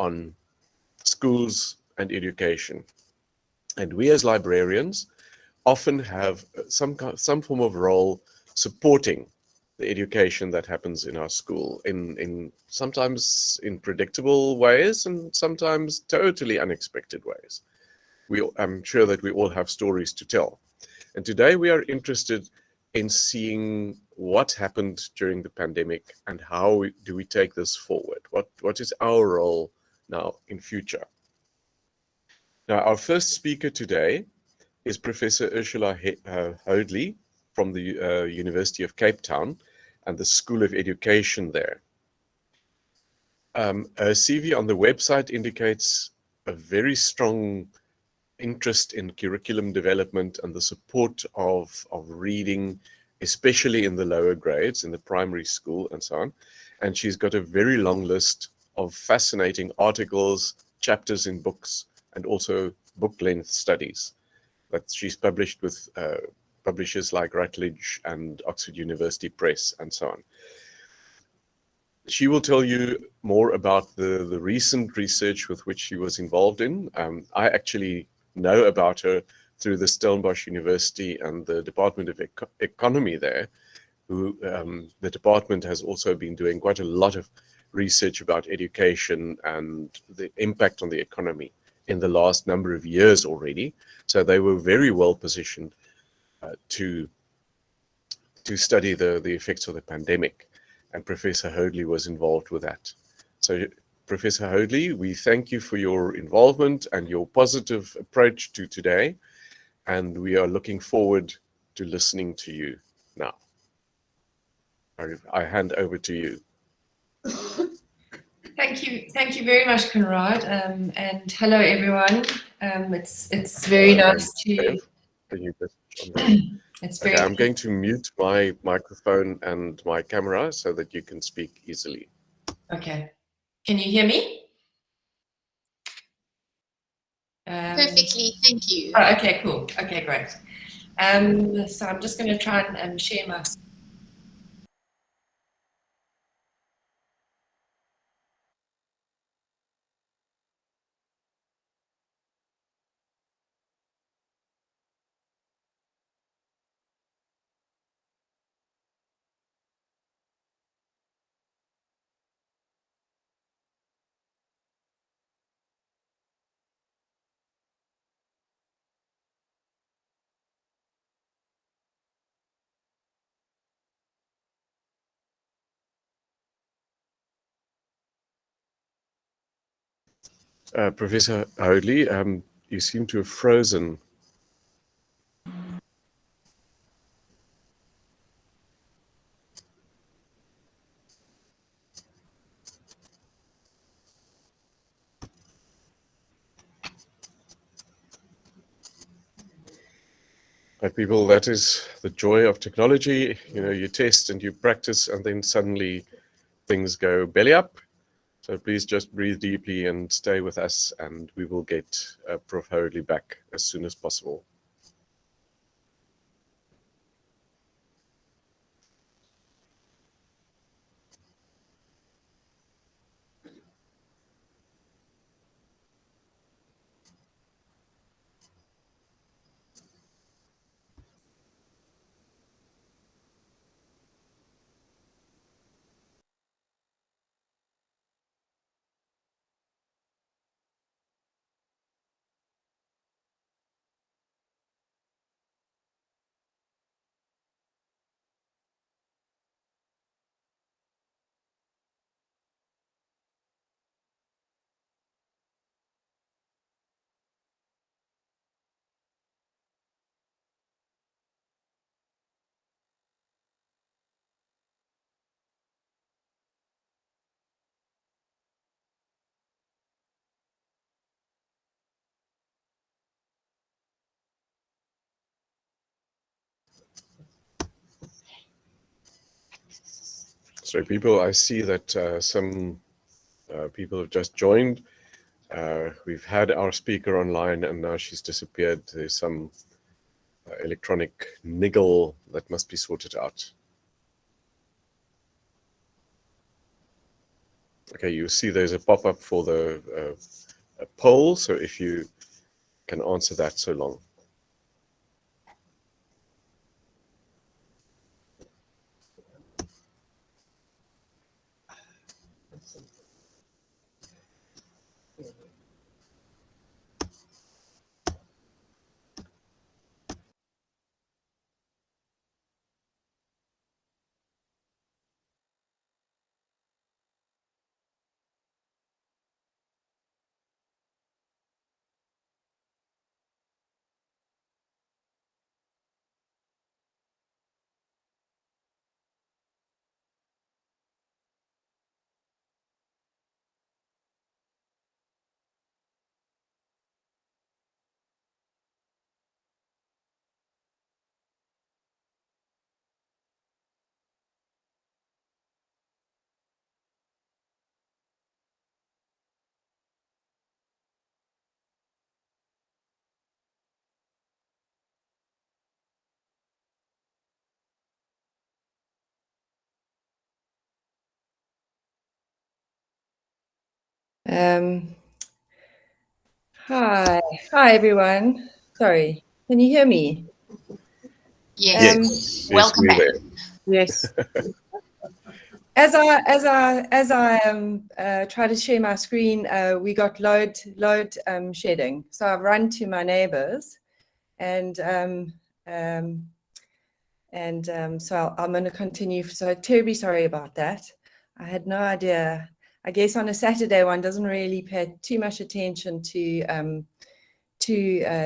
on schools and education. And we as librarians often have some form of role supporting the education that happens in our school in sometimes in predictable ways and sometimes totally unexpected ways. I'm sure that we all have stories to tell. And today we are interested in seeing what happened during the pandemic and how do we take this forward? What is our role now in future? Now, our first speaker today is Professor Ursula Hoadley from the University of Cape Town and the School of Education there. Her CV on the website indicates a very strong interest in curriculum development and the support of reading, especially in the lower grades, in the primary school and so on. And she's got a very long list of fascinating articles, chapters in books, and also book-length studies that she's published with publishers like Routledge and Oxford University Press and so on. She will tell you more about the recent research with which she was involved in. I actually know about her through the Stellenbosch University and the Department of Economy there, who the department has also been doing quite a lot of research about education and the impact on the economy in the last number of years already. So they were very well positioned to study the effects of the pandemic, and Professor Hoadley was involved with that. So Professor Hoadley, we thank you for your involvement and your positive approach to today, and we are looking forward to listening to you now. I hand over to you. Thank you very much, Conrad, and hello everyone. It's very nice to. It's very. Okay, I'm going to mute my microphone and my camera so that you can speak easily. Okay, can you hear me? Perfectly, thank you. Oh, okay, cool. Okay, great. So I'm just going to try and share my. Professor Hoadley, you seem to have frozen. But people, that is the joy of technology. You know, you test and you practice and then suddenly things go belly up. So please just breathe deeply and stay with us, and we will get Prof. Hoadley back as soon as possible. So people, I see that some people have just joined. We've had our speaker online and now she's disappeared. There's some electronic niggle that must be sorted out. Okay, you see there's a pop-up for the a poll, so if you can answer that so long. Hi everyone. Sorry, can you hear me? Yes. Yes, Welcome we're back. there. Yes. As I try to share my screen, we got load shedding. So I've run to my neighbors, and so I'm going to continue. So terribly sorry about that. I had no idea. I guess on a Saturday one doesn't really pay too much attention to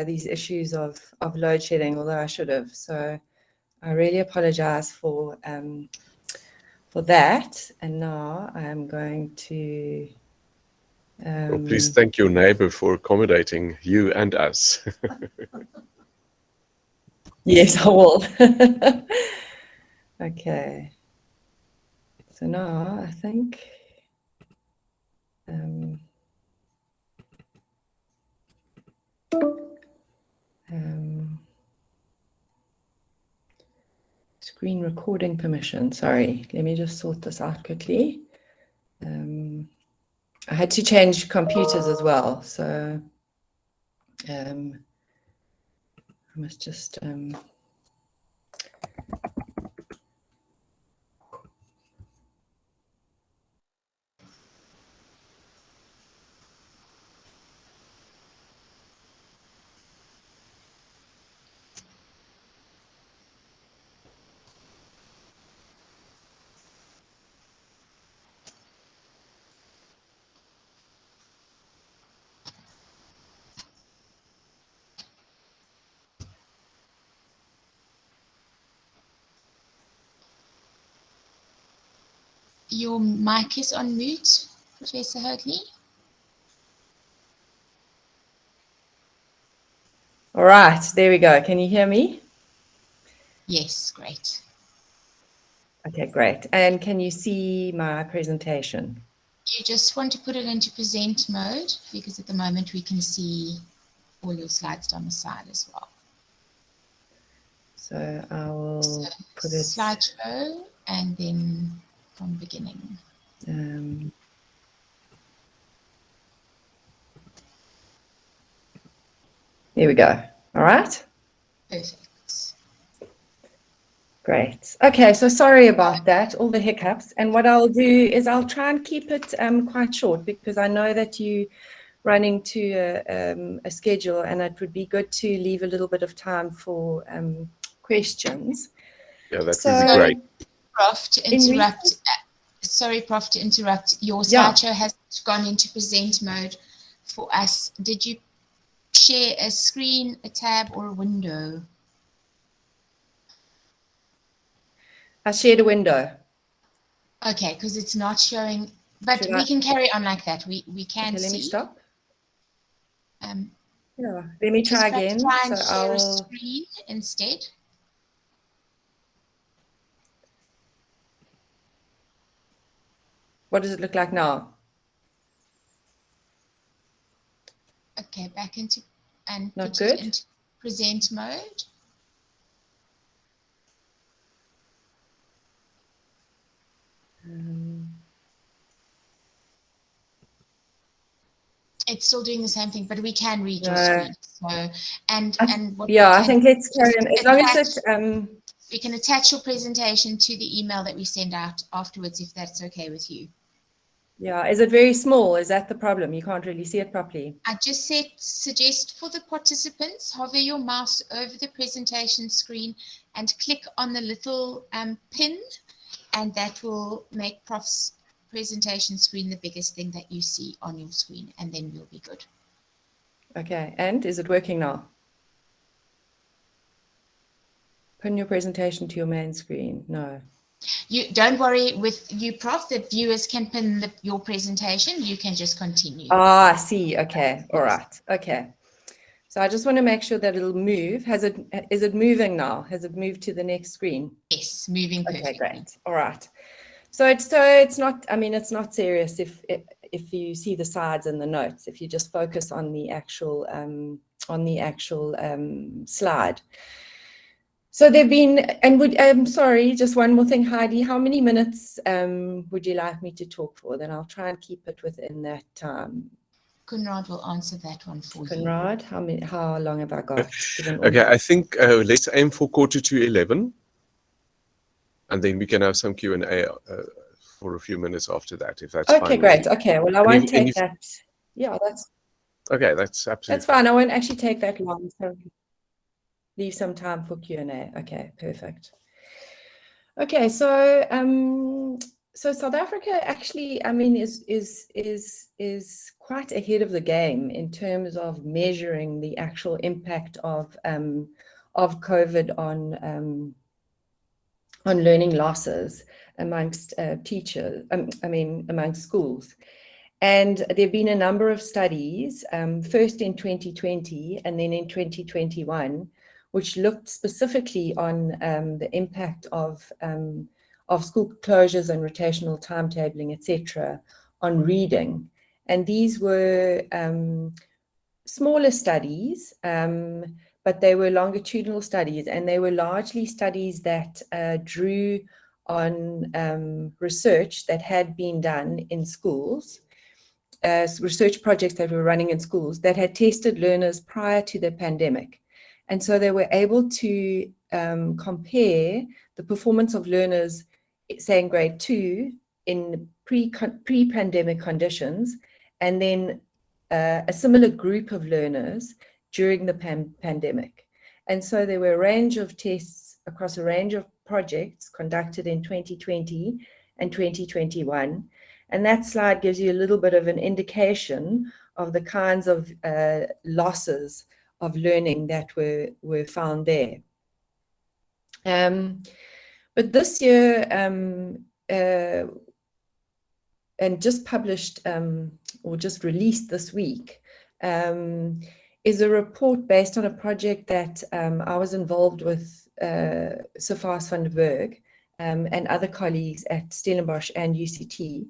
these issues of load shedding, although I should have. So I really apologize for that. And now I'm going to Well, please thank your neighbor for accommodating you and us. yes, I will. Okay. So now I think screen recording permission. Sorry, let me just sort this out quickly. I had to change computers as well, so I must just Your mic is on mute, Professor Hoadley. all right, there we go. Can you hear me? Yes, great. Okay, great. And can you see my presentation? You just want to put it into present mode because at the moment we can see all your slides down the side as well. So I will put it slideshow and then from beginning. There we go. All right. Perfect. Great. Okay, so sorry about that, all the hiccups. And what I'll do is I'll try and keep it quite short because I know that you running to a schedule, and it would be good to leave a little bit of time for questions. Yeah, that would be great. Prof, to interrupt. Sorry, Prof, to interrupt. Your slideshow has gone into present mode for us. Did you share a screen, a tab, or a window? I shared a window. Okay, because it's not showing, but we can carry on like that. We can okay, see. Let me stop. Yeah, let me try again. Try and share a screen instead. What does it look like now? Okay, back into and Not put good. it into present mode. It's still doing the same thing, but we can read your No. screen. So, and what Yeah, we I can think let's carry on. As long as attach- it, we can attach your presentation to the email that we send out afterwards, if that's okay with you. yeah, is it very small? Is that the problem? You can't really see it properly. I just said, suggest for the participants, hover your mouse over the presentation screen and click on the little pin, and that will make Prof's presentation screen the biggest thing that you see on your screen, and then you'll be good. Okay, and is it working now? Pin your presentation to your main screen. No. You don't worry with you, Prof. The viewers can pin your presentation. You can just continue. Ah, I see. Okay. All right. Okay. So I just want to make sure that it'll move. Is it moving now? Has it moved to the next screen? Yes, moving perfectly. Okay, great. All right. So it's not, I mean, it's not serious if you see the sides and the notes, if you just focus on the actual slide. So there've been, and I'm sorry, just one more thing, Heidi, how many minutes would you like me to talk for? Then I'll try and keep it within that time. Conrad will answer that one for you. Conrad, how long have I got? Okay, I think let's aim for 11:15, and then we can have some Q&A for a few minutes after that, if that's fine. Okay, great. Okay, well, I won't take that. Yeah, that's okay. That's absolutely. That's fine. I won't actually take that long. So leave some time for Q&A. Okay, perfect. Okay, so so South Africa actually, I mean, is quite ahead of the game in terms of measuring the actual impact of COVID on learning losses amongst teachers. Amongst schools. And there have been a number of studies, first in 2020 and then in 2021, which looked specifically on the impact of school closures and rotational timetabling, etc., on reading. And these were smaller studies, but they were longitudinal studies, and they were largely studies that drew on research that had been done in schools. Research projects that were running in schools that had tested learners prior to the pandemic. And so they were able to compare the performance of learners, say in grade 2, in pre-pandemic conditions, and then a similar group of learners during the pandemic. And so there were a range of tests across a range of projects conducted in 2020 and 2021. And that slide gives you a little bit of an indication of the kinds of losses of learning that were found there. But this year, and just published or just released this week, is a report based on a project that I was involved with, Safas van der Berg, and other colleagues at Stellenbosch and UCT,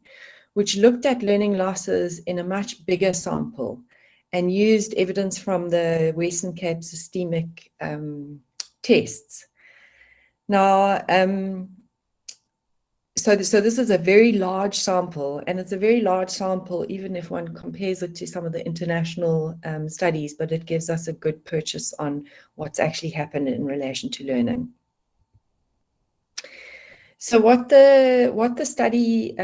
which looked at learning losses in a much bigger sample and used evidence from the Western Cape systemic tests. Now, so this is a very large sample, and it's a very large sample even if one compares it to some of the international studies, but it gives us a good purchase on what's actually happened in relation to learning. So what the study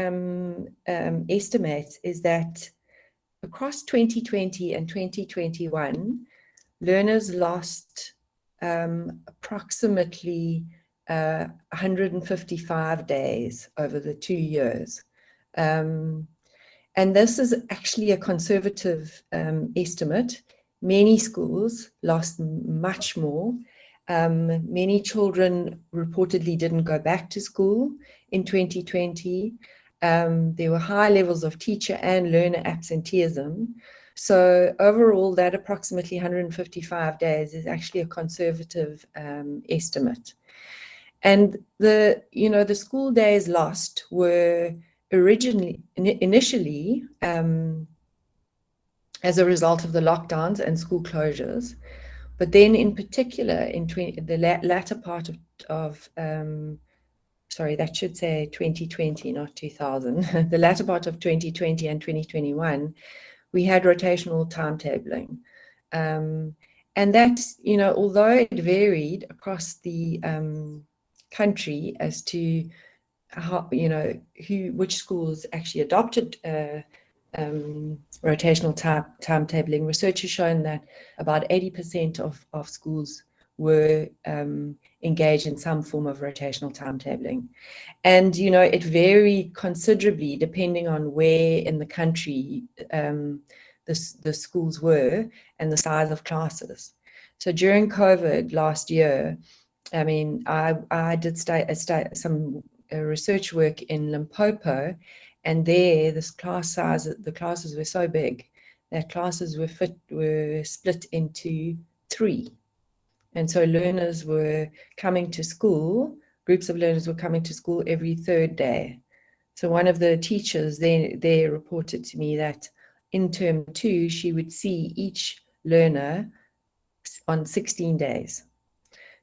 estimates is that across 2020 and 2021, learners lost approximately 155 days over the 2 years. And this is actually a conservative estimate. Many schools lost much more. Many children reportedly didn't go back to school in 2020. There were high levels of teacher and learner absenteeism. So overall, that approximately 155 days is actually a conservative estimate. And the school days lost were initially as a result of the lockdowns and school closures. But then in particular, in the latter part of sorry, that should say 2020, not 2000. The latter part of 2020 and 2021, we had rotational timetabling. And that's, you know, although it varied across the country as to how, you know, which schools actually adopted rotational timetabling, research has shown that about 80% of schools were engaged in some form of rotational timetabling. And, you know, it varied considerably depending on where in the country the schools were and the size of classes. So during COVID last year, I mean, I did some research work in Limpopo, and there the classes were so big that classes were split into 3. And so learners were coming to school, groups of learners were coming to school every 3rd day. So one of the teachers there reported to me that in term 2, she would see each learner on 16 days.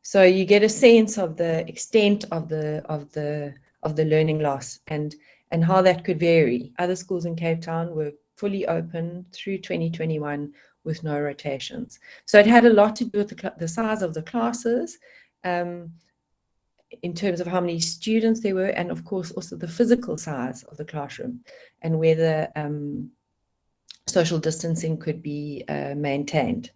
So you get a sense of the extent of the learning loss and how that could vary. Other schools in Cape Town were fully open through 2021 with no rotations. So it had a lot to do with the size of the classes, in terms of how many students there were, and of course also the physical size of the classroom and whether social distancing could be maintained.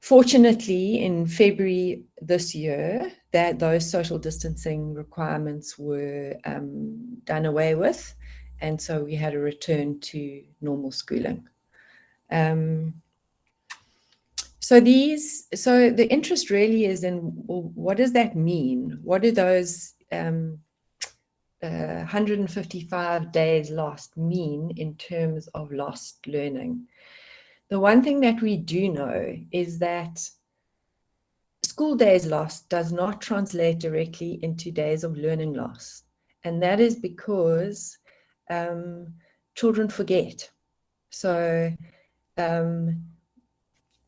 Fortunately, in February this year, those social distancing requirements were done away with, and so we had a return to normal schooling. So the interest really is in, well, what does that mean? What do those 155 days lost mean in terms of lost learning? The one thing that we do know is that school days lost does not translate directly into days of learning loss. And that is because children forget. So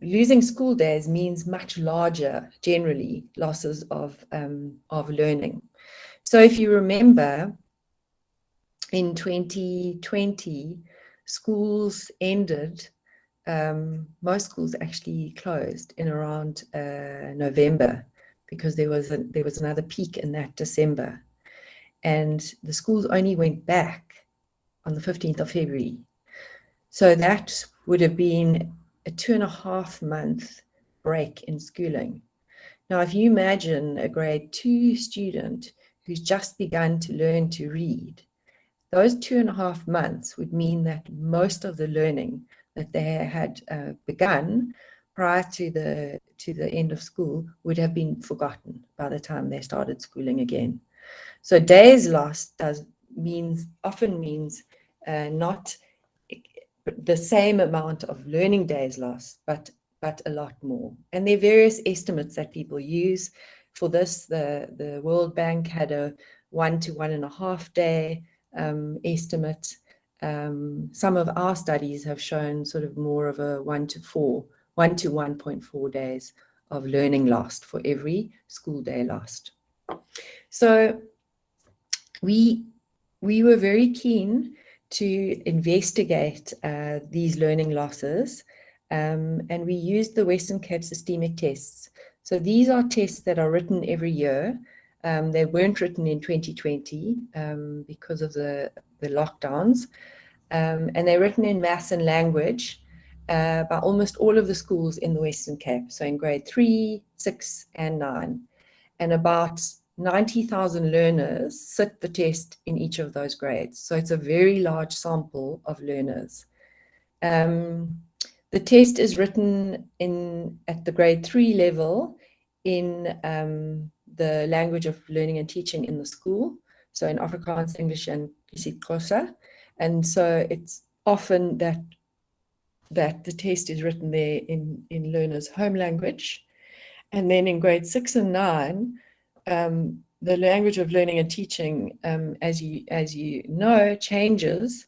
losing school days means much larger, generally, losses of learning. So if you remember, in 2020, schools ended. Most schools actually closed in around November because there was another peak in that December, and the schools only went back on the 15th of February. So that would have been a 2.5 month break in schooling. Now, if you imagine a grade 2 student who's just begun to learn to read, those 2.5 months would mean that most of the learning that they had begun prior to the end of school would have been forgotten by the time they started schooling again. So days lost often means not the same amount of learning days lost, but a lot more. And there are various estimates that people use for this. The World Bank had a 1 to 1.5 day estimate. Some of our studies have shown sort of more of a 1 to 1.4 days of learning lost for every school day lost. So we were very keen to investigate these learning losses, and we used the Western Cape systemic tests. So these are tests that are written every year. They weren't written in 2020 because of the lockdowns, and they're written in maths and language by almost all of the schools in the Western Cape, so in grade 3, 6, and 9. And about 90,000 learners sit the test in each of those grades. So it's a very large sample of learners. The test is written at the grade 3 level in the language of learning and teaching in the school, so in Afrikaans, English, and isiXhosa. And so it's often that the test is written there in learners' home language. And then in grade 6 and 9, the language of learning and teaching, as you know, changes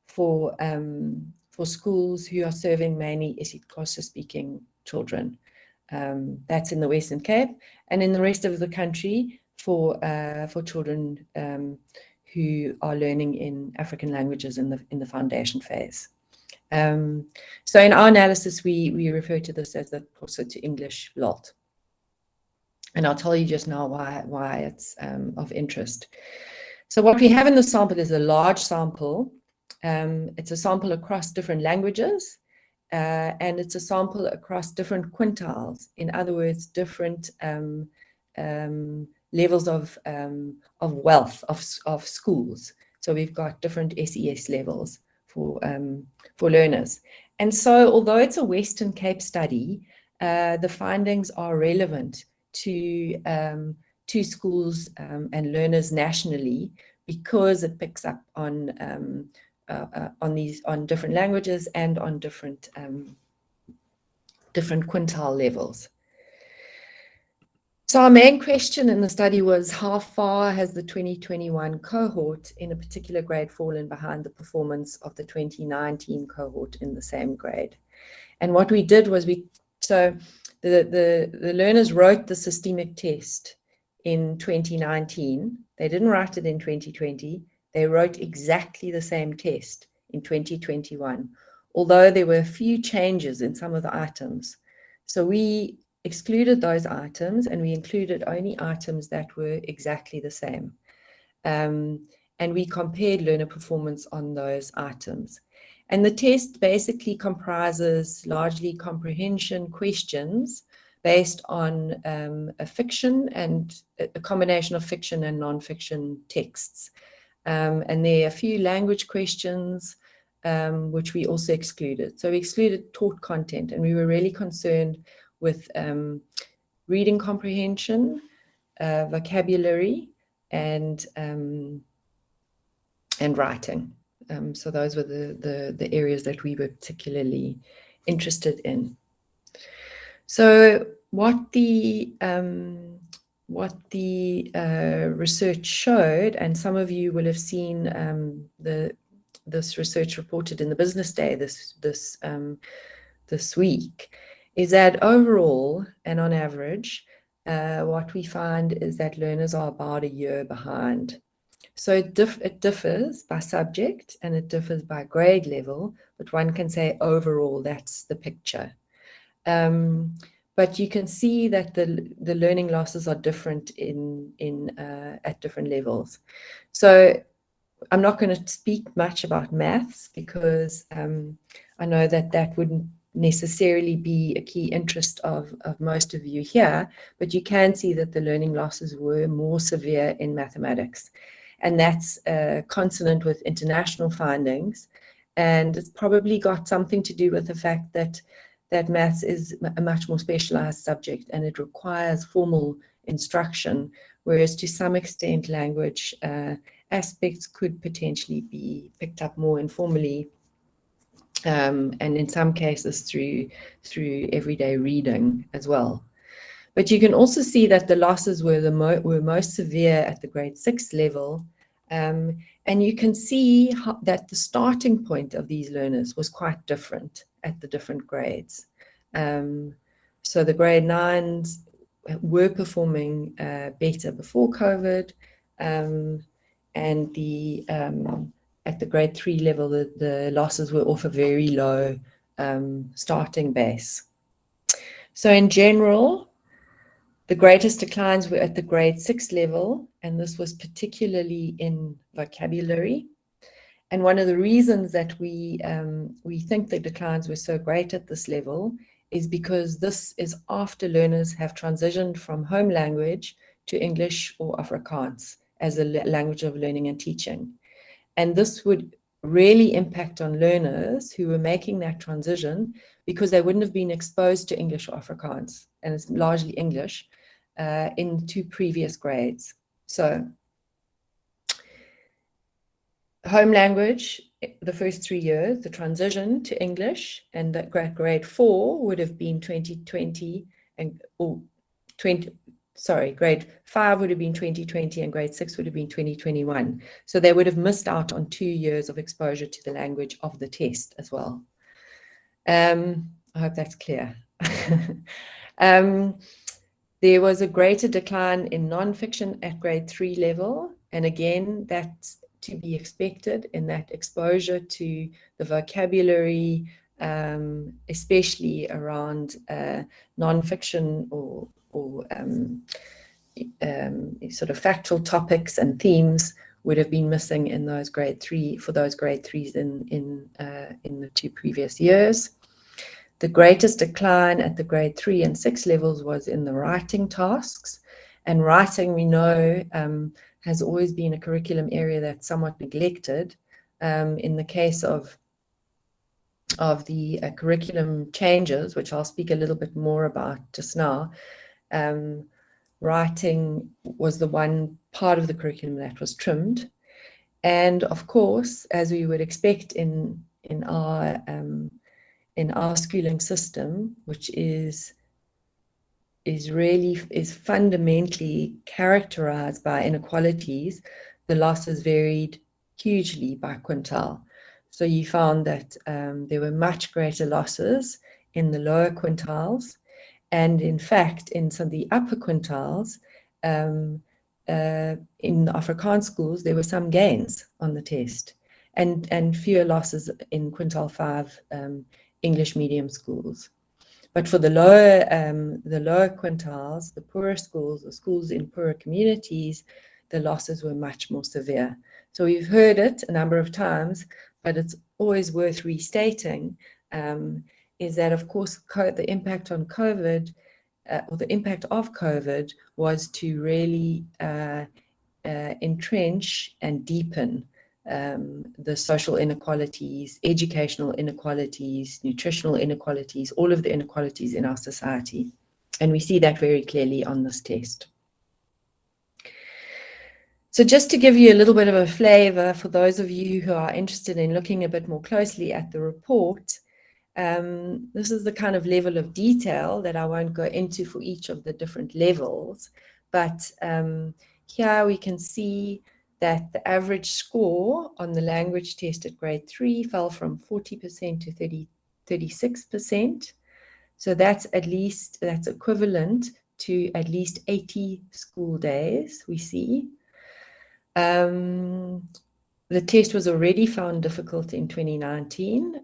for schools who are serving mainly isiXhosa speaking children. That's in the Western Cape, and in the rest of the country for children who are learning in African languages in the foundation phase. So in our analysis, we refer to this as the also to English lot. And I'll tell you just now why it's of interest. So what we have in the sample is a large sample. It's a sample across different languages, and it's a sample across different quintiles. In other words, different levels of wealth of schools. So we've got different SES levels for learners. And so although it's a Western Cape study, the findings are relevant to schools and learners nationally, because it picks up on different languages and on different quintile levels. So our main question in the study was, how far has the 2021 cohort in a particular grade fallen behind the performance of the 2019 cohort in the same grade? And what we did was the learners wrote the systemic test in 2019. They didn't write it in 2020. They wrote exactly the same test in 2021, although there were a few changes in some of the items. So we excluded those items and we included only items that were exactly the same. And we compared learner performance on those items. And the test basically comprises largely comprehension questions based on a fiction and a combination of fiction and non-fiction texts. And there are a few language questions, which we also excluded. So we excluded taught content, and we were really concerned with reading comprehension, vocabulary, and writing. So those were the areas that we were particularly interested in. So what the research showed, and some of you will have seen this research reported in the Business Day this week, is that overall and on average, what we find is that learners are about a year behind. So it differs by subject and it differs by grade level, but one can say overall that's the picture. But you can see that the learning losses are different at different levels. So I'm not going to speak much about maths because I know that wouldn't necessarily be a key interest of most of you here, but you can see that the learning losses were more severe in mathematics. And that's consonant with international findings. And it's probably got something to do with the fact that maths is a much more specialized subject and it requires formal instruction, whereas to some extent language aspects could potentially be picked up more informally, and in some cases through everyday reading as well. But you can also see that the losses were most severe at the grade 6 level, and you can see that the starting point of these learners was quite different at the different grades. So the grade 9s were performing better before COVID, and at the grade 3 level, the losses were off a very low starting base. So in general, the greatest declines were at the grade 6 level, and this was particularly in vocabulary. And one of the reasons that we think the declines were so great at this level is because this is after learners have transitioned from home language to English or Afrikaans as a language of learning and teaching. And this would really impact on learners who were making that transition because they wouldn't have been exposed to English or Afrikaans, and it's largely English, in 2 previous grades. So home language, the first 3 years, the transition to English, and that grade 4 would have been 2020 grade 5 would have been 2020 and grade 6 would have been 2021. So they would have missed out on 2 years of exposure to the language of the test as well. I hope that's clear. There was a greater decline in non-fiction at grade 3 level. And again, that's to be expected in that exposure to the vocabulary, especially around non-fiction or sort of factual topics and themes, would have been missing in those grade 3s in the 2 previous years. The greatest decline at the grade 3 and 6 levels was in the writing tasks, and writing, we know, has always been a curriculum area that's somewhat neglected. In the case of the curriculum changes, which I'll speak a little bit more about just now, writing was the one part of the curriculum that was trimmed. And of course, as we would expect in our schooling system, which is fundamentally characterized by inequalities, the losses varied hugely by quintile. So you found that there were much greater losses in the lower quintiles, and in fact, in some of the upper quintiles, in Afrikaans schools, there were some gains on the test, and fewer losses in quintile 5 English medium schools. But for the lower quintiles, the poorer schools, the schools in poorer communities, the losses were much more severe. So we've heard it a number of times, but it's always worth restating, is that, of course, the impact on COVID, or the impact of COVID, was to really entrench and deepen the social inequalities, educational inequalities, nutritional inequalities, all of the inequalities in our society. And we see that very clearly on this test. So just to give you a little bit of a flavor for those of you who are interested in looking a bit more closely at the report, this is the kind of level of detail that I won't go into for each of the different levels, but here we can see that the average score on the language test at grade 3 fell from 40% to 36%. So that's equivalent to at least 80 school days, we see. The test was already found difficult in 2019,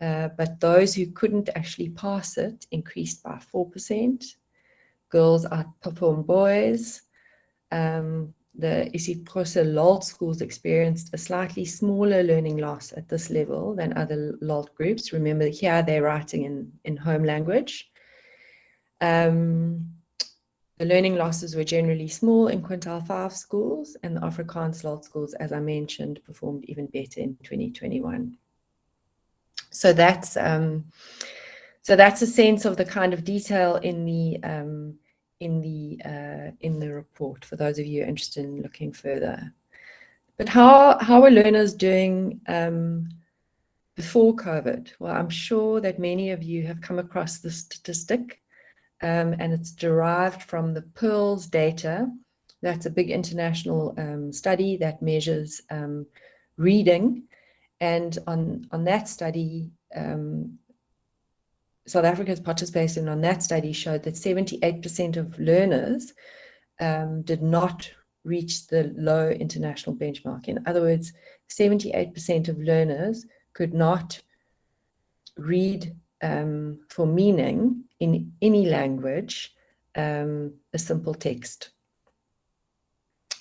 but those who couldn't actually pass it increased by 4%. Girls outperformed boys. The isiXhosa LOLT schools experienced a slightly smaller learning loss at this level than other LOLT groups. Remember, here they're writing in home language. The learning losses were generally small in quintile 5 schools, and the Afrikaans LOLT schools, as I mentioned, performed even better in 2021. So that's a sense of the kind of detail in the report, for those of you interested in looking further. But how are learners doing before COVID? Well, I'm sure that many of you have come across this statistic, and it's derived from the PEARLS data. That's a big international study that measures reading, and on that study, South Africa's participation on that study showed that 78% of learners did not reach the low international benchmark. In other words, 78% of learners could not read for meaning in any language a simple text.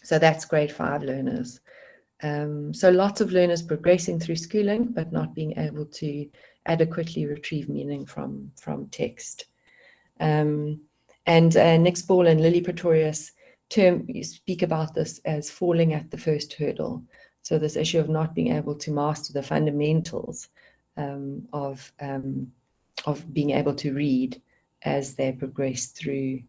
So that's grade 5 learners. So lots of learners progressing through schooling, but not being able to adequately retrieve meaning from text. And Nick Ball and Lily Pretorius speak about this as falling at the first hurdle. So this issue of not being able to master the fundamentals of being able to read as they progress through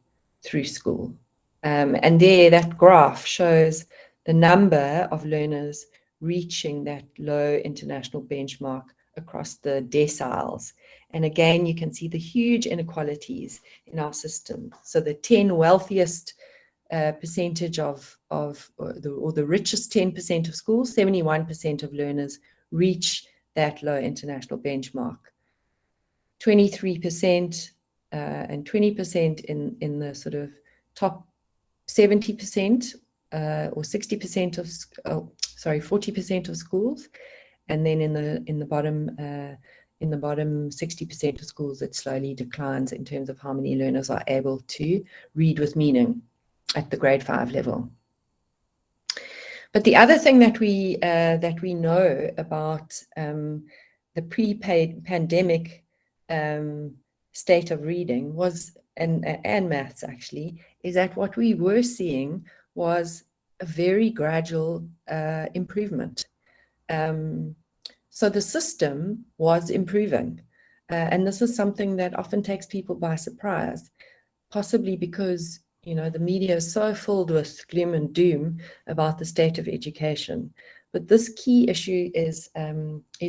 school. And there, that graph shows the number of learners reaching that low international benchmark across the deciles. And again, you can see the huge inequalities in our system. So the 10 wealthiest percentage or the richest 10% of schools, 71% of learners reach that low international benchmark. 23% and 20% in the sort of top 70% or 60% of, 40% of schools, and then in the bottom 60% of schools, it slowly declines in terms of how many learners are able to read with meaning at the grade 5 level. But the other thing that we know about the pre-pandemic state of reading was, and maths actually, is that what we were seeing was a very gradual improvement. So the system was improving, and this is something that often takes people by surprise, possibly because, you know, the media is so filled with gloom and doom about the state of education. But this key issue is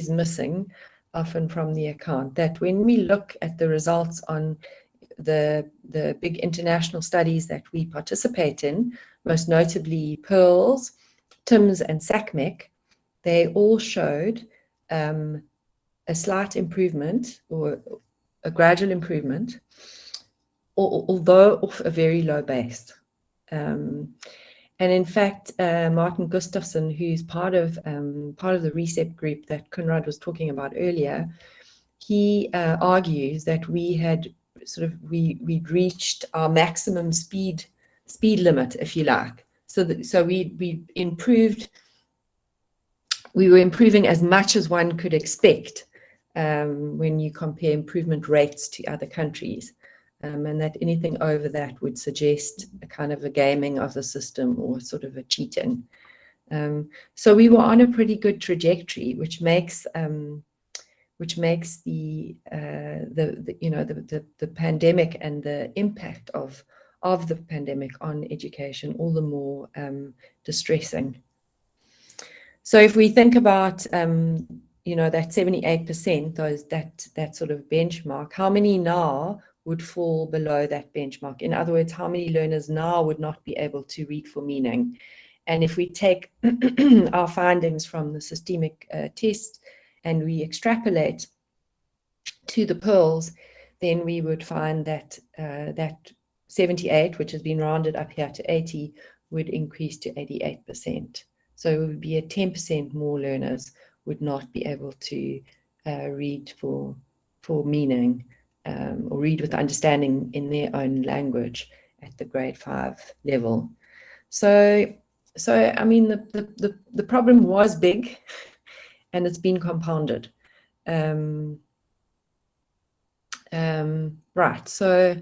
missing often from the account, that when we look at the results on the big international studies that we participate in, most notably Pearls, TIMS, and SACMEC, they all showed a slight improvement or a gradual improvement, although off a very low base. And in fact, Martin Gustafsson, who's part of the RECEP group that Conrad was talking about earlier, he argues that we'd reached our maximum speed limit, if you like. So we improved. We were improving as much as one could expect when you compare improvement rates to other countries. And that anything over that would suggest a kind of a gaming of the system or sort of a cheating. So we were on a pretty good trajectory, which makes the pandemic and the impact of the pandemic on education all the more distressing. So if we think about that 78%, that sort of benchmark, how many now would fall below that benchmark? In other words, how many learners now would not be able to read for meaning? And if we take our findings from the systemic test and we extrapolate to the Pearls, then we would find that that 78, which has been rounded up here to 80, would increase to 88%. So it would be 10% more learners would not be able to read for meaning or read with understanding in their own language at the grade 5 level. So I mean, the problem was big, and it's been compounded. Right. So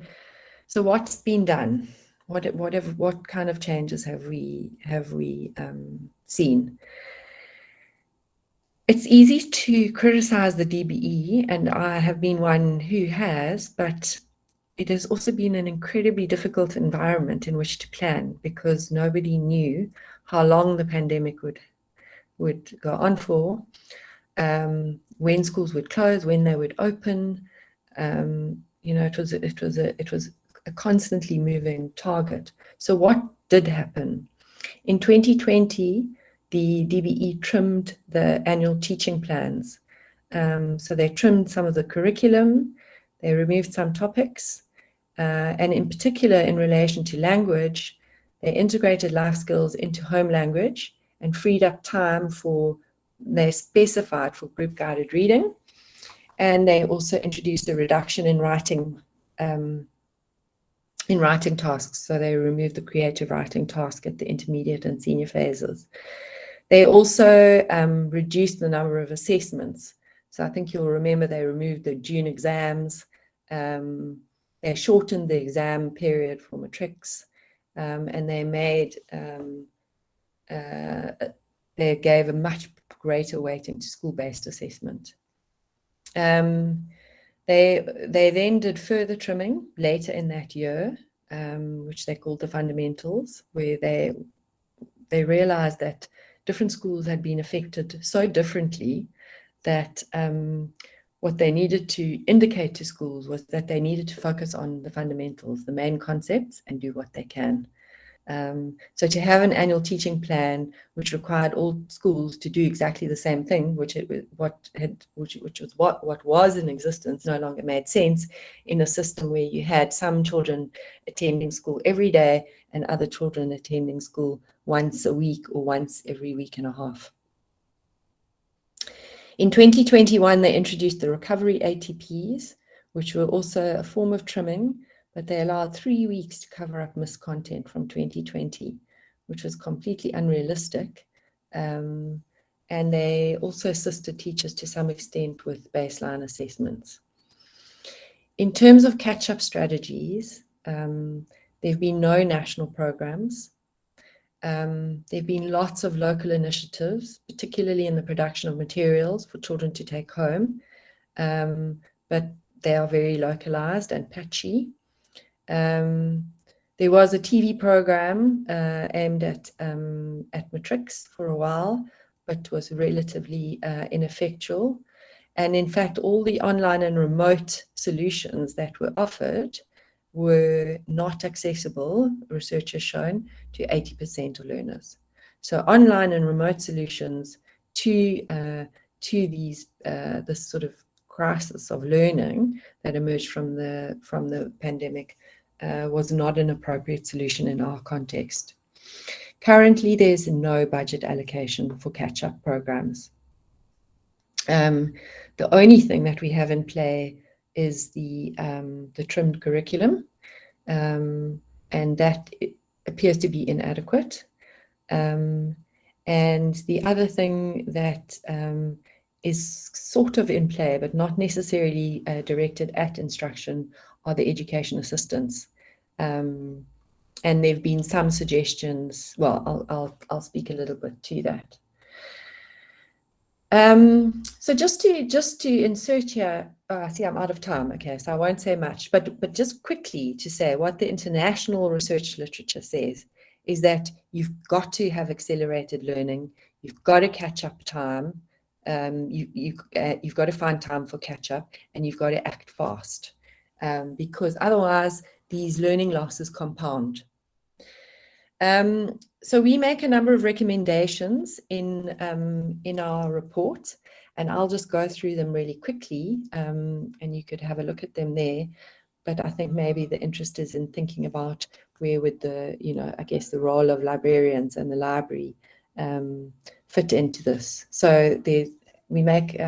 what's been done? What kind of changes have we seen? It's easy to criticize the DBE, and I have been one who has, but it has also been an incredibly difficult environment in which to plan, because nobody knew how long the pandemic would go on for, when schools would close, when they would open. It was a constantly moving target. So what did happen? In 2020, the DBE trimmed the annual teaching plans. So they trimmed some of the curriculum, they removed some topics, and in particular in relation to language, they integrated life skills into home language and freed up time they specified for group guided reading. And they also introduced a reduction in writing tasks. So they removed the creative writing task at the intermediate and senior phases. They also reduced the number of assessments. So I think you'll remember they removed the June exams. They shortened the exam period for matrics, and they gave a much greater weighting to school-based assessment. They then did further trimming later in that year, which they called the fundamentals, where they realized that different schools had been affected so differently that what they needed to indicate to schools was that they needed to focus on the fundamentals, the main concepts, and do what they can. So to have an annual teaching plan which required all schools to do exactly the same thing, which was in existence, no longer made sense in a system where you had some children attending school every day and other children attending school once a week or once every week and a half. In 2021, they introduced the recovery ATPs, which were also a form of trimming, but they allowed 3 weeks to cover up missed content from 2020, which was completely unrealistic. And they also assisted teachers to some extent with baseline assessments. In terms of catch-up strategies, there have been no national programs. There have been lots of local initiatives, particularly in the production of materials for children to take home, but they are very localized and patchy. There was a TV program aimed at matrics for a while, but was relatively ineffectual. And in fact, all the online and remote solutions that were offered were not accessible, research has shown, to 80% of learners. So online and remote solutions to this sort of crisis of learning that emerged from the pandemic was not an appropriate solution in our context. Currently, there's no budget allocation for catch-up programs. The only thing that we have in play is the trimmed curriculum, and that appears to be inadequate. And the other thing that is sort of in play, but not necessarily directed at instruction, are the education assistants. And there have been some suggestions. Well, I'll speak a little bit to that. So just to insert here, I see I'm out of time. Okay, so I won't say much, but just quickly to say what the international research literature says is that you've got to have accelerated learning. You've got to catch up time. You've got to find time for catch up, and you've got to act fast, because otherwise these learning losses compound. So we make a number of recommendations in our report, and I'll just go through them really quickly, and you could have a look at them there. But I think maybe the interest is in thinking about where would I guess the role of librarians and the library fit into this. So we make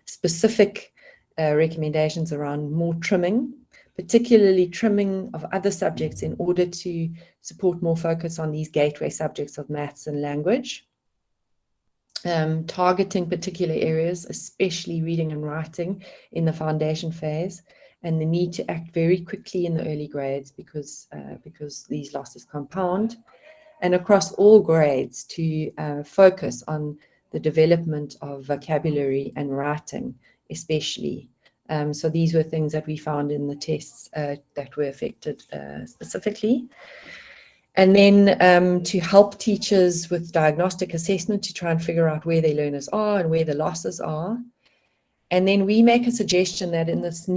specific recommendations around more trimming, particularly trimming of other subjects in order to support more focus on these gateway subjects of maths and language. Targeting particular areas, especially reading and writing in the foundation phase, and the need to act very quickly in the early grades because these losses compound. And across all grades to focus on the development of vocabulary and writing, especially. So these were things that we found in the tests that were affected specifically. And then to help teachers with diagnostic assessment to try and figure out where their learners are and where the losses are. And then we make a suggestion that in this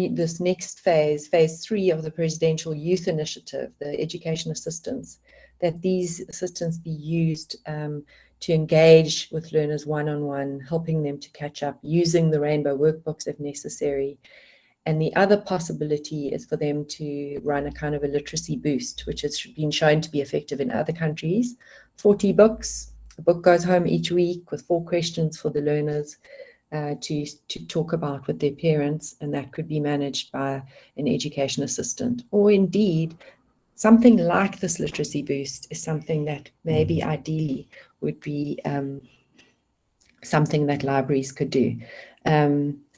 next phase, phase 3 of the Presidential Youth Initiative, the education assistants, that these assistants be used to engage with learners one-on-one, helping them to catch up, using the rainbow workbooks if necessary. And the other possibility is for them to run a kind of a literacy boost, which has been shown to be effective in other countries. 40 books, a book goes home each week with 4 questions for the learners to talk about with their parents, and that could be managed by an education assistant. Or indeed, something like this literacy boost is something that maybe ideally would be something that libraries could do.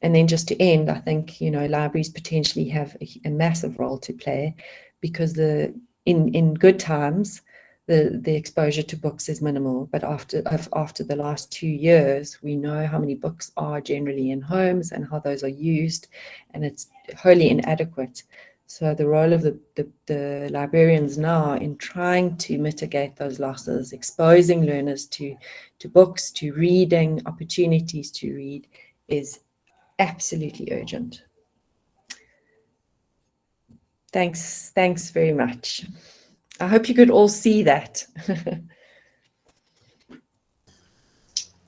And then just to end, I think, libraries potentially have a massive role to play, because in good times, the exposure to books is minimal. But after the last 2 years, we know how many books are generally in homes and how those are used, and it's wholly inadequate. So the role of the librarians now in trying to mitigate those losses, exposing learners to books, to reading, opportunities to read, is absolutely urgent. Thanks very much. I hope you could all see that.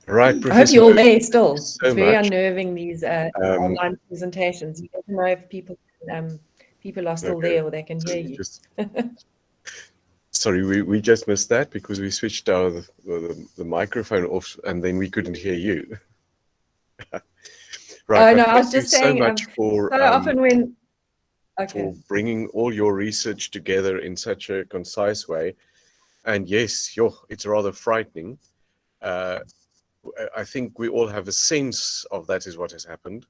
Right, I hope Professor. you're all there still. So It's very much. unnerving, these online presentations. You never know if people are still there or they can hear you. Sorry, we just missed that because we switched the microphone off and then we couldn't hear you. Right. Oh, no, I was Thank you just so saying, much for so often when, okay. for bringing all your research together in such a concise way. And yes, it's rather frightening. I think we all have a sense of that is what has happened.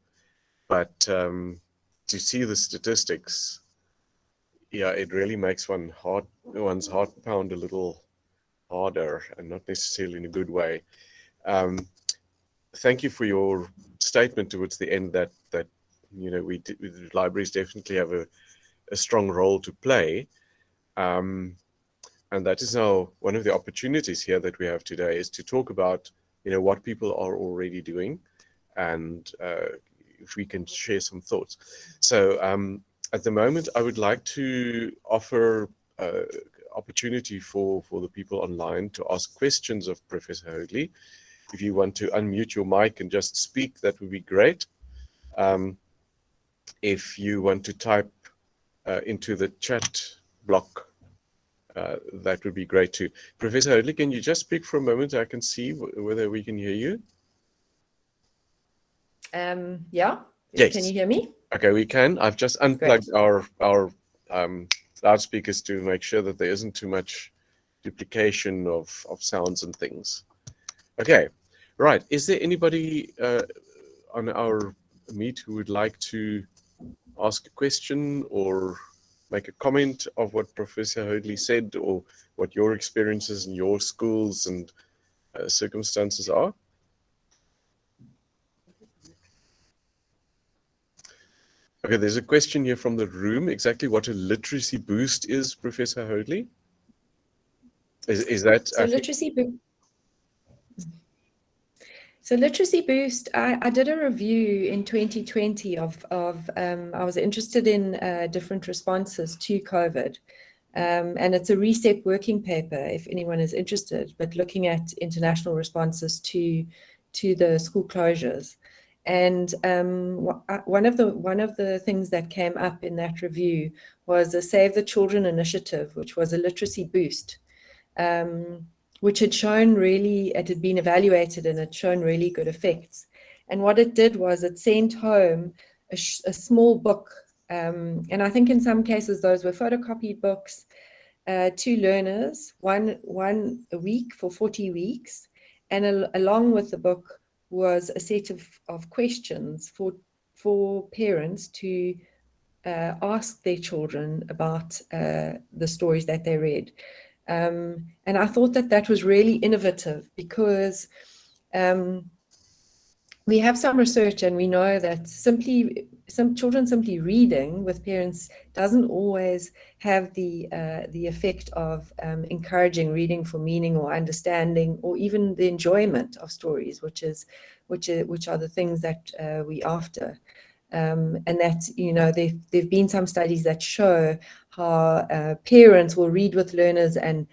But to see the statistics, yeah, it really makes one's heart pound a little harder, and not necessarily in a good way. Thank you for your statement towards the end that the libraries definitely have a strong role to play, and that is now one of the opportunities here that we have today, is to talk about what people are already doing, and if we can share some thoughts. So at the moment, I would like to offer opportunity for the people online to ask questions of Professor Hoadley. If you want to unmute your mic and just speak, that would be great. If you want to type into the chat block, that would be great too. Professor Hoadley, can you just speak for a moment? I can see whether we can hear you. Yeah. Yes. Can you hear me? Okay, we can. I've just unplugged our loudspeakers to make sure that there isn't too much duplication of sounds and things. Okay, right. Is there anybody on our meet who would like to ask a question or make a comment of what Professor Hoadley said, or what your experiences in your schools and circumstances are? Okay, there's a question here from the room. Exactly what a literacy boost is, Professor Hoadley? Is that so literacy boost? So literacy boost, I did a review in 2020 of I was interested in different responses to COVID, and it's a RECEP working paper if anyone is interested, but looking at international responses to the school closures. And one of the things that came up in that review was a Save the Children initiative, which was a literacy boost, which had shown it had been evaluated and had shown really good effects. And what it did was it sent home a small book, and I think in some cases those were photocopied books, to learners, one a week for 40 weeks, and along with the book was a set of questions for parents to ask their children about the stories that they read. And I thought that was really innovative, because we have some research and we know that some children simply reading with parents doesn't always have the effect of encouraging reading for meaning or understanding, or even the enjoyment of stories, which are the things that we after. And that there've been some studies that show how parents will read with learners and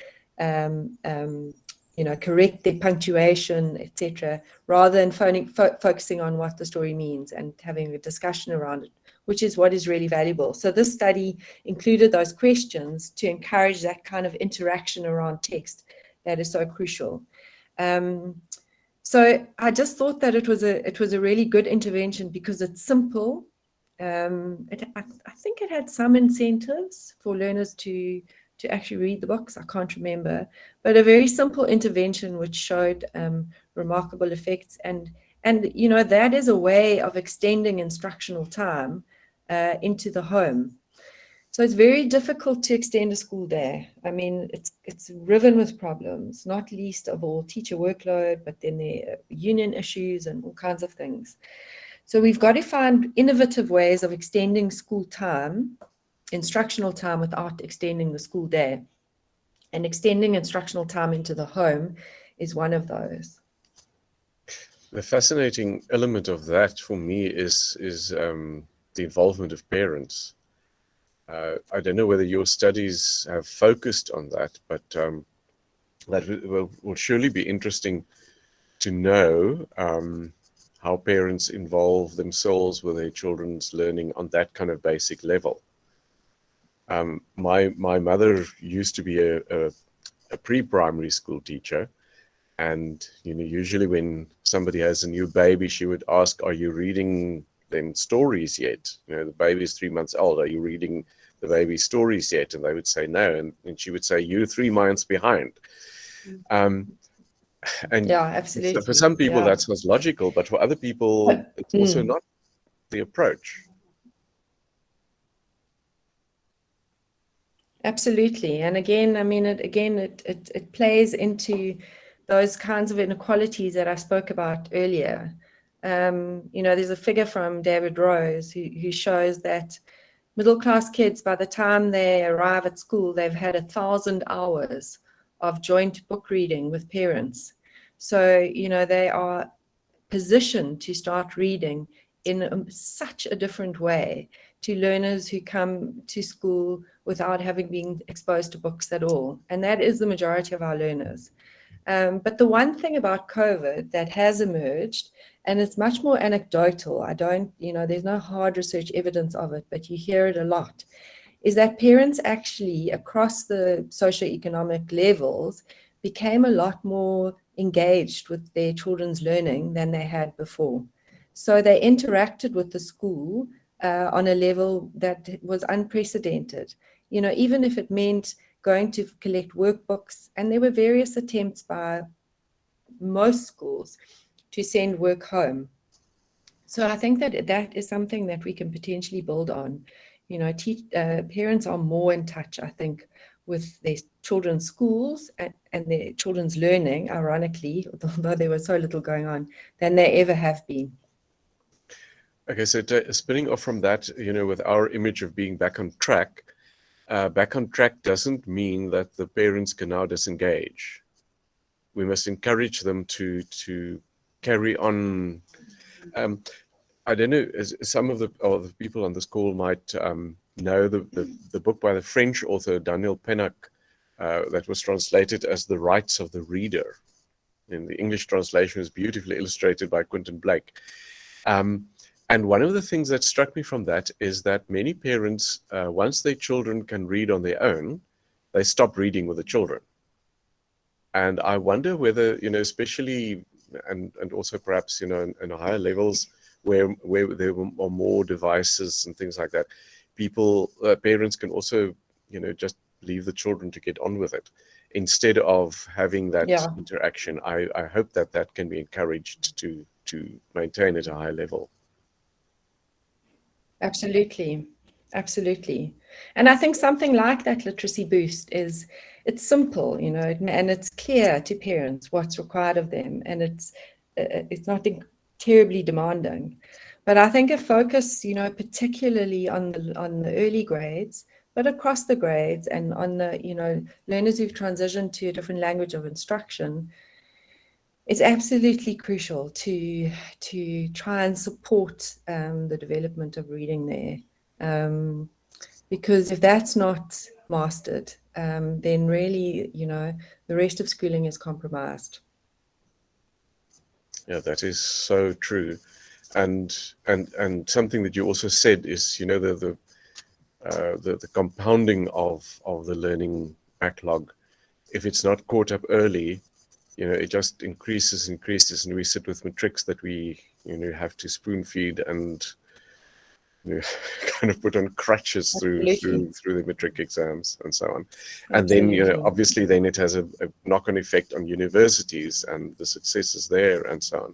correct their punctuation, etc., rather than focusing on what the story means and having a discussion around it, which is what is really valuable. So this study included those questions to encourage that kind of interaction around text that is so crucial. So I just thought that it was a really good intervention because it's simple. I think it had some incentives for learners to actually read the books. I can't remember, but a very simple intervention which showed remarkable effects. And that is a way of extending instructional time into the home. So it's very difficult to extend a school day. I mean, it's riven with problems, not least of all teacher workload, but then there are union issues and all kinds of things. So we've got to find innovative ways of extending school time, instructional time, without extending the school day. And extending instructional time into the home is one of those. The fascinating element of that for me is the involvement of parents. I don't know whether your studies have focused on that, but that will surely be interesting to know how parents involve themselves with their children's learning on that kind of basic level. My mother used to be a pre-primary school teacher, and usually when somebody has a new baby, she would ask, "Are you reading them stories yet? The baby's 3 months old. Are you reading the baby stories yet?" And they would say no, and she would say, "You're 3 months behind." And yeah, absolutely. for some people yeah. that sounds logical, but for other people it's also not the approach. Absolutely. And again, I mean, it plays into those kinds of inequalities that I spoke about earlier. There's a figure from David Rose who shows that middle-class kids, by the time they arrive at school, they've had 1,000 hours of joint book reading with parents. So, they are positioned to start reading in such a different way to learners who come to school without having been exposed to books at all. And that is the majority of our learners. But the one thing about COVID that has emerged, and it's much more anecdotal, there's no hard research evidence of it, but you hear it a lot, is that parents actually across the socioeconomic levels became a lot more engaged with their children's learning than they had before. So they interacted with the school on a level that was unprecedented. Even if it meant going to collect workbooks, and there were various attempts by most schools to send work home. So I think that is something that we can potentially build on. Parents are more in touch, I think, with their children's schools and their children's learning, ironically, although there was so little going on, than they ever have been. Okay, so spinning off from that, with our image of being back on track doesn't mean that the parents can now disengage. We must encourage them to carry on. I don't know, some of the people on this call might know the book by the French author Daniel Pennock that was translated as The Rights of the Reader. And the English translation is beautifully illustrated by Quentin Blake. And one of the things that struck me from that is that many parents, once their children can read on their own, they stop reading with the children. And I wonder whether, especially, and also perhaps, in higher levels where there are more devices and things like that, parents can also, just leave the children to get on with it instead of having that interaction. I hope that can be encouraged to maintain at a high level. Absolutely. And I think something like that literacy boost it's simple, and it's clear to parents what's required of them, and it's not terribly demanding. But I think a focus, particularly on the early grades, but across the grades and on the, learners who've transitioned to a different language of instruction, it's absolutely crucial to try and support the development of reading there, because if that's not mastered, then really, the rest of schooling is compromised. Yeah, that is so true, and something that you also said is, the compounding of the learning backlog. If it's not caught up early, it just increases, and we sit with matrics that we have to spoon feed and kind of put on crutches through the matric exams and so on. And then obviously then it has a knock-on effect on universities and the successes there and so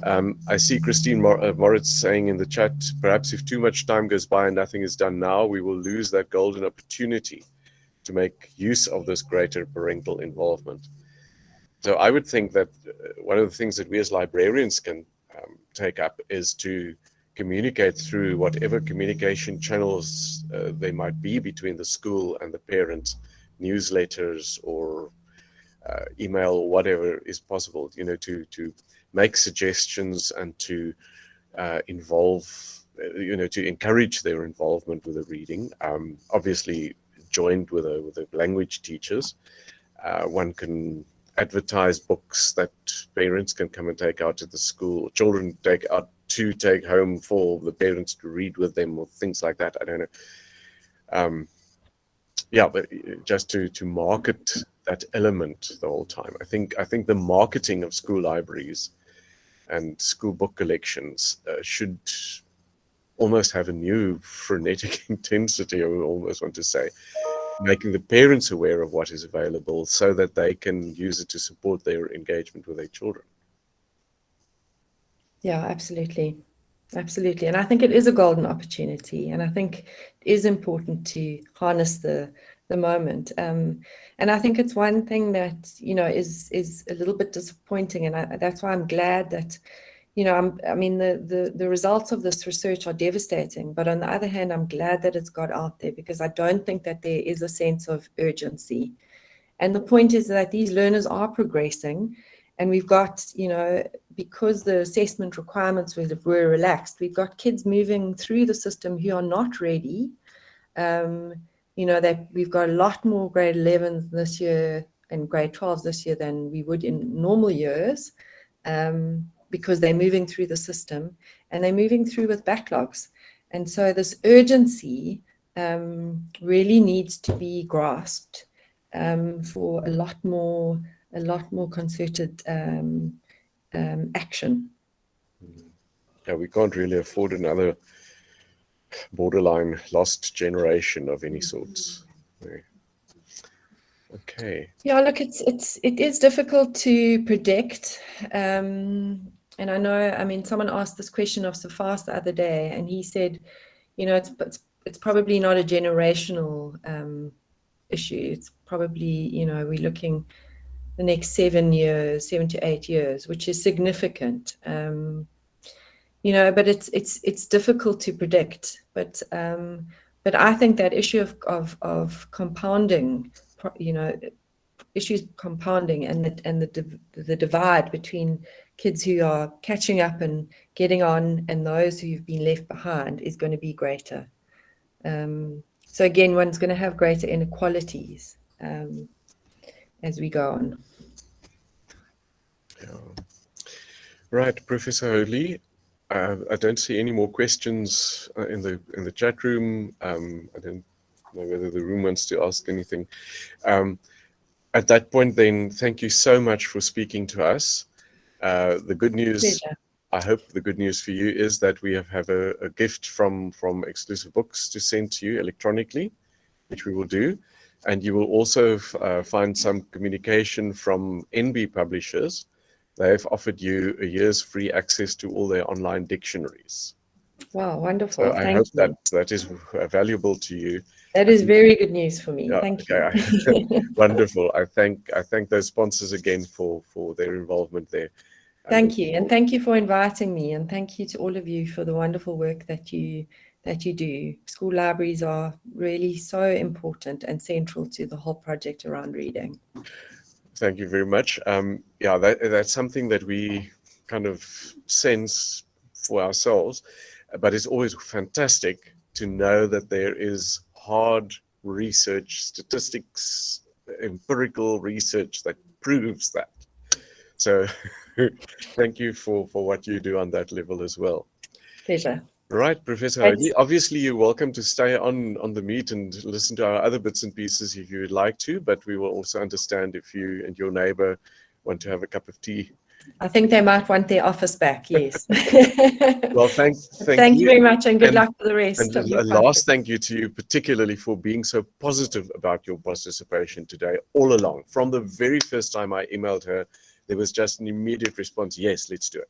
on. I see Christine Moritz saying in the chat, perhaps if too much time goes by and nothing is done now, we will lose that golden opportunity to make use of this greater parental involvement. So I would think that one of the things that we as librarians can take up is to communicate through whatever communication channels they might be between the school and the parents, newsletters or email, or whatever is possible, to make suggestions and to involve to encourage their involvement with the reading. Obviously, joined with the language teachers, one can advertise books that parents can come and take out to the school, children take home for the parents to read with them, or things like that. I don't know. Yeah, but just to market that element the whole time. I think the marketing of school libraries and school book collections should almost have a new frenetic intensity, I would almost want to say, making the parents aware of what is available so that they can use it to support their engagement with their children. Yeah, absolutely. Absolutely. And I think it is a golden opportunity. And I think it is important to harness the moment. And I think it's one thing that, is a little bit disappointing. And that's why I'm glad that, the results of this research are devastating. But on the other hand, I'm glad that it's got out there, because I don't think that there is a sense of urgency. And the point is that these learners are progressing. And we've got, because the assessment requirements were relaxed, we've got kids moving through the system who are not ready. That we've got a lot more grade 11s this year and grade 12s this year than we would in normal years, because they're moving through the system and they're moving through with backlogs. And so this urgency really needs to be grasped for a lot more concerted action. Yeah, we can't really afford another borderline lost generation of any sorts. Okay. Yeah, look, it is difficult to predict. And I know, someone asked this question of Safas the other day, and he said, it's probably not a generational issue. It's probably, we're looking the next 7 to 8 years, which is significant. But it's difficult to predict. But I think that issue of compounding, issues compounding, and the divide between kids who are catching up and getting on and those who've been left behind is going to be greater. So again, one's going to have greater inequalities as we go on. Yeah. Right, Professor Holy, I don't see any more questions in the chat room. I don't know whether the room wants to ask anything. At that point, then, thank you so much for speaking to us. The good news, Pleasure. I hope the good news for you is that we have a gift from Exclusive Books to send to you electronically, which we will do. And you will also find some communication from NB Publishers. They've offered you a year's free access to all their online dictionaries. Wow, wonderful. So I hope that is valuable to you. That is very good news for me. Yeah, Thank okay. you. Wonderful. I thank those sponsors again for their involvement there. Thank you. And thank you for inviting me. And thank you to all of you for the wonderful work that you do. School libraries are really so important and central to the whole project around reading. Thank you very much. Yeah, that's something that we kind of sense for ourselves, but it's always fantastic to know that there is hard research, statistics, empirical research that proves that. So thank you for what you do on that level as well. Pleasure. Right, Professor Holy, obviously you're welcome to stay on the meet and listen to our other bits and pieces if you would like to, but we will also understand if you and your neighbor want to have a cup of tea. I think they might want their office back, yes. Well, thank you very much, and good luck for the rest of your project. Last thank you to you, particularly for being so positive about your participation today all along. From the very first time I emailed her, there was just an immediate response, yes, let's do it.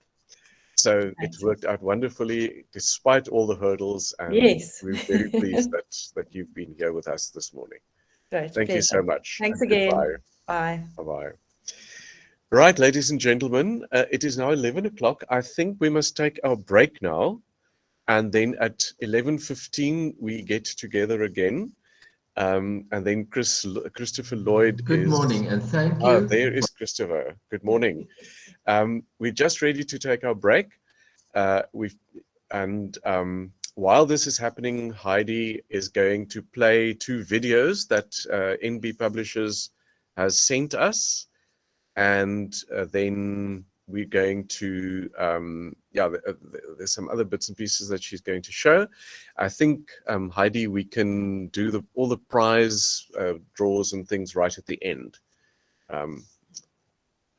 So it worked out wonderfully, despite all the hurdles, and yes. we're very pleased that you've been here with us this morning. Great, Thank you so much. Thanks again. Goodbye. Bye. Bye-bye. Right, ladies and gentlemen, it is now 11 o'clock. I think we must take our break now, and then at 11:15 we get together again. And then Christopher Lloyd Good morning, and thank you. There is Christopher. Good morning. We're just ready to take our break. And while this is happening, Heidi is going to play 2 videos that NB Publishers has sent us. And then we're going to, there's some other bits and pieces that she's going to show. I think, Heidi, we can do all the prize draws and things right at the end.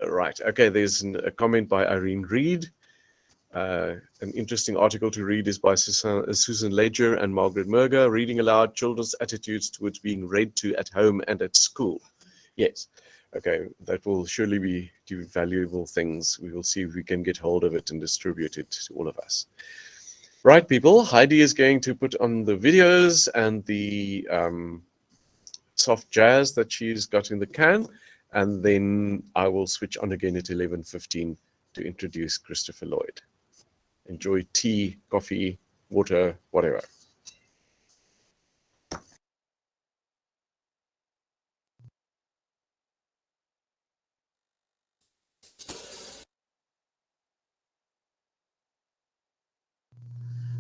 Right, okay, there's a comment by Irene Reed. An interesting article to read is by Susan Ledger and Margaret Merger, reading aloud children's attitudes towards being read to at home and at school. Yes, okay, that will surely be valuable things. We will see if we can get hold of it and distribute it to all of us. Right, people, Heidi is going to put on the videos and the soft jazz that she's got in the can, and then I will switch on again at 11:15 to introduce Christopher Lloyd. Enjoy tea, coffee, water, whatever.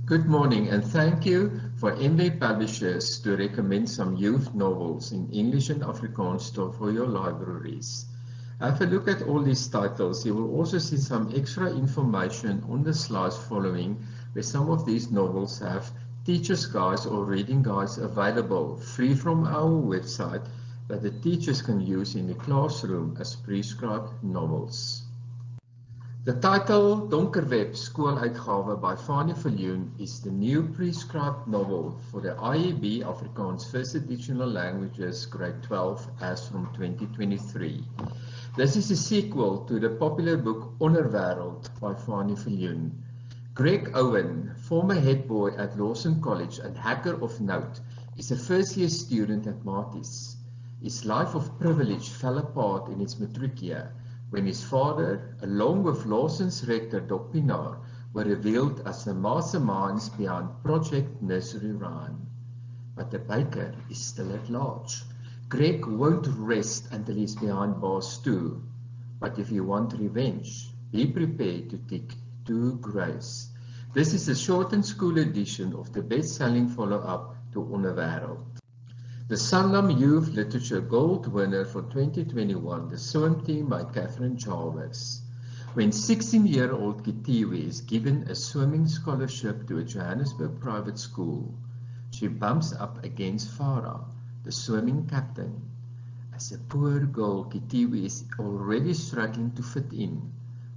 Good morning, and thank you for NB Publishers to recommend some youth novels in English and Afrikaans for your libraries. Have a look at all these titles. You will also see some extra information on the slides following, where some of these novels have teachers' guides or reading guides available free from our website that the teachers can use in the classroom as prescribed novels. The title Donkerweb Skooluitgawe by Fanie Viljoen is the new prescribed novel for the IEB Afrikaans First Additional Languages Grade 12 as from 2023. This is a sequel to the popular book Onderwêreld by Fanie Viljoen. Greg Owen, former head boy at Lawson College and hacker of note, is a first-year student at Maties. His life of privilege fell apart in its matric year when his father, along with Lawson's rector Doc Pinaar, were revealed as the masterminds behind Project Nursery Rhyme. But the baker is still at large. Greg won't rest until he's behind bars too. But if you want revenge, be prepared to take 2 graves. This is a shortened school edition of the best-selling follow-up to Onderwêreld. The Sanlam Youth Literature Gold winner for 2021, The Swim Team by Catherine Jarvis. When 16-year-old Kitiwe is given a swimming scholarship to a Johannesburg private school, she bumps up against Farah, the swimming captain. As a poor girl, Kitiwe is already struggling to fit in,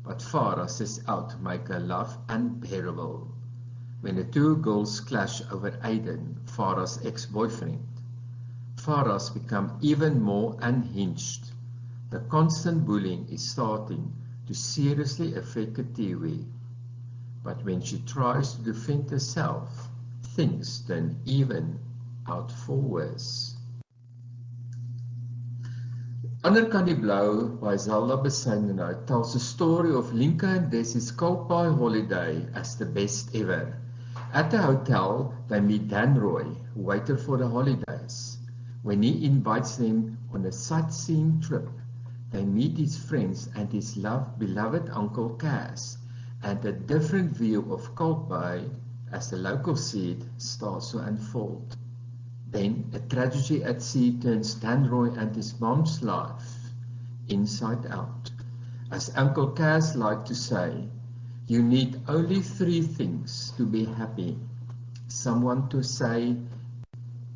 but Farah sets out to make her life unbearable. When the 2 girls clash over Aiden, Farah's ex-boyfriend, Farah's become even more unhinged. The constant bullying is starting to seriously affect Kitiwe. But when she tries to defend herself, things turn even out for worse. Anderkant die Blou by Zelda Besuidenhout tells the story of Linka and Desi's Kalpai holiday as the best ever. At the hotel, they meet Dan Roy, waiter for the holidays. When he invites them on a sightseeing trip, they meet his friends and his beloved Uncle Cass, and a different view of Kalpai, as the locals see it, starts to unfold. Then a tragedy at sea turns Dan Roy and his mom's life inside out. As Uncle Cass liked to say, you need only 3 things to be happy. Someone to say,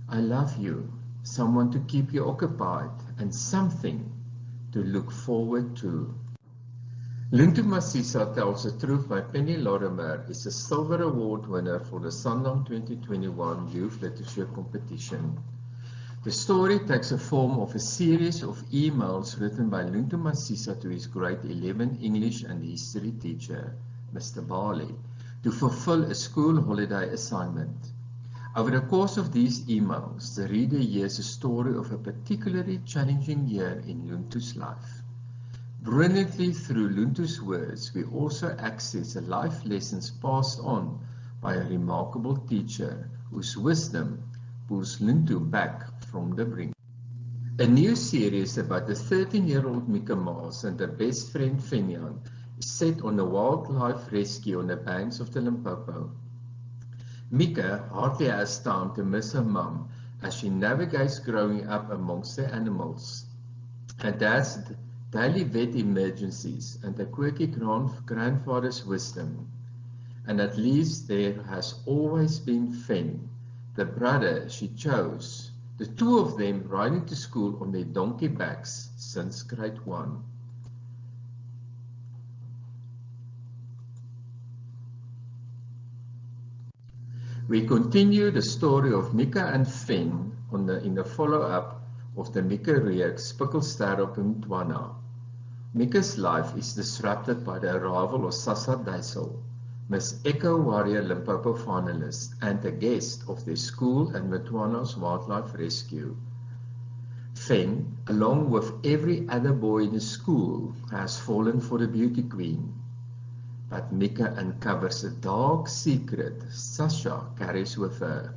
I love you, someone to keep you occupied, and something to look forward to. Luntu Masisa Tells the Truth by Penny Lorimer is a Silver Award winner for the Sanlam 2021 Youth Literature Competition. The story takes the form of a series of emails written by Luntu Masisa to his grade 11 English and history teacher, Mr. Barley, to fulfill a school holiday assignment. Over the course of these emails, the reader hears a story of a particularly challenging year in Luntu's life. Brilliantly through Luntu's words, we also access the life lessons passed on by a remarkable teacher whose wisdom pulls Luntu back from the brink. A new series about the 13-year-old Mika Maas and her best friend Fenian is set on a wildlife rescue on the banks of the Limpopo. Mika hardly has time to miss her mum as she navigates growing up amongst the animals. Her dad's daily vet emergencies and the quirky grandfather's wisdom. And at least there has always been Finn, the brother she chose, the two of them riding to school on their donkey backs since grade 1. We continue the story of Mika and Finn in the follow-up of the Mika reeks Spikkelster op Mtwana. Mika's life is disrupted by the arrival of Sassa Duisel, Miss Echo Warrior Limpopo finalist and a guest of the school and Mtwana's wildlife rescue. Finn, along with every other boy in the school, has fallen for the beauty queen. But Mika uncovers a dark secret Sasha carries with her.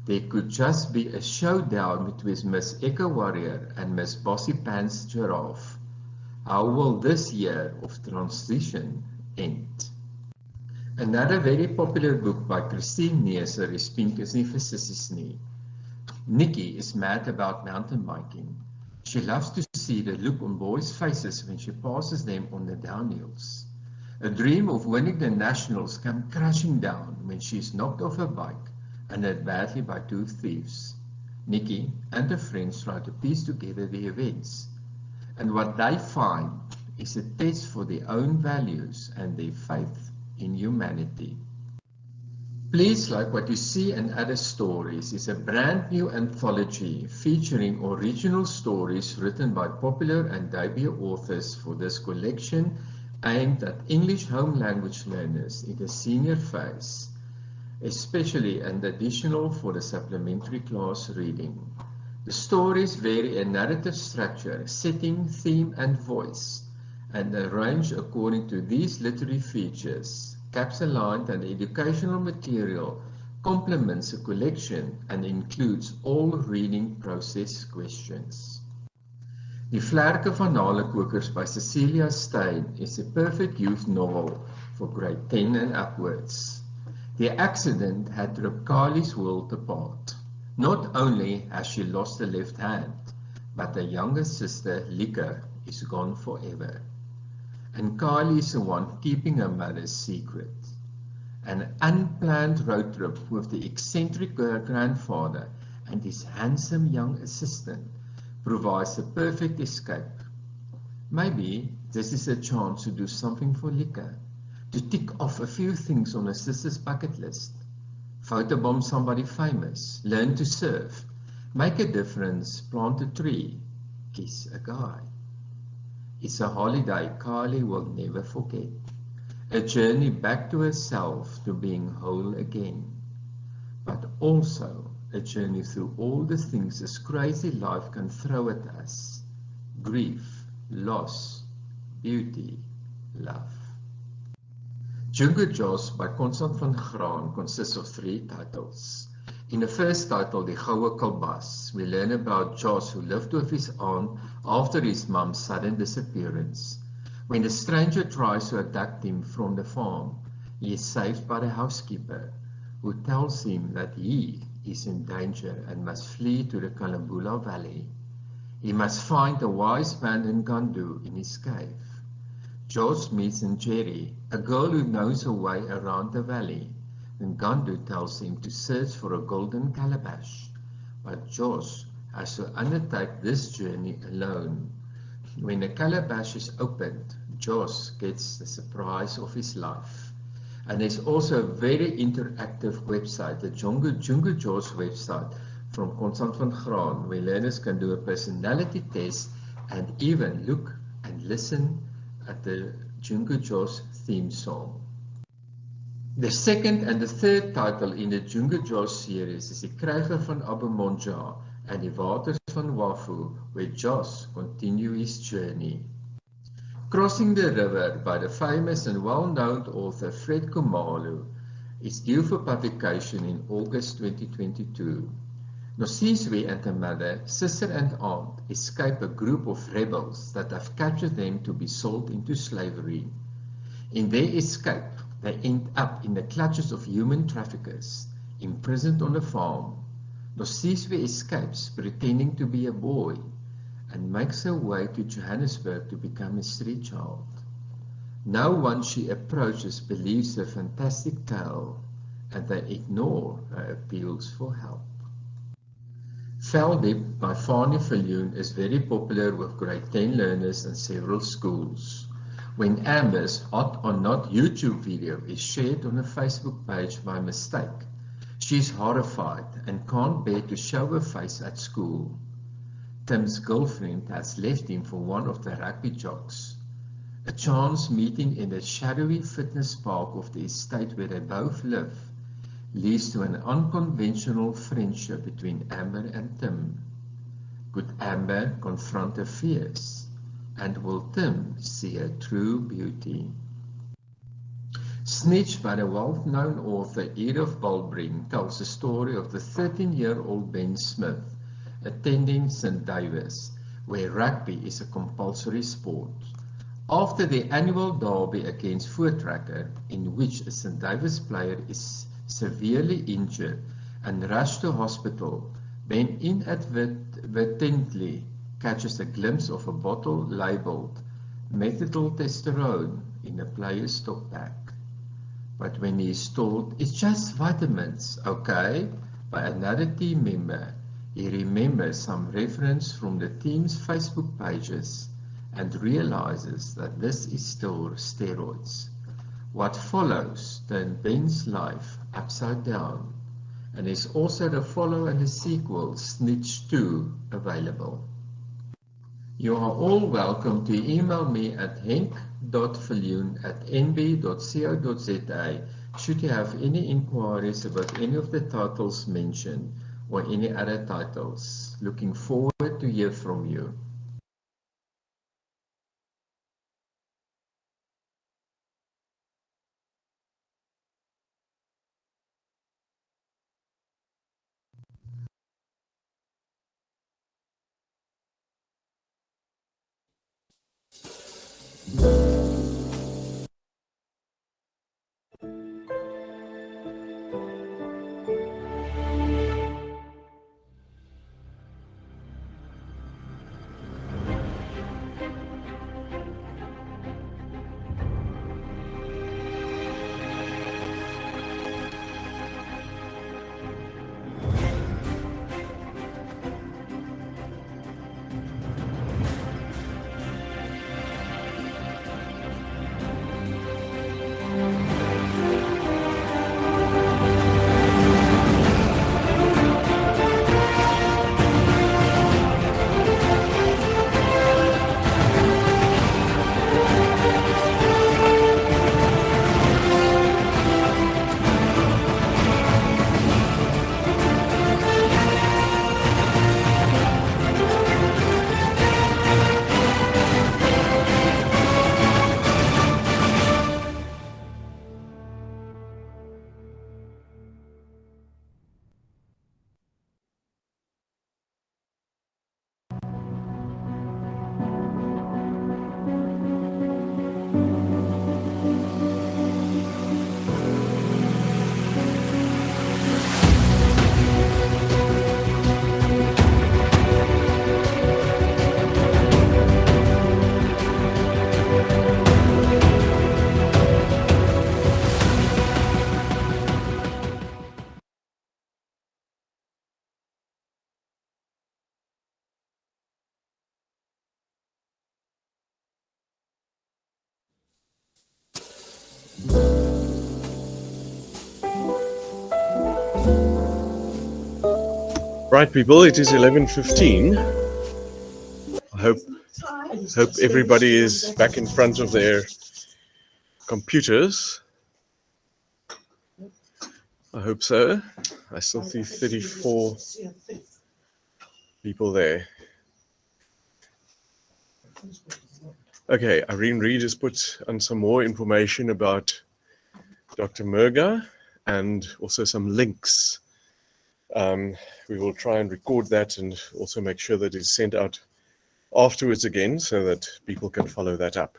There could just be a showdown between Miss Echo Warrior and Miss Bossy Pants Giraffe. How will this year of transition end? Another very popular book by Christine Neeser is Pink is nie vir sissies nie. Nikki is mad about mountain biking. She loves to see the look on boys' faces when she passes them on the downhills. A dream of winning the nationals comes crashing down when she is knocked off her bike and hurt badly by 2 thieves. Nikki and her friends try to piece together the events, and what they find is a test for their own values and their faith in humanity. Please Like What You See and Other Stories is a brand new anthology featuring original stories written by popular and debut authors for this collection aimed at English home language learners in the senior phase, especially and additional for the supplementary class reading. The stories vary in narrative structure, setting, theme, and voice, and arranged according to these literary features. Capsulined and educational material complements a collection and includes all reading process questions. Die Vlerke van Halekokers by Cecilia Stein is a perfect youth novel for grade 10 and upwards. The accident had ripped Kylie's world apart. Not only has she lost a left hand, but her younger sister, Lika, is gone forever. And Kylie is the one keeping her mother's secret. An unplanned road trip with the eccentric grandfather and his handsome young assistant provides a perfect escape. Maybe this is a chance to do something for Lika, to tick off a few things on her sister's bucket list. Photobomb somebody famous, learn to surf, make a difference, plant a tree, kiss a guy. It's a holiday Kylie will never forget. A journey back to herself, to being whole again. But also a journey through all the things this crazy life can throw at us. Grief, loss, beauty, love. Jungle Joss by Constant van Graan consists of 3 titles. In the first title, Die Goue Kalbas, we learn about Joss who lived with his aunt after his mom's sudden disappearance. When the stranger tries to abduct him from the farm, he is saved by the housekeeper, who tells him that he is in danger and must flee to the Kalambula Valley. He must find a wise man in Gandu in his cave. Joss meets Jerry, a girl who knows her way around the valley. And Gandu tells him to search for a golden calabash, but Joss has to undertake this journey alone. When the calabash is opened, Joss gets the surprise of his life. And there's also a very interactive website, the Jungle Joss website from Constant van Graan, where learners can do a personality test and even look and listen at the Jungle Joss theme song. The second and the third title in the Jungle Joss series is Die Kruiger van Abemonja and Die Waters van Wafu, where Joss continues his journey. Crossing the River by the famous and well-known author Fred Khumalo is due for publication in August 2022. Nosizwe and her mother, sister and aunt escape a group of rebels that have captured them to be sold into slavery. In their escape, they end up in the clutches of human traffickers imprisoned on a farm, Nosizwe escapes pretending to be a boy and makes her way to Johannesburg to become a street child. No one she approaches believes her fantastic tale, and they ignore her appeals for help. Velddiep by Fanie Viljoen is very popular with grade 10 learners in several schools. When Amber's hot or not YouTube video is shared on a Facebook page by mistake, she is horrified and can't bear to show her face at school. Tim's girlfriend has left him for one of the rugby jocks. A chance meeting in the shadowy fitness park of the estate where they both live leads to an unconventional friendship between Amber and Tim. Could Amber confront her fears? And will Tim see her true beauty? Snitch by the well-known author Edith Baldwin tells the story of the 13-year-old Ben Smith attending St. Davis, where rugby is a compulsory sport. After the annual derby against Voortrekker, in which a St. Davis player is severely injured and rushed to hospital, Ben inadvertently catches a glimpse of a bottle labeled methyltestosterone in a player's top bag. But when he is told, it's just vitamins, okay, by another team member, he remembers some reference from the team's Facebook pages and realizes that this is still steroids. What follows turned Ben's life upside down, and is also the follow and the sequel, Snitch 2, available. You are all welcome to email me at henk.viljoen@nb.co.za should you have any inquiries about any of the titles mentioned or any other titles. Looking forward to hear from you. Right, people, it is 11:15. I hope everybody is back in front of their computers. I hope so. I still see 34 people there. Okay, Irene Reed has put on some more information about Dr. Murga and also some links. We will try and record that and also make sure that it's sent out afterwards again so that people can follow that up.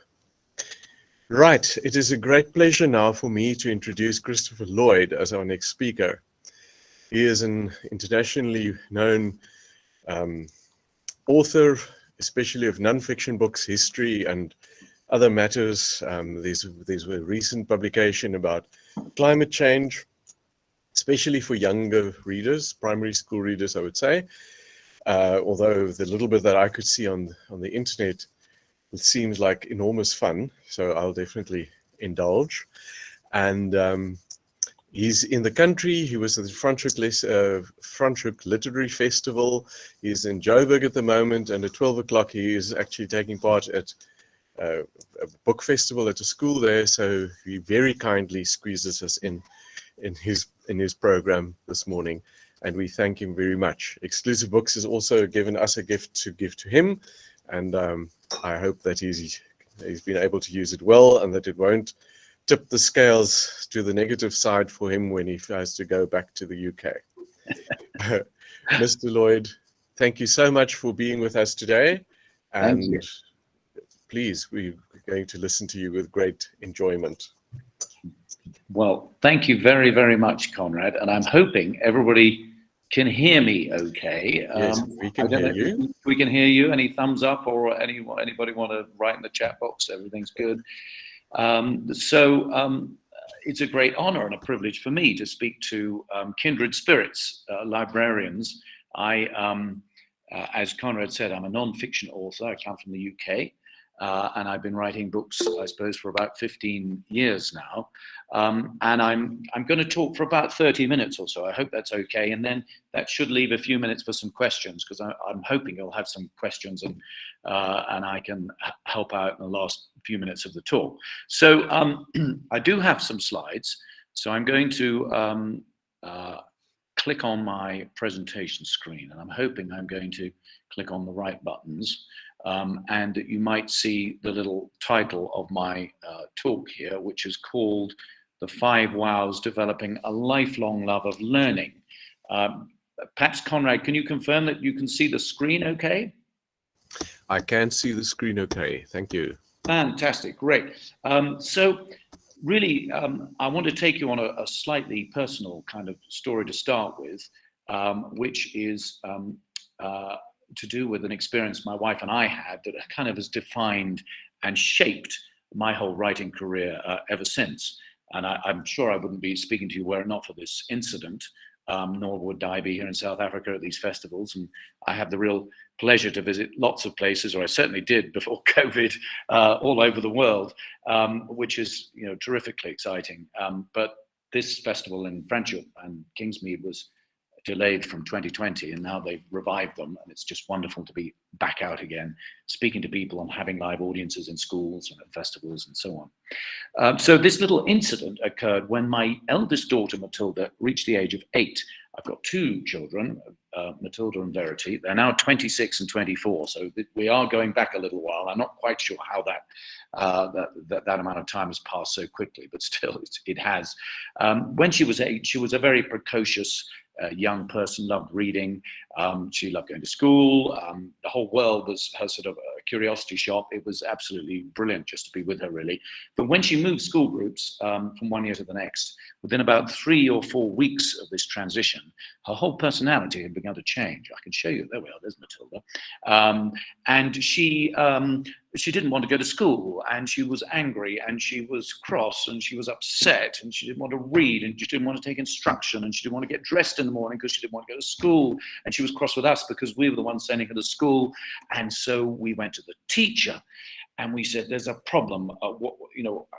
Right, it is a great pleasure now for me to introduce Christopher Lloyd as our next speaker. He is an internationally known author, especially of non-fiction books, history, and other matters. These were recent publication about climate change, especially for younger readers, primary school readers, I would say. Although the little bit that I could see on the internet, it seems like enormous fun. So I'll definitely indulge. And he's in the country. He was at the Franschhoek Literary Festival. He's in Joburg at the moment, and at 12 o'clock he is actually taking part at a book festival at a school there. So he very kindly squeezes us in his program this morning, and we thank him very much. Exclusive Books has also given us a gift to give to him, and I hope that he's been able to use it well, and that it won't tip the scales to the negative side for him when he has to go back to the UK. Mr. Lloyd, thank you so much for being with us today. And thank you. Please, we're going to listen to you with great enjoyment. Well, thank you very, very much, Conrad. And I'm hoping everybody can hear me okay. Yes, we can hear you. We can hear you. Any thumbs up, or anybody want to write in the chat box? Everything's good. It's a great honor and a privilege for me to speak to kindred spirits, librarians. As Conrad said, I'm a non-fiction author. I come from the UK, and I've been writing books, I suppose, for about 15 years now. And I'm going to talk for about 30 minutes or so. I hope that's okay. And then that should leave a few minutes for some questions, because I'm hoping you'll have some questions, and I can help out in the last few minutes of the talk. So I do have some slides. So I'm going to click on my presentation screen, and I'm hoping I'm going to click on the right buttons. And you might see the little title of my talk here, which is called The 5 Wows Developing a Lifelong Love of Learning. Perhaps, Conrad, can you confirm that you can see the screen okay? I can see the screen okay. Thank you. Fantastic. Great. So really, I want to take you on a slightly personal kind of story to start with, which is to do with an experience my wife and I had that kind of has defined and shaped my whole writing career ever since. And I'm sure I wouldn't be speaking to you were it not for this incident, nor would I be here in South Africa at these festivals. And I have the real pleasure to visit lots of places, or I certainly did before COVID, all over the world, which is, you know, terrifically exciting. But this festival in Franschhoek and Kingsmead was delayed from 2020, and now they've revived them, and it's just wonderful to be back out again, speaking to people and having live audiences in schools and at festivals and so on. So this little incident occurred when my eldest daughter, Matilda, reached the age of 8. I've got 2 children, Matilda and Verity. They're now 26 and 24, so we are going back a little while. I'm not quite sure how that amount of time has passed so quickly, but still it has. When she was 8, she was a very precocious young person, loved reading. She loved going to school. The whole world was her sort of curiosity shop. It was absolutely brilliant just to be with her, really. But when she moved school groups from one year to the next, within about 3 or 4 weeks of this transition, her whole personality had begun to change. I can show you. There we are. There's Matilda. And she didn't want to go to school, and she was angry, and she was cross, and she was upset, and she didn't want to read, and she didn't want to take instruction, and she didn't want to get dressed in the morning because she didn't want to go to school, and she was cross with us because we were the ones sending her to school. And so we went to the teacher, and we said, there's a problem.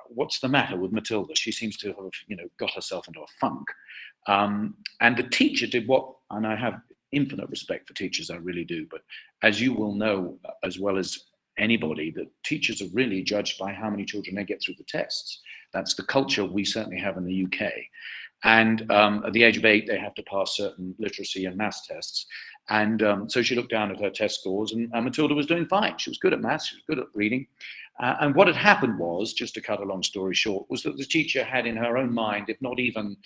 What's the matter with Matilda? She seems to have, got herself into a funk. And the teacher did and I have infinite respect for teachers, I really do, but as you will know as well as anybody, that teachers are really judged by how many children they get through the tests. That's the culture we certainly have in the UK. And at the age of 8, they have to pass certain literacy and maths tests. And so she looked down at her test scores, and Matilda was doing fine. She was good at maths, she was good at reading. And what had happened was, just to cut a long story short, was that the teacher had in her own mind, if not even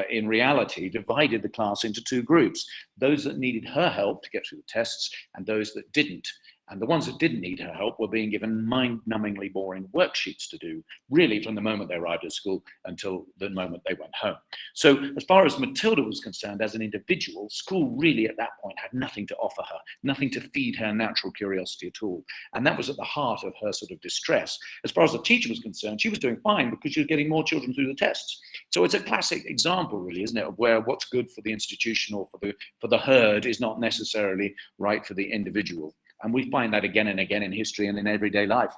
in reality, divided the class into 2 groups. Those that needed her help to get through the tests, and those that didn't. And the ones that didn't need her help were being given mind-numbingly boring worksheets to do, really from the moment they arrived at school until the moment they went home. So as far as Matilda was concerned, as an individual, school really at that point had nothing to offer her, nothing to feed her natural curiosity at all. And that was at the heart of her sort of distress. As far as the teacher was concerned, she was doing fine because she was getting more children through the tests. So it's a classic example, really, isn't it, of where what's good for the institution or for the herd is not necessarily right for the individual. And we find that again and again in history and in everyday life.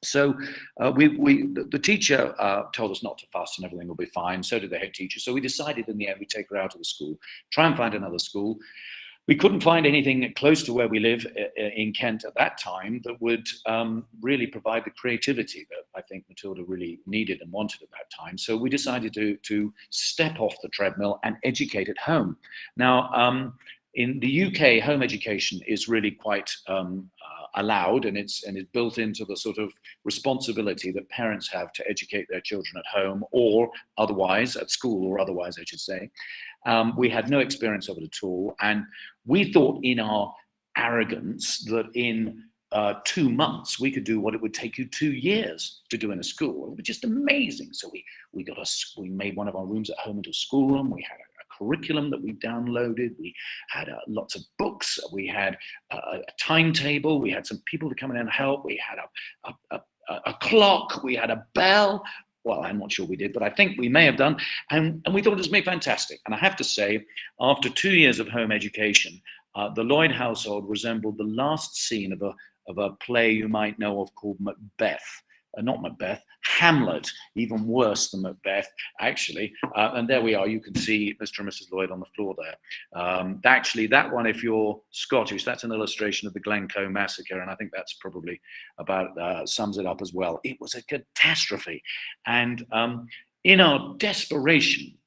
So the teacher told us not to fuss and everything will be fine. So did the head teacher. So we decided in the end we'd take her out of the school, try and find another school. We couldn't find anything close to where we live in Kent at that time that would really provide the creativity that I think Matilda really needed and wanted at that time. So we decided to step off the treadmill and educate at home. Now, in the UK, home education is really quite allowed, and it's built into the sort of responsibility that parents have to educate their children at home or otherwise at school, or otherwise, I should say. We had no experience of it at all, and we thought in our arrogance that in 2 months we could do what it would take you 2 years to do in a school. It was just amazing. So we made one of our rooms at home into a schoolroom. We had a curriculum that we downloaded. We had lots of books. We had a timetable. We had some people to come in and help. We had a clock. We had a bell. Well, I'm not sure we did, but I think we may have done. And we thought it was made fantastic. And I have to say, after 2 years of home education, the Lloyd household resembled the last scene of a play you might know of called Macbeth. Not Macbeth, Hamlet, even worse than Macbeth, actually. And there we are, you can see Mr. and Mrs. Lloyd on the floor there. Actually, that one, if you're Scottish, that's an illustration of the Glencoe massacre, and I think that's probably about sums it up as well. It was a catastrophe. And in our desperation,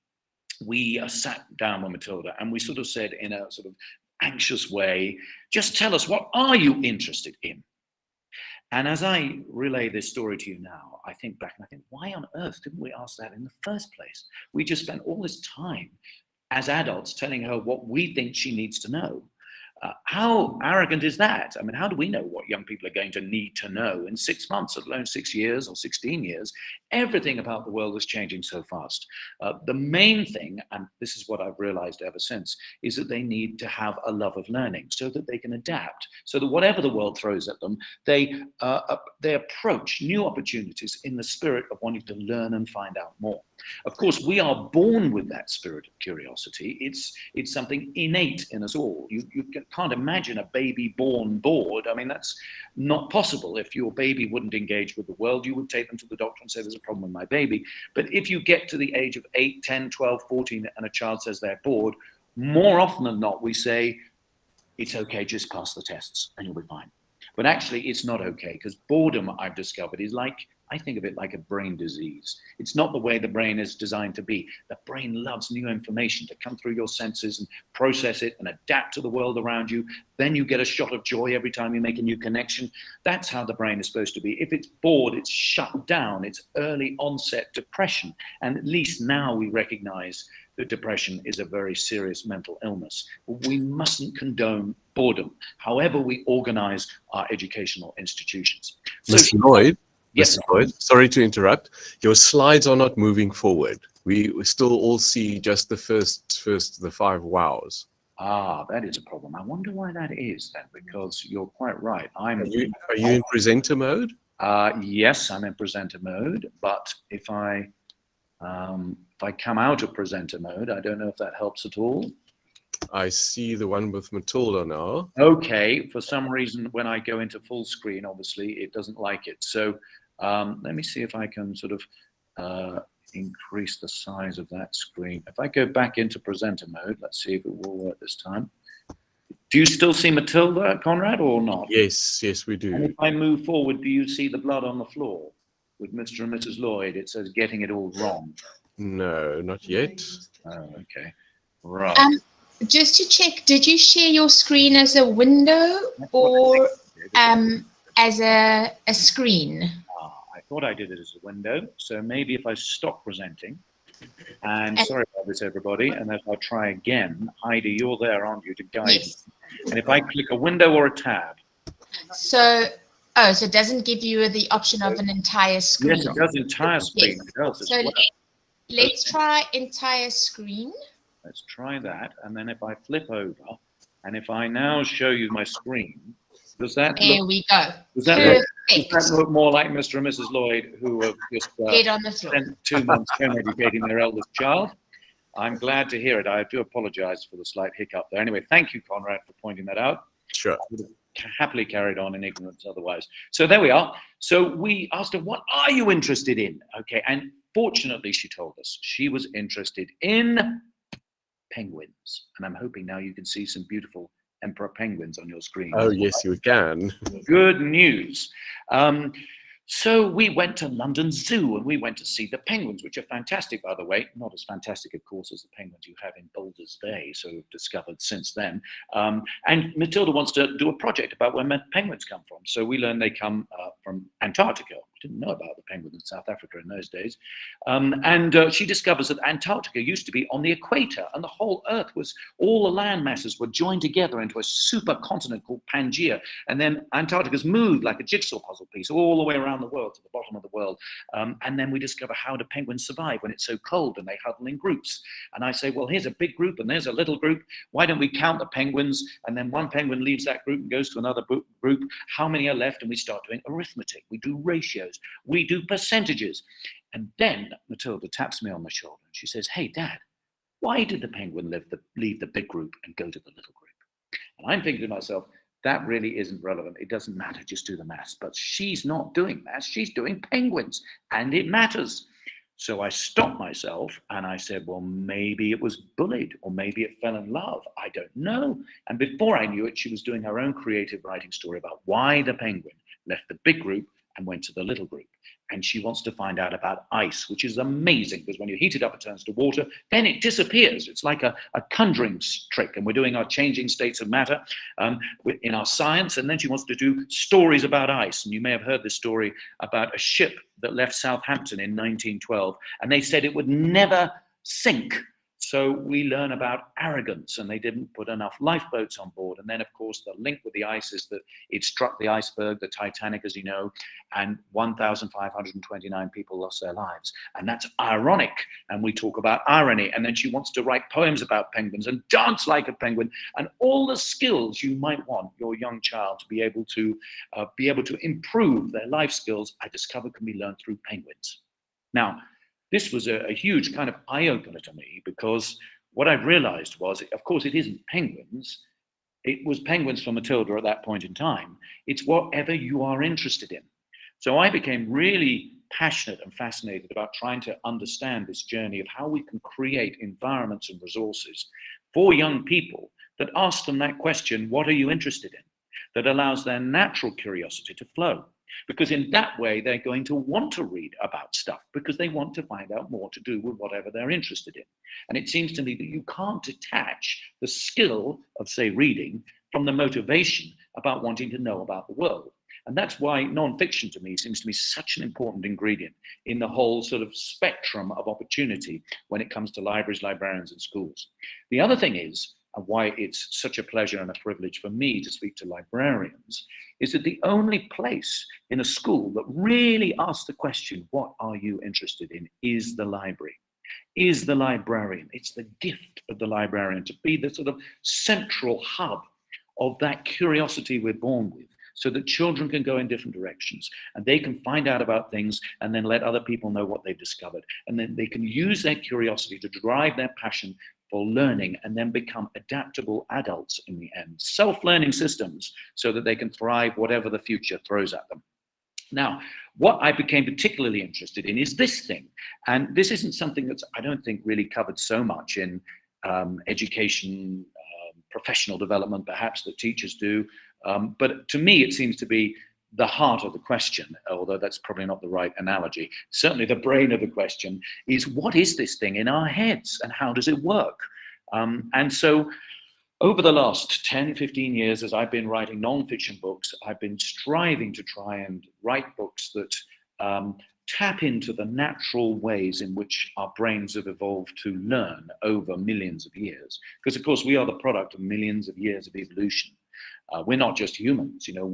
we sat down with Matilda and we sort of said in a sort of anxious way, just tell us, what are you interested in? And as I relay this story to you now, I think back and I think, why on earth didn't we ask that in the first place? We just spent all this time as adults telling her what we think she needs to know. How arrogant is that? I mean, how do we know what young people are going to need to know in 6 months, let alone 6 years or 16 years? Everything about the world is changing so fast. The main thing, and this is what I've realized ever since, is that they need to have a love of learning so that they can adapt, so that whatever the world throws at them, they approach new opportunities in the spirit of wanting to learn and find out more. Of course, we are born with that spirit of curiosity. It's something innate in us all. You can't imagine a baby born bored. I mean, that's not possible. If your baby wouldn't engage with the world, you would take them to the doctor and say, there's a problem with my baby. But if you get to the age of 8, 10, 12, 14, and a child says they're bored, more often than not, we say, it's okay, just pass the tests and you'll be fine. But actually, it's not okay, because boredom, I've discovered, is like, I think of it like a brain disease. It's not the way the brain is designed to be. The brain loves new information to come through your senses and process it and adapt to the world around you. Then you get a shot of joy every time you make a new connection. That's how the brain is supposed to be. If it's bored, it's shut down. It's early onset depression. And at least now we recognize that depression is a very serious mental illness. We mustn't condone boredom, however we organize our educational institutions. So, Mr. Lloyd? yes, Mr. Lloyd, sorry to interrupt. Your slides are not moving forward. We still all see just the 5 wows. Ah, that is a problem. I wonder why that is then, because you're quite right. Are you in presenter mode? Yes, I'm in presenter mode, but if I come out of presenter mode, I don't know if that helps at all. I see the one with Matilda now. Okay, for some reason, when I go into full screen, obviously, it doesn't like it. So let me see if I can sort of increase the size of that screen. If I go back into presenter mode, let's see if it will work this time. Do you still see Matilda, Conrad, or not? Yes, we do. And if I move forward, do you see the blood on the floor with Mr. and Mrs. Lloyd? It says getting it all wrong. No, not yet. Oh, okay. Right. Just to check, did you share your screen as a window or as a screen? I thought I did it as a window. So maybe if I stop presenting, and sorry about this, everybody, and if I try again, Heidi, you're there, aren't you, to guide me? Yes. And if I click a window or a tab. So, oh, so it doesn't give you the option of an entire screen. Yes, it does entire screen. Yes. It does as So well. let's try entire screen. Let's try that. And then if I flip over, and if I now show you my screen, does that There look, we go. does that look more like Mr. and Mrs. Lloyd, who have just Head on the floor. spent 2 months home educating their eldest child? I'm glad to hear it. I do apologize for the slight hiccup there. Anyway, thank you, Conrad, for pointing that out. Sure. I would have happily carried on in ignorance otherwise. So there we are. So we asked her, what are you interested in? Okay, and fortunately she told us she was interested in penguins. And I'm hoping now you can see some beautiful emperor penguins on your screen. Oh, yes, you can. Good news. So we went to London Zoo and we went to see the penguins, which are fantastic, by the way. Not as fantastic, of course, as the penguins you have in Boulders Bay, so we've discovered since then. And Matilda wants to do a project about where penguins come from. So we learned they come from Antarctica. We didn't know about the penguins in South Africa in those days. She discovers that Antarctica used to be on the equator, and the whole Earth was, all the land masses were joined together into a supercontinent called Pangaea. And then Antarctica's moved like a jigsaw puzzle piece all the way around the world to the bottom of the world. And then we discover how do penguins survive when it's so cold and they huddle in groups. And I say, well, here's a big group and there's a little group. Why don't we count the penguins? And then one penguin leaves that group and goes to another group. How many are left? And we start doing arithmetic. We do ratios. We do percentages. And then Matilda taps me on the shoulder and she says, hey, Dad, why did the penguin leave the big group and go to the little group? And I'm thinking to myself, that really isn't relevant. It doesn't matter. Just do the maths. But she's not doing maths. She's doing penguins, and it matters. So I stopped myself and I said, well, maybe it was bullied or maybe it fell in love. I don't know. And before I knew it, she was doing her own creative writing story about why the penguin left the big group and went to the little group. And she wants to find out about ice, which is amazing because when you heat it up, it turns to water, then it disappears. It's like a conjuring trick. And we're doing our changing states of matter in our science. And then she wants to do stories about ice. And you may have heard this story about a ship that left Southampton in 1912. And they said it would never sink. So we learn about arrogance, and they didn't put enough lifeboats on board. And then, of course, the link with the ice is that it struck the iceberg, the Titanic, as you know, and 1,529 people lost their lives. And that's ironic. And we talk about irony. And then she wants to write poems about penguins and dance like a penguin, and all the skills you might want your young child to be able to improve their life skills, I discovered can be learned through penguins. Now, this was a huge kind of eye-opener to me because what I realized was, of course, it isn't penguins. It was penguins for Matilda at that point in time. It's whatever you are interested in. So I became really passionate and fascinated about trying to understand this journey of how we can create environments and resources for young people that ask them that question, what are you interested in? That allows their natural curiosity to flow. Because in that way, they're going to want to read about stuff because they want to find out more to do with whatever they're interested in. And it seems to me that you can't detach the skill of, say, reading from the motivation about wanting to know about the world. And that's why nonfiction to me seems to be such an important ingredient in the whole sort of spectrum of opportunity when it comes to libraries, librarians, and schools. The other thing is, and why it's such a pleasure and a privilege for me to speak to librarians, is that the only place in a school that really asks the question, what are you interested in, is the library, is the librarian. It's the gift of the librarian to be the sort of central hub of that curiosity we're born with, so that children can go in different directions and they can find out about things and then let other people know what they've discovered. And then they can use their curiosity to drive their passion for learning and then become adaptable adults in the end, self-learning systems so that they can thrive whatever the future throws at them. Now, what I became particularly interested in is this thing. And this isn't something that's, I don't think, really covered so much in education, professional development, perhaps, that teachers do. But to me, it seems to be the heart of the question, although that's probably not the right analogy. Certainly the brain of the question is, what is this thing in our heads and how does it work? And so over the last 10, 15 years, as I've been writing nonfiction books, I've been striving to try and write books that tap into the natural ways in which our brains have evolved to learn over millions of years. Because of course we are the product of millions of years of evolution. We're not just humans, you know,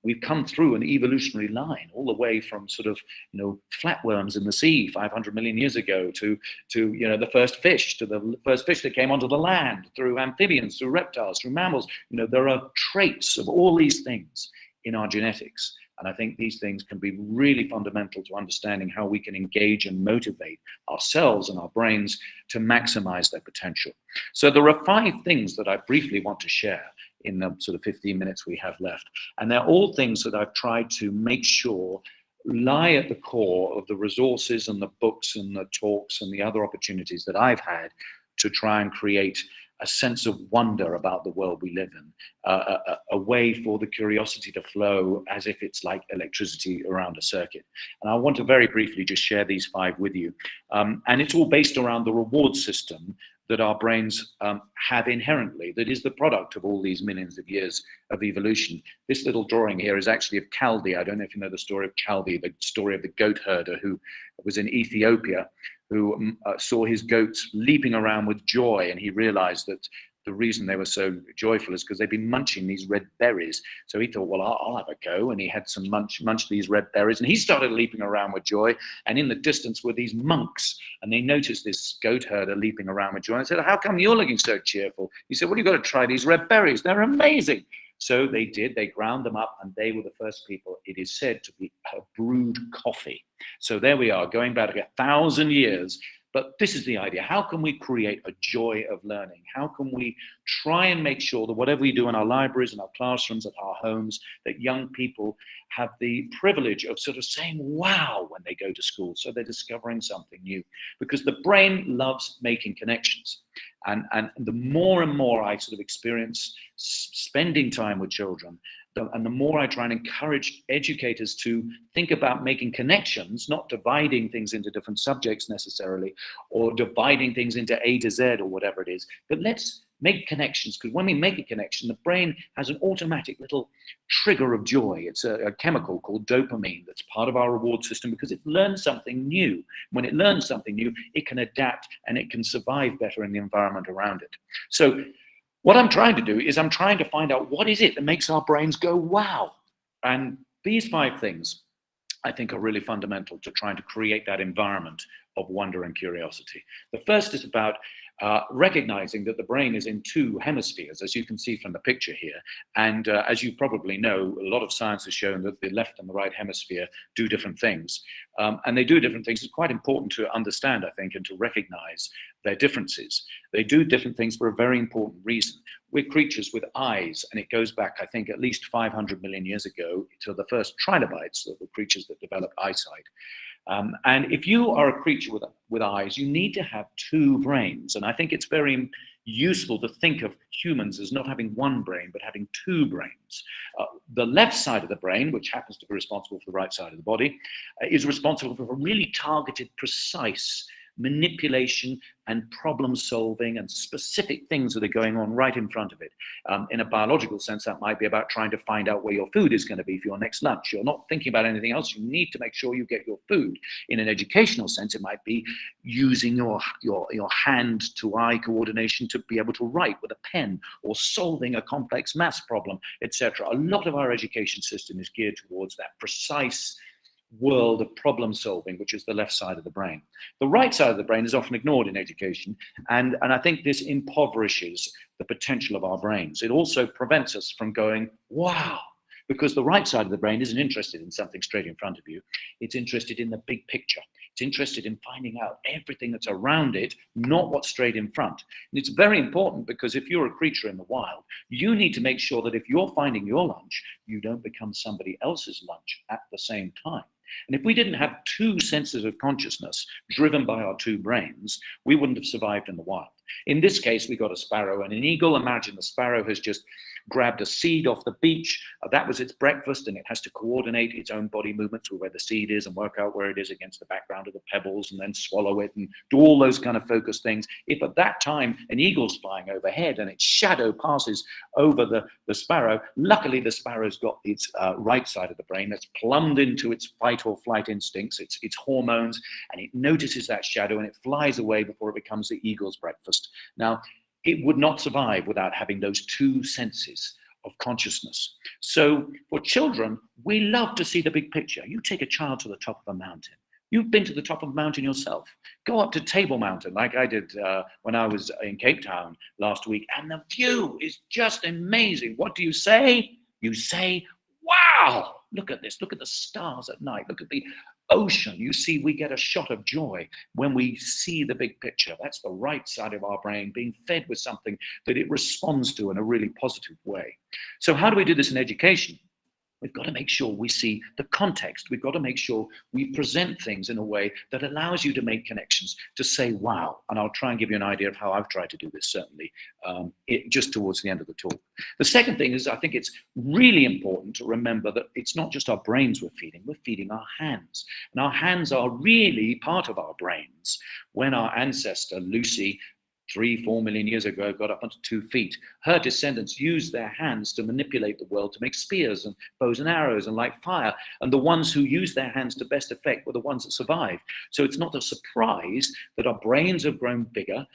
we've come through an evolutionary line all the way from sort of, you know, flatworms in the sea 500 million years ago to you know, the first fish, to the first fish that came onto the land, through amphibians, through reptiles, through mammals. You know, there are traits of all these things in our genetics. And I think these things can be really fundamental to understanding how we can engage and motivate ourselves and our brains to maximize their potential. So there are 5 things that I briefly want to share in the sort of 15 minutes we have left. And they're all things that I've tried to make sure lie at the core of the resources and the books and the talks and the other opportunities that I've had to try and create a sense of wonder about the world we live in, a way for the curiosity to flow as if it's like electricity around a circuit. And I want to very briefly just share these 5 with you. And it's all based around the reward system that our brains have inherently, that is the product of all these millions of years of evolution. This little drawing here is actually of Caldi. I don't know if you know the story of Caldi, the story of the goat herder who was in Ethiopia, who saw his goats leaping around with joy, and he realized that the reason they were so joyful is because they'd been munching these red berries. So he thought, well, I'll have a go. And he had some munch these red berries, and he started leaping around with joy. And in the distance were these monks, and they noticed this goat herder leaping around with joy. And said, how come you're looking so cheerful? He said, well, you've got to try these red berries. They're amazing. So they did. They ground them up, and they were the first people, it is said, to be brewed coffee. So there we are, going back 1,000 years. But this is the idea. How can we create a joy of learning? How can we try and make sure that whatever we do in our libraries, in our classrooms, at our homes, that young people have the privilege of sort of saying, wow, when they go to school, so they're discovering something new. Because the brain loves making connections. And the more and more I sort of experience spending time with children, and the more I try and encourage educators to think about making connections, not dividing things into different subjects necessarily, or dividing things into A to Z or whatever it is, but let's make connections, because when we make a connection, the brain has an automatic little trigger of joy. It's a chemical called dopamine that's part of our reward system because it learns something new. When it learns something new, it can adapt and it can survive better in the environment around it. So what I'm trying to do is I'm trying to find out what is it that makes our brains go, wow. And these 5 things, I think, are really fundamental to trying to create that environment of wonder and curiosity. The first is about recognizing that the brain is in 2 hemispheres, as you can see from the picture here. And as you probably know, a lot of science has shown that the left and the right hemisphere do different things. And they do different things. It's quite important to understand, I think, and to recognize their differences. They do different things for a very important reason. We're creatures with eyes, and it goes back, I think, at least 500 million years ago to the first trilobites, the creatures that developed eyesight. And if you are a creature with eyes, you need to have 2 brains. And I think it's very useful to think of humans as not having 1 brain, but having 2 brains. The left side of the brain, which happens to be responsible for the right side of the body, is responsible for really targeted, precise manipulation and problem solving and specific things that are going on right in front of it. In a biological sense, that might be about trying to find out where your food is going to be for your next lunch. You're not thinking about anything else. You need to make sure you get your food. In an educational sense, it might be using your hand to eye coordination to be able to write with a pen, or solving a complex maths problem, etc. A lot of our education system is geared towards that precise world of problem solving, which is the left side of the brain. The right side of the brain is often ignored in education, and I think this impoverishes the potential of our brains. It also prevents us from going, wow, because the right side of the brain isn't interested in something straight in front of you. It's interested in the big picture. It's interested in finding out everything that's around it, not what's straight in front. And it's very important, because if you're a creature in the wild, you need to make sure that if you're finding your lunch, you don't become somebody else's lunch at the same time. And if we didn't have 2 senses of consciousness driven by our 2 brains, we wouldn't have survived in the wild. In this case, we got a sparrow and an eagle. Imagine the sparrow has just grabbed a seed off the beach. That was its breakfast, and it has to coordinate its own body movements with where the seed is and work out where it is against the background of the pebbles, and then swallow it and do all those kind of focused things. If at that time an eagle's flying overhead and its shadow passes over the sparrow, luckily the sparrow's got its right side of the brain that's plumbed into its fight or flight instincts, its hormones, and it notices that shadow and it flies away before it becomes the eagle's breakfast. Now, it would not survive without having those 2 senses of consciousness. So for children, we love to see the big picture. You take a child to the top of a mountain. You've been to the top of a mountain yourself. Go up to Table Mountain like I did when I was in Cape Town last week, and the view is just amazing. What do you say? You say, wow, look at this. Look at the stars at night. Look at the ocean. You see, we get a shot of joy when we see the big picture. That's the right side of our brain being fed with something that it responds to in a really positive way. So how do we do this in education? We've got to make sure we see the context. We've got to make sure we present things in a way that allows you to make connections, to say, wow. And I'll try and give you an idea of how I've tried to do this, certainly, just towards the end of the talk. The second thing is, I think it's really important to remember that it's not just our brains we're feeding our hands. And our hands are really part of our brains. When our ancestor, Lucy, 3-4 million years ago, got up onto 2 feet. Her descendants used their hands to manipulate the world, to make spears and bows and arrows and light fire. And the ones who used their hands to best effect were the ones that survived. So it's not a surprise that our brains have grown bigger,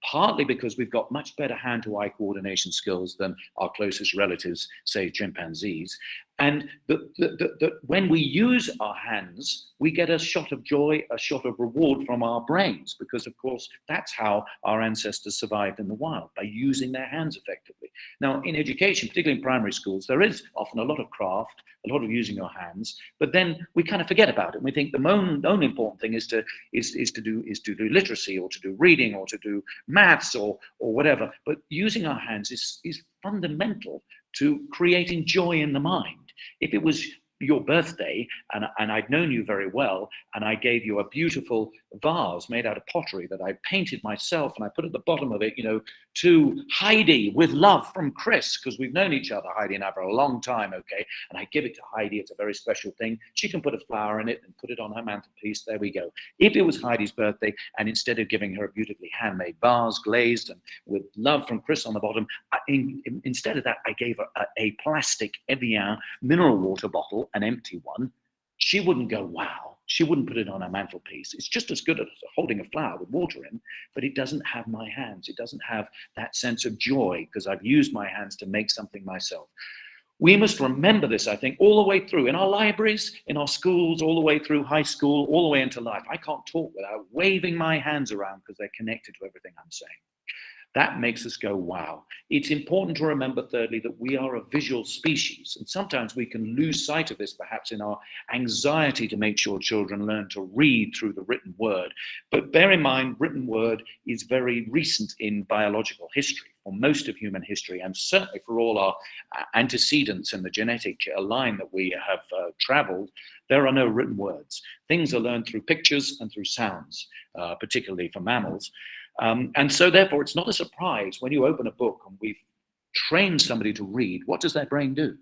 partly because we've got much better hand-to-eye coordination skills than our closest relatives, say chimpanzees. And that when we use our hands, we get a shot of joy, a shot of reward from our brains, because of course, that's how our ancestors survived in the wild, by using their hands effectively. Now, in education, particularly in primary schools, there is often a lot of craft, a lot of using your hands, but then we kind of forget about it. And we think the only important thing is to do literacy, or to do reading, or to do maths, or whatever. But using our hands is fundamental to creating joy in the mind. If it was your birthday and I'd known you very well, and I gave you a beautiful vase made out of pottery that I painted myself, and I put at the bottom of it, to Heidi, with love from Chris, because we've known each other, Heidi and I, for a long time, okay? And I give it to Heidi. It's a very special thing. She can put a flower in it and put it on her mantelpiece. There we go. If it was Heidi's birthday, and instead of giving her a beautifully handmade vase, glazed and with love from Chris on the bottom, instead of that, I gave her a plastic Evian mineral water bottle, an empty one. She wouldn't go, wow. She wouldn't put it on her mantelpiece. It's just as good as holding a flower with water in, but it doesn't have my hands. It doesn't have that sense of joy, because I've used my hands to make something myself. We must remember this, I think, all the way through, in our libraries, in our schools, all the way through high school, all the way into life. I can't talk without waving my hands around, because they're connected to everything I'm saying. That makes us go, wow. It's important to remember, thirdly, that we are a visual species. And sometimes we can lose sight of this, perhaps in our anxiety to make sure children learn to read through the written word. But bear in mind, written word is very recent in biological history, for most of human history, and certainly for all our antecedents in the genetic line that we have traveled. There are no written words. Things are learned through pictures and through sounds, particularly for mammals. And so therefore, it's not a surprise when you open a book and we've trained somebody to read. What does their brain do?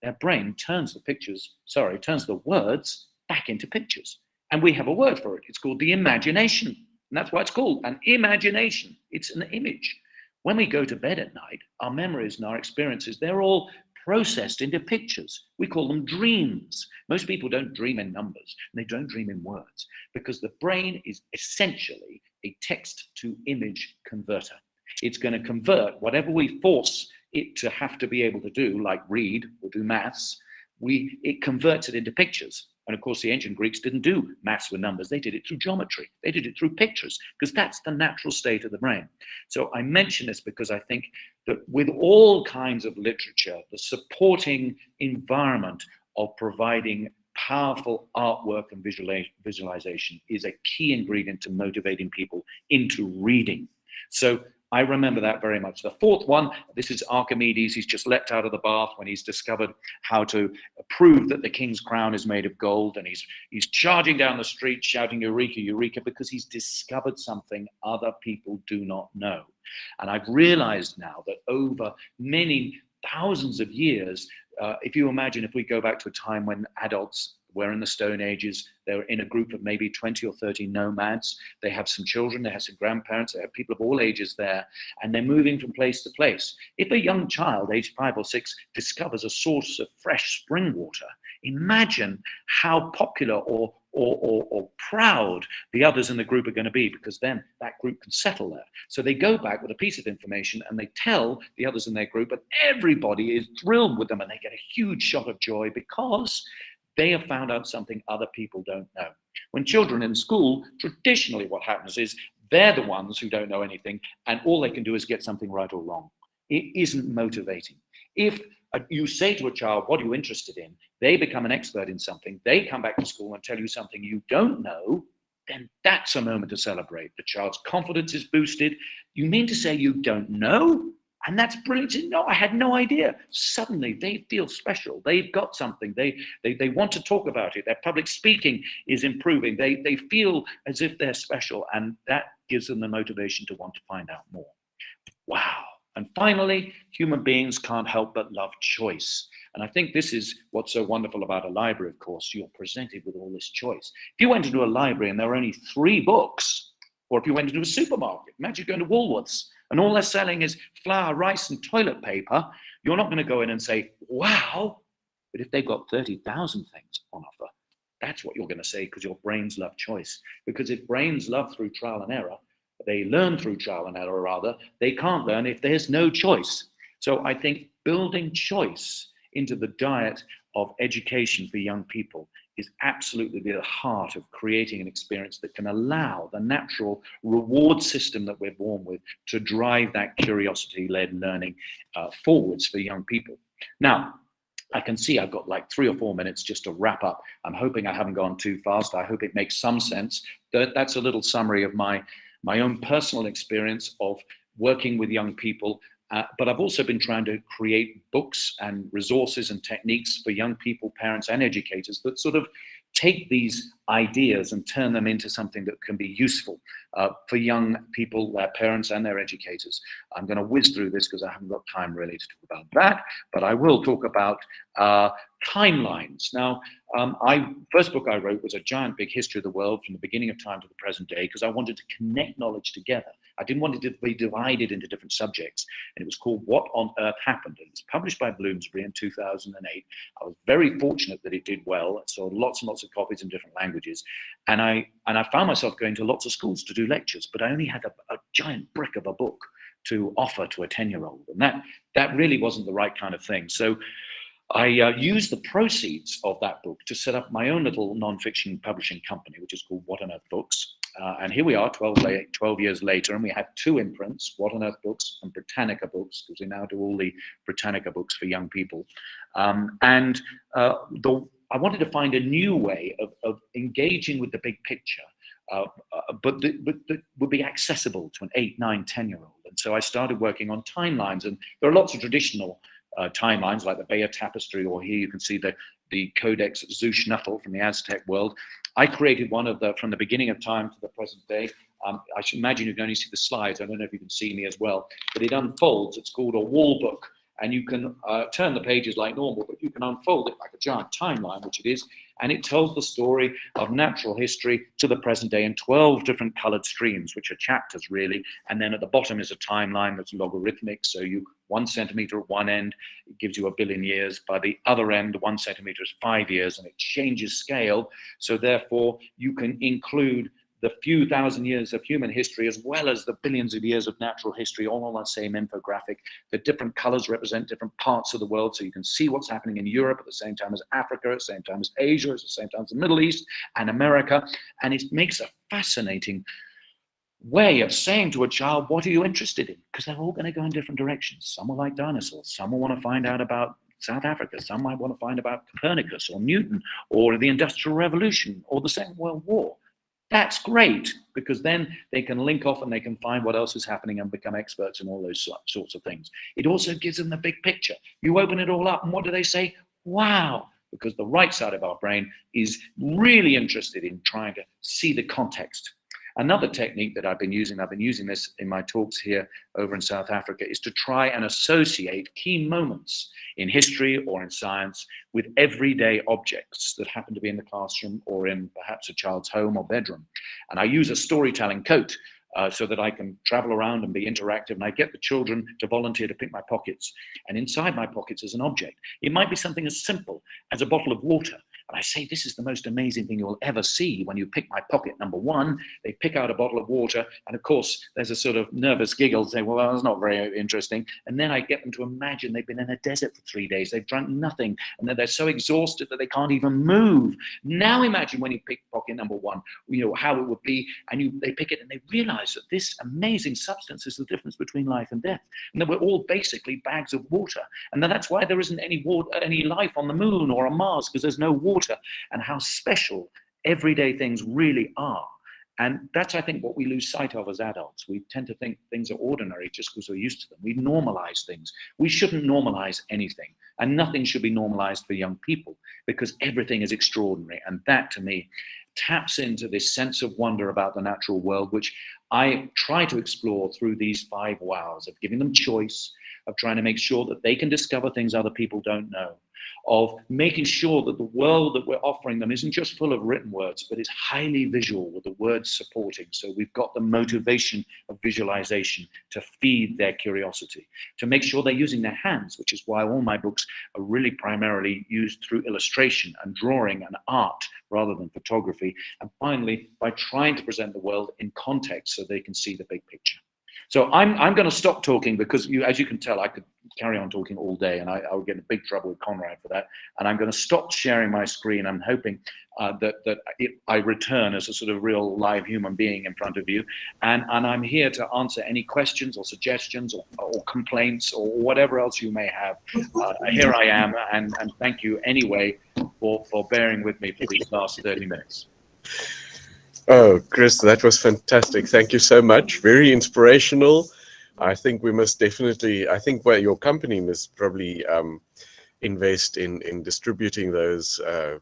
Their brain turns the words back into pictures. And we have a word for it. It's called the imagination. And that's why it's called an imagination. It's an image. When we go to bed at night, our memories and our experiences, they're all processed into pictures. We call them dreams. Most people don't dream in numbers, and they don't dream in words, because the brain is essentially a text to image converter. It's going to convert whatever we force it to have to be able to do, like read or do maths. It converts it into pictures. And of course, the ancient Greeks didn't do maths with numbers. They did it through geometry. They did it through pictures, because that's the natural state of the brain. So I mention this because I think that with all kinds of literature, the supporting environment of providing powerful artwork and visualization is a key ingredient to motivating people into reading. So I remember that very much. The fourth one, this is Archimedes. He's just leapt out of the bath when he's discovered how to prove that the king's crown is made of gold. And he's charging down the street shouting, "Eureka, Eureka," because he's discovered something other people do not know. And I've realized now that over many thousands of years, if you imagine, if we go back to a time when adults were in the Stone Ages, they were in a group of maybe 20 or 30 nomads. They have some children, they have some grandparents, they have people of all ages there, and they're moving from place to place. If a young child, aged 5 or 6, discovers a source of fresh spring water, imagine how popular or or proud the others in the group are going to be, because then that group can settle there. So they go back with a piece of information and they tell the others in their group, and everybody is thrilled with them, and they get a huge shot of joy because they have found out something other people don't know. When children in school, traditionally what happens is they're the ones who don't know anything, and all they can do is get something right or wrong. It isn't motivating. If you say to a child, what are you interested in? They become an expert in something. They come back to school and tell you something you don't know, then that's a moment to celebrate. The child's confidence is boosted. You mean to say you don't know? And that's brilliant. No, I had no idea. Suddenly they feel special. They've got something. They want to talk about it. Their public speaking is improving. They feel as if they're special, and that gives them the motivation to want to find out more. Wow. And finally, human beings can't help but love choice. And I think this is what's so wonderful about a library, of course. You're presented with all this choice. If you went into a library and there were only 3 books, or if you went into a supermarket, imagine going to Woolworths, and all they're selling is flour, rice, and toilet paper, you're not going to go in and say, wow. But if they've got 30,000 things on offer, that's what you're going to say, because your brains love choice. Because if brains love through trial and error, they learn through trial and error, rather, they can't learn if there's no choice. So I think building choice into the diet of education for young people is absolutely the heart of creating an experience that can allow the natural reward system that we're born with to drive that curiosity-led learning forwards for young people. Now, I can see I've got like 3 or 4 minutes just to wrap up. I'm hoping I haven't gone too fast. I hope it makes some sense. That's a little summary of my own personal experience of working with young people. But I've also been trying to create books and resources and techniques for young people, parents, and educators that sort of take these ideas and turn them into something that can be useful for young people, their parents, and their educators. I'm going to whiz through this because I haven't got time really to talk about that, but I will talk about timelines. Now, first book I wrote was a giant big history of the world from the beginning of time to the present day, because I wanted to connect knowledge together. I didn't want it to be divided into different subjects. And it was called What on Earth Happened? And it was published by Bloomsbury in 2008. I was very fortunate that it did well. It sold lots and lots of copies in different languages. And I found myself going to lots of schools to do lectures, but I only had a giant brick of a book to offer to a 10-year-old. And that really wasn't the right kind of thing. So I used the proceeds of that book to set up my own little nonfiction publishing company, which is called What on Earth Books. And here we are 12 years later, and we had 2 imprints, What on Earth Books and Britannica Books, because we now do all the Britannica books for young people. I wanted to find a new way of engaging with the big picture, but that would be accessible to an 8, 9, 10-year-old. And so I started working on timelines, and there are lots of traditional timelines like the Bayer Tapestry, or here you can see the Codex Zu-Schnüffel from the Aztec world. I created one from the beginning of time to the present day. I should imagine you can only see the slides. I don't know if you can see me as well, but it unfolds. It's called a wall book, and you can turn the pages like normal, but you can unfold it like a giant timeline, which it is, and it tells the story of natural history to the present day in 12 different colored streams, which are chapters really, and then at the bottom is a timeline that's logarithmic, so 1 centimeter at one end, it gives you 1 billion years. By the other end, 1 centimeter is 5 years, and it changes scale, so therefore you can include the few thousand years of human history as well as the billions of years of natural history all on that same infographic. The different colors represent different parts of the world, so you can see what's happening in Europe at the same time as Africa, at the same time as Asia, at the same time as the Middle East and America. And it makes a fascinating way of saying to a child, what are you interested in? Because they're all going to go in different directions. Some will like dinosaurs, some will want to find out about South Africa, some might want to find about Copernicus or Newton or the Industrial Revolution or the Second World War. That's great, because then they can link off and they can find what else is happening and become experts in all those sorts of things. It also gives them the big picture. You open it all up and what do they say? Wow, because the right side of our brain is really interested in trying to see the context. Another technique that I've been using this in my talks here over in South Africa, is to try and associate key moments in history or in science with everyday objects that happen to be in the classroom or in perhaps a child's home or bedroom. And I use a storytelling coat so that I can travel around and be interactive, and I get the children to volunteer to pick my pockets. And inside my pockets is an object. It might be something as simple as a bottle of water. And I say, this is the most amazing thing you'll ever see. When you pick my pocket number 1, they pick out a bottle of water. And of course, there's a sort of nervous giggle saying, well, that's not very interesting. And then I get them to imagine they've been in a desert for 3 days. They've drunk nothing. And then they're so exhausted that they can't even move. Now imagine when you pick pocket number 1, you know, how it would be. And they pick it and they realize that this amazing substance is the difference between life and death. And that we're all basically bags of water. And that's why there isn't any life on the moon or on Mars, because there's no water. And how special everyday things really are. And that's, I think, what we lose sight of as adults. We tend to think things are ordinary just because we're used to them. We normalize things. We shouldn't normalize anything. And nothing should be normalized for young people, because everything is extraordinary. And that, to me, taps into this sense of wonder about the natural world, which I try to explore through these 5 wows of giving them choice, of trying to make sure that they can discover things other people don't know, of making sure that the world that we're offering them isn't just full of written words, but is highly visual with the words supporting. So we've got the motivation of visualization to feed their curiosity, to make sure they're using their hands, which is why all my books are really primarily used through illustration and drawing and art rather than photography. And finally, by trying to present the world in context so they can see the big picture. So I'm going to stop talking, because as you can tell, I could carry on talking all day, and I would get in big trouble with Conrad for that. And I'm going to stop sharing my screen. I'm hoping that I return as a sort of real live human being in front of you. And I'm here to answer any questions or suggestions or complaints or whatever else you may have. Here I am, and thank you anyway for bearing with me for these last 30 minutes. Oh, Chris, that was fantastic. Thank you so much. Very inspirational. I think we must definitely, I think where your company must probably invest in distributing those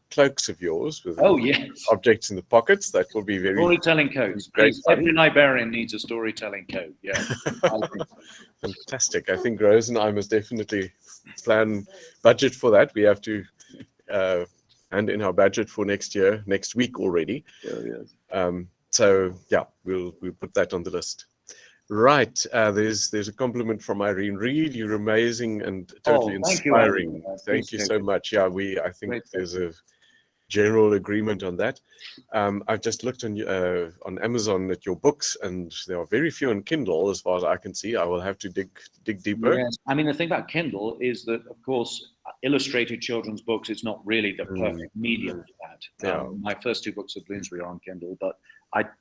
cloaks of yours with objects in the pockets. That will be very storytelling codes. Great. Every librarian needs a storytelling code. Yeah. Fantastic. I think Rose and I must definitely plan budget for that. We have to and in our budget for next year, next week already. Yes. So yeah, we'll put that on the list. Right, there's a compliment from Irene Reed. You're amazing and totally inspiring. Thank you so much. Yeah, I think there's a general agreement on that. I've just looked on Amazon at your books, and there are very few on Kindle as far as I can see. I will have to dig deeper. Yes. I mean, the thing about Kindle is that, of course, illustrated children's books is not really the perfect medium for that. My first 2 books of Bloomsbury are on Kindle, but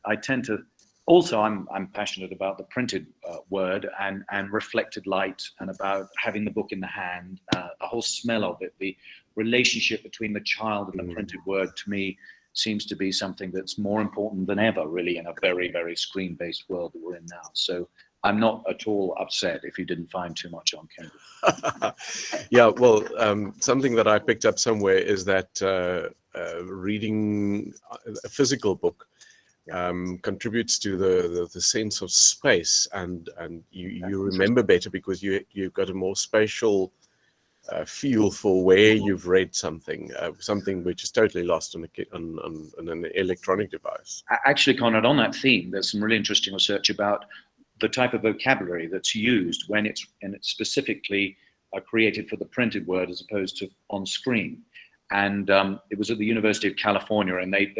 I tend to also, I'm passionate about the printed word and reflected light, and about having the book in the hand, the whole smell of it, the relationship between the child and the printed word, to me, seems to be something that's more important than ever, really, in a very, very screen-based world that we're in now. So I'm not at all upset if you didn't find too much on Kindle. Yeah, well, something that I picked up somewhere is that reading a physical book contributes to the sense of space, and you remember better because you've got a more spatial feel for where you've read something which is totally lost on an electronic device. Actually, Conrad, on that theme, there's some really interesting research about the type of vocabulary that's used when it's specifically created for the printed word as opposed to on screen. And it was at the University of California, and they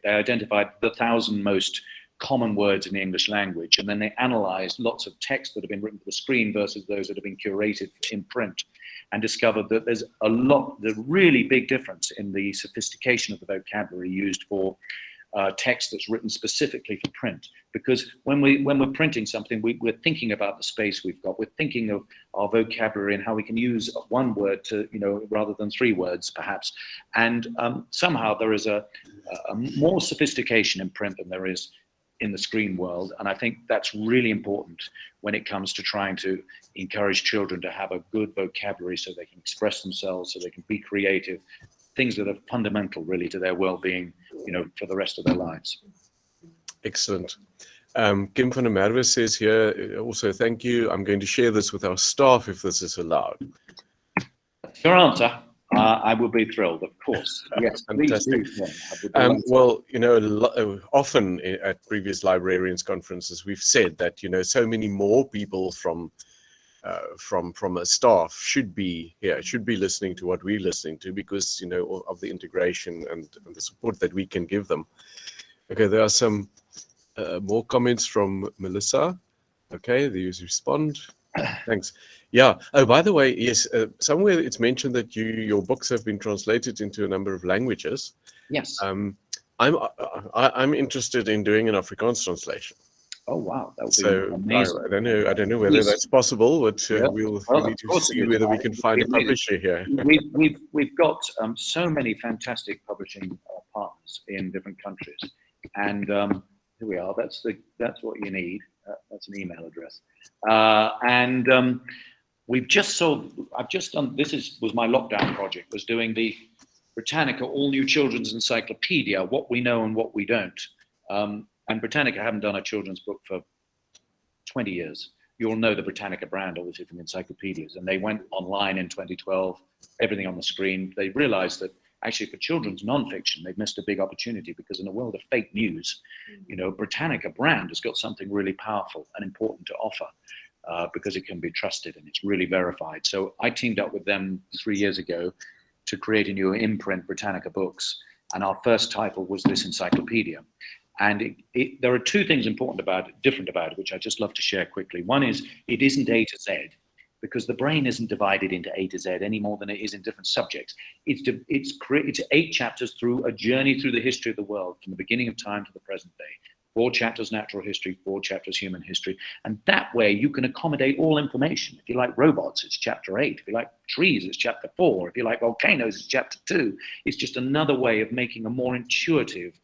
identified the 1,000 most common words in the English language, and then they analyzed lots of text that have been written for the screen versus those that have been curated in print, and discovered that there's a really big difference in the sophistication of the vocabulary used for text that's written specifically for print. Because when we're printing something, we're thinking about the space we've got. We're thinking of our vocabulary and how we can use one word to, rather than 3 words, perhaps. And somehow there is a more sophistication in print than there is in the screen world. And I think that's really important when it comes to trying to encourage children to have a good vocabulary so they can express themselves, so they can be creative, things that are fundamental really to their well-being, for the rest of their lives. Excellent. Kim van der Merwe says here, also, thank you. I'm going to share this with our staff if this is allowed. Your answer. I will be thrilled, of course. Yes, fantastic. Well, often at previous librarians conferences, we've said that, so many more people from from a staff should be here, should be listening to what we're listening to, because of the integration and the support that we can give them. Okay, there are some more comments from Melissa. Okay, the users respond. Thanks. Yeah. Oh, by the way, yes, somewhere it's mentioned that your books have been translated into a number of languages. Yes. I'm interested in doing an Afrikaans translation. Oh wow, that would be So amazing. I don't know whether that's possible, but Yeah. we Well, need to see whether we can find a publisher here. We've got so many fantastic publishing partners in different countries, and here we are. That's what you need. That's an email address, and we've just sold. I've just done. Was my lockdown project. Was doing the Britannica All New Children's Encyclopedia, what we know and what we don't. And Britannica haven't done a children's book for 20 years. You'll know the Britannica brand, obviously, from encyclopedias. And they went online in 2012, everything on the screen. They realized that actually for children's nonfiction, they've missed a big opportunity, because in a world of fake news, Britannica brand has got something really powerful and important to offer, because it can be trusted and it's really verified. So I teamed up with them 3 years ago to create a new imprint, Britannica Books. And our first title was this encyclopedia. And there are two things different about it, which I just love to share quickly. One is it isn't A to Z, because the brain isn't divided into A to Z any more than it is in different subjects. It's 8 chapters through a journey through the history of the world, from the beginning of time to the present day. 4 chapters natural history, 4 chapters human history. And that way you can accommodate all information. If you like robots, it's chapter 8. If you like trees, it's chapter 4. If you like volcanoes, it's chapter 2. It's just another way of making a more intuitive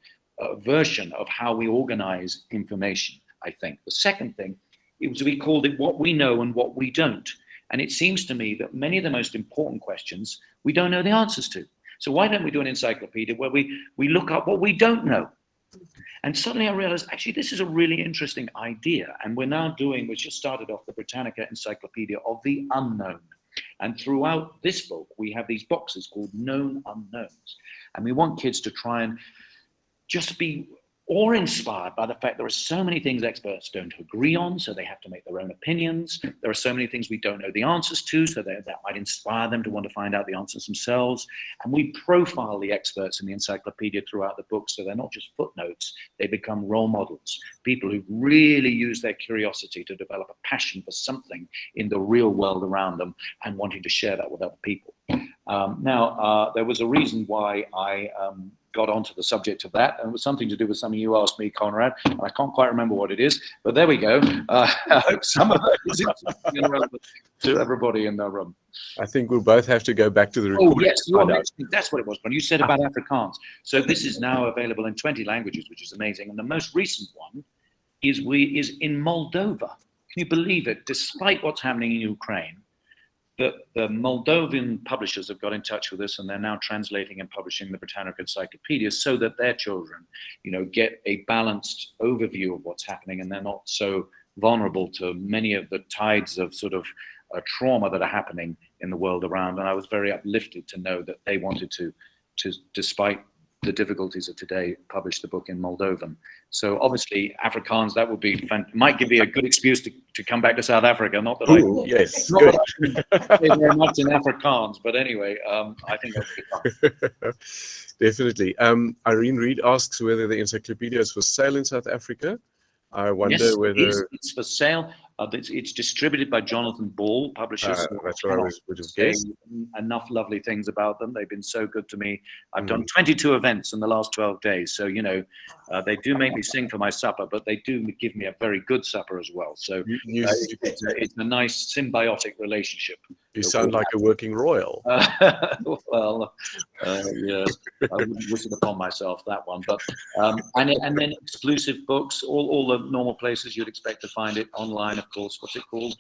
version of how we organize information, I think. The second thing, we called it What We Know and What We Don't. And it seems to me that many of the most important questions we don't know the answers to. So why don't we do an encyclopedia where we look up what we don't know? And suddenly I realized, actually, this is a really interesting idea. And we just started off the Britannica Encyclopedia of the Unknown. And throughout this book, we have these boxes called Known Unknowns. And we want kids to try and just be awe-inspired by the fact there are so many things experts don't agree on, so they have to make their own opinions. There are so many things we don't know the answers to, so that might inspire them to want to find out the answers themselves. And we profile the experts in the encyclopedia throughout the book, so they're not just footnotes, they become role models, people who really use their curiosity to develop a passion for something in the real world around them and wanting to share that with other people. There was a reason why I got onto the subject of that, and it was something to do with something you asked me, Conrad, and I can't quite remember what it is, but there we go. I hope some of that is relevant to everybody in the room. I think we'll both have to go back to the recording. Oh, yes, you are mentioning, that's what it was, when you said about Afrikaans. So this is now available in 20 languages, which is amazing, and the most recent one is in Moldova. Can you believe it? Despite what's happening in Ukraine, the Moldovan publishers have got in touch with us, and they're now translating and publishing the Britannica Encyclopedia so that their children, get a balanced overview of what's happening, and they're not so vulnerable to many of the tides of sort of trauma that are happening in the world around. And I was very uplifted to know that they wanted to despite the difficulties of today, publish the book in Moldovan. So obviously Afrikaans, that would be might give me a good excuse to come back to South Africa. Not that yes, not that I say very much in Afrikaans, but anyway, I think that would be fun. Definitely. Irene Reed asks whether the encyclopedia is for sale in South Africa. I wonder whether it's for sale. It's distributed by Jonathan Ball, publishers. That's what I would have guessed. Enough lovely things about them. They've been so good to me. I've done 22 events in the last 12 days. So, they do make me sing for my supper, but they do give me a very good supper as well. So it's a nice symbiotic relationship. You sound like a working royal. Well, yeah, I wouldn't wish it upon myself, that one. But and then exclusive books, all the normal places you'd expect to find it online, of course. What's it called?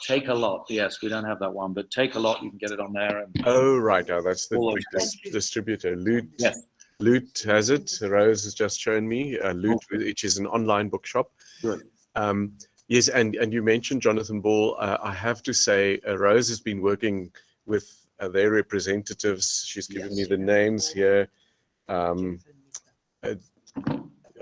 Take a Lot. Yes, we don't have that one, but Take a Lot, you can get it on there. And oh, right. Now that's the distributor. Loot. Yes. Loot has it. Rose has just shown me. Loot, which is an online bookshop. Good. Yes, and you mentioned Jonathan Ball. I have to say, Rose has been working with their representatives. She's given me the names here.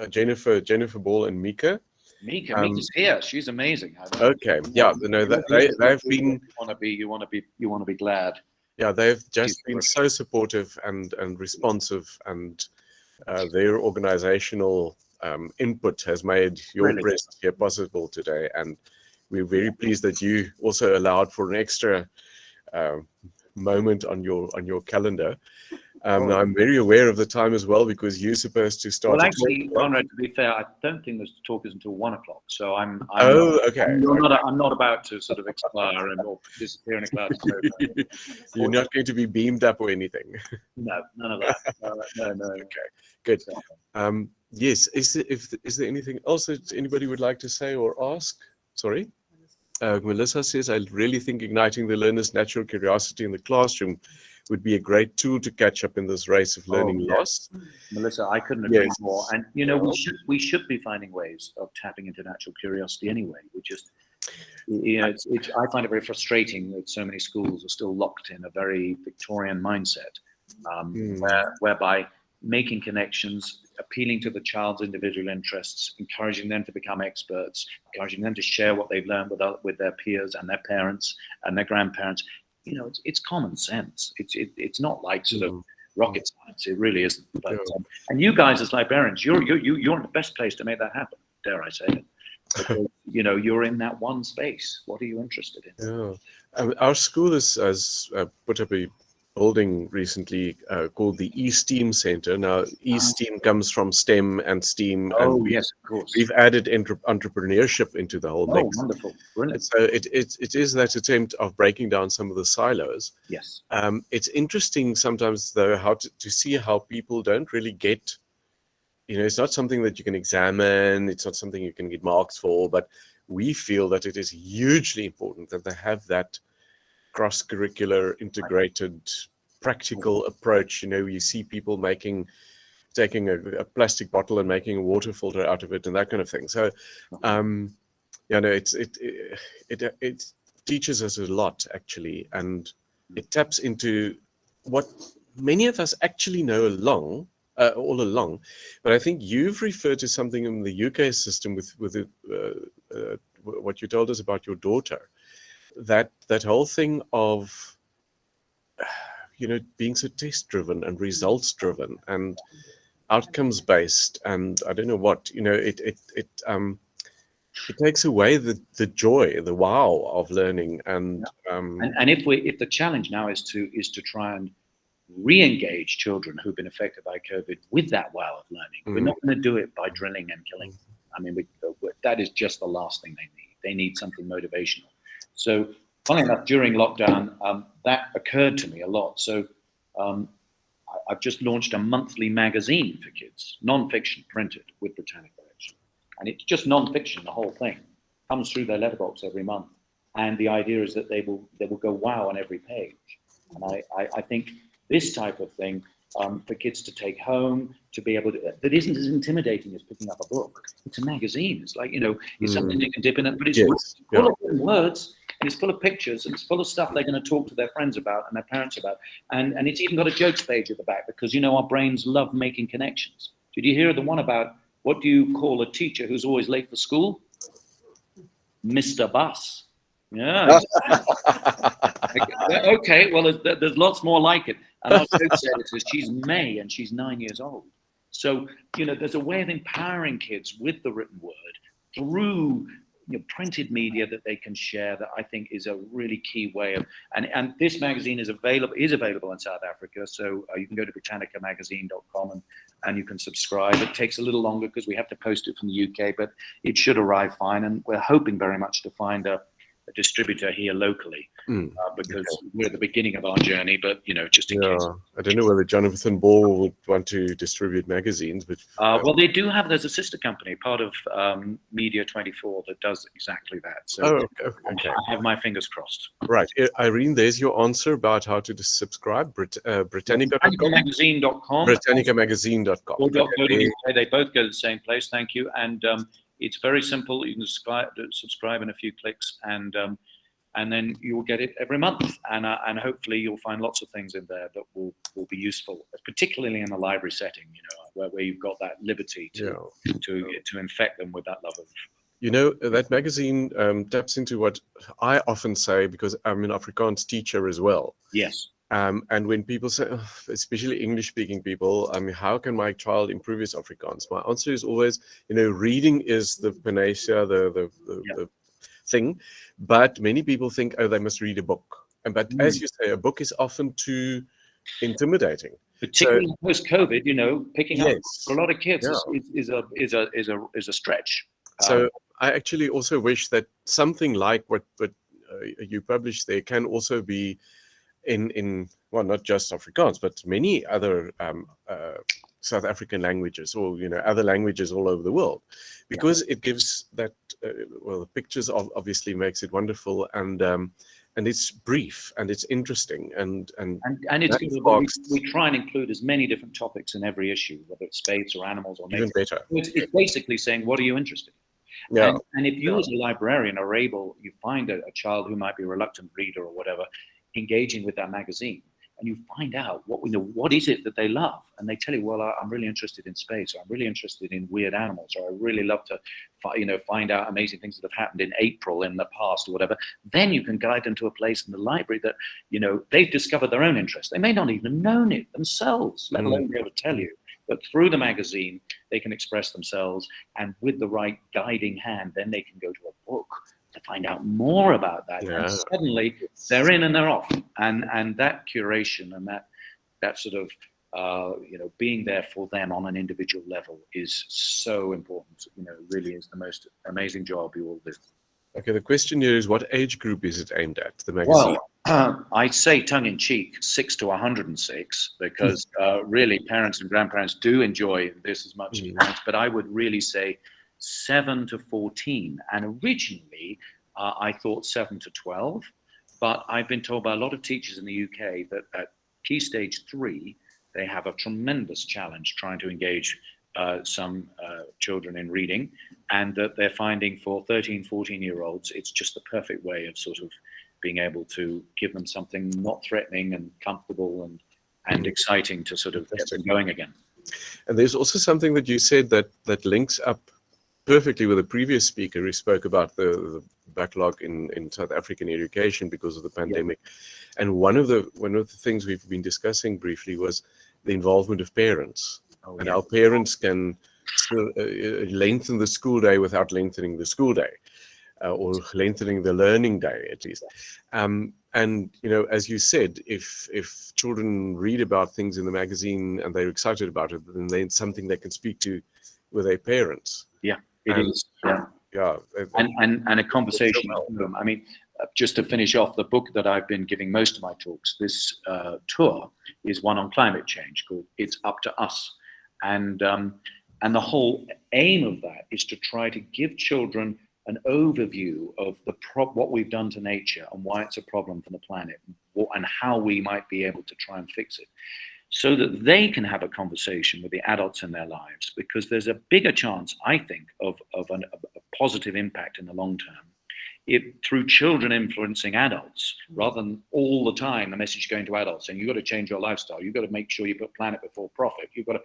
Jennifer Ball and Mika. Mika's here. She's amazing. Okay, yeah, no, they've been. You want to be glad. Yeah, they've just been so supportive and responsive, and their organizational input has made your presence here possible today. And we're very pleased that you also allowed for an extra moment on your calendar. I'm very aware of the time as well, because you're supposed to start. Well, actually, Conrad, to be fair, I don't think this talk is until 1 o'clock. So I'm not about to sort of expire or disappear in a cloud of smoke. You're not going to be beamed up or anything. No, none of that. No. Okay, good. Yes, is there anything else that anybody would like to say or ask? Sorry. Melissa says, I really think igniting the learner's natural curiosity in the classroom would be a great tool to catch up in this race of learning loss. Melissa, I couldn't agree more. And we should be finding ways of tapping into natural curiosity anyway. We just, I find it very frustrating that so many schools are still locked in a very Victorian mindset, whereby making connections, appealing to the child's individual interests, encouraging them to become experts, encouraging them to share what they've learned with their peers and their parents and their grandparents. It's common sense. It's not like sort of rocket science. It really isn't. But, and you guys as librarians, you're in the best place to make that happen. Dare I say it? Because, you're in that one space. What are you interested in? Yeah, our school has put up a building recently called the eSTEAM Center. Now, eSTEAM comes from STEM and STEAM. Oh, yes, of course. We've added entrepreneurship into the whole mix. Oh, wonderful. Brilliant. So it is that attempt of breaking down some of the silos. Yes. It's interesting sometimes, though, how to see how people don't really get, it's not something that you can examine. It's not something you can get marks for, but we feel that it is hugely important that they have that cross-curricular, integrated, practical approach. You see people taking a plastic bottle and making a water filter out of it and that kind of thing. So, it teaches us a lot, actually, and it taps into what many of us actually know all along. But I think you've referred to something in the UK system with what you told us about your daughter. That whole thing of being so test driven and results driven and outcomes based, and I don't know what, it takes away the joy, the wow of learning. And if the challenge now is to try and re-engage children who've been affected by COVID with that wow of learning, we're not going to do it by drilling and killing them. I mean, that is just the last thing they need. They need something motivational. So, funnily enough, during lockdown, that occurred to me a lot. So, I've just launched a monthly magazine for kids, non-fiction, printed with Britannica, actually. And it's just non-fiction, the whole thing. Comes through their letterbox every month. And the idea is that they will go wow on every page. And I think this type of thing for kids to take home, to be able to, that isn't as intimidating as picking up a book. It's a magazine. It's like, it's something you can dip in it, but it's full of words, and it's full of pictures, and it's full of stuff they're going to talk to their friends about and their parents about. And it's even got a jokes page at the back, because, our brains love making connections. Did you hear the one about what do you call a teacher who's always late for school? Mr. Bus. Yeah. Okay, well, there's lots more like it. And our coach said it says she's May and she's 9 years old. So, there's a way of empowering kids with the written word through printed media that they can share, that I think is a really key way of, and this magazine is available in South Africa. So you can go to britannicamagazine.com and you can subscribe. It takes a little longer because we have to post it from the UK, but it should arrive fine. And we're hoping very much to find a distributor here locally, because we're at the beginning of our journey, but just in case. I don't know whether Jonathan Ball would want to distribute magazines, but well, they do have. There's a sister company, part of Media 24, that does exactly that. So okay. I have my fingers crossed. Right, Irene, there's your answer about how to subscribe. Britannica.com, Britannicamagazine.com, Britannicamagazine.com. Or .co.uk. They both go to the same place. Thank you. And it's very simple. You can subscribe in a few clicks, and then you will get it every month. And hopefully you'll find lots of things in there that will be useful, particularly in a library setting, where you've got that liberty to infect them with that love of You know, that magazine taps into what I often say, because I'm an Afrikaans teacher as well. Yes. And when people say, oh, especially English-speaking people, I mean, how can my child improve his Afrikaans? My answer is always, you know, reading is the panacea, the thing. But many people think, oh, they must read a book. But as you say, a book is often too intimidating. Particularly post-COVID, you know, picking up for a lot of kids Yeah. is a stretch. So I actually also wish that something like what you publish there can also be in well, not just Afrikaans, but many other South African languages, or you know, other languages all over the world, because it gives that well, the pictures obviously makes it wonderful, and it's brief and it's interesting, and it's good. We try and include as many different topics in every issue, whether it's space or animals or nature. Even better. It's basically saying, what are you interested in? Yeah. And if you as a librarian are able, you find a child who might be a reluctant reader or whatever, engaging with that magazine, and you find out what is it that they love, and they tell you, well, I'm really interested in space, or I'm really interested in weird animals, or I really love to find out amazing things that have happened in April in the past or whatever. Then you can guide them to a place in the library that, you know, they've discovered their own interest. They may not even have known it themselves, let alone be able to tell you. But through the magazine, they can express themselves, and with the right guiding hand, then they can go to a book to find out more about that. Yeah. And suddenly they're in and they're off. And that curation and that sort of, you know, being there for them on an individual level is so important. You know, really is the most amazing job you all do. Okay, the question here is, what age group is it aimed at, the magazine? Well, I'd say tongue-in-cheek, 6 to 106, because really parents and grandparents do enjoy this as much as parents, but I would really say 7 to 14. And originally, I thought 7 to 12, but I've been told by a lot of teachers in the UK that at Key Stage 3, they have a tremendous challenge trying to engage some children in reading, and that they're finding for 13, 14-year-olds, it's just the perfect way of sort of being able to give them something not threatening and comfortable and exciting to sort of get them going again. And there's also something that you said that links up perfectly with the previous speaker who spoke about the backlog in South African education because of the pandemic. Yeah. And one of the things we've been discussing briefly was the involvement of parents. And how parents can lengthen the school day without lengthening the school day, or lengthening the learning day at least. And you know, as you said, if children read about things in the magazine and they're excited about it, then it's something they can speak to with their parents. Yeah, it is. Yeah. And a conversation. I mean, just to finish off, the book that I've been giving most of my talks, this tour, is one on climate change called "It's Up to Us." And the whole aim of that is to try to give children an overview of what we've done to nature and why it's a problem for the planet, and how we might be able to try and fix it, so that they can have a conversation with the adults in their lives, because there's a bigger chance, I think, of a positive impact in the long term through children influencing adults, rather than all the time the message going to adults saying, you've got to change your lifestyle, you've got to make sure you put planet before profit, you've got to,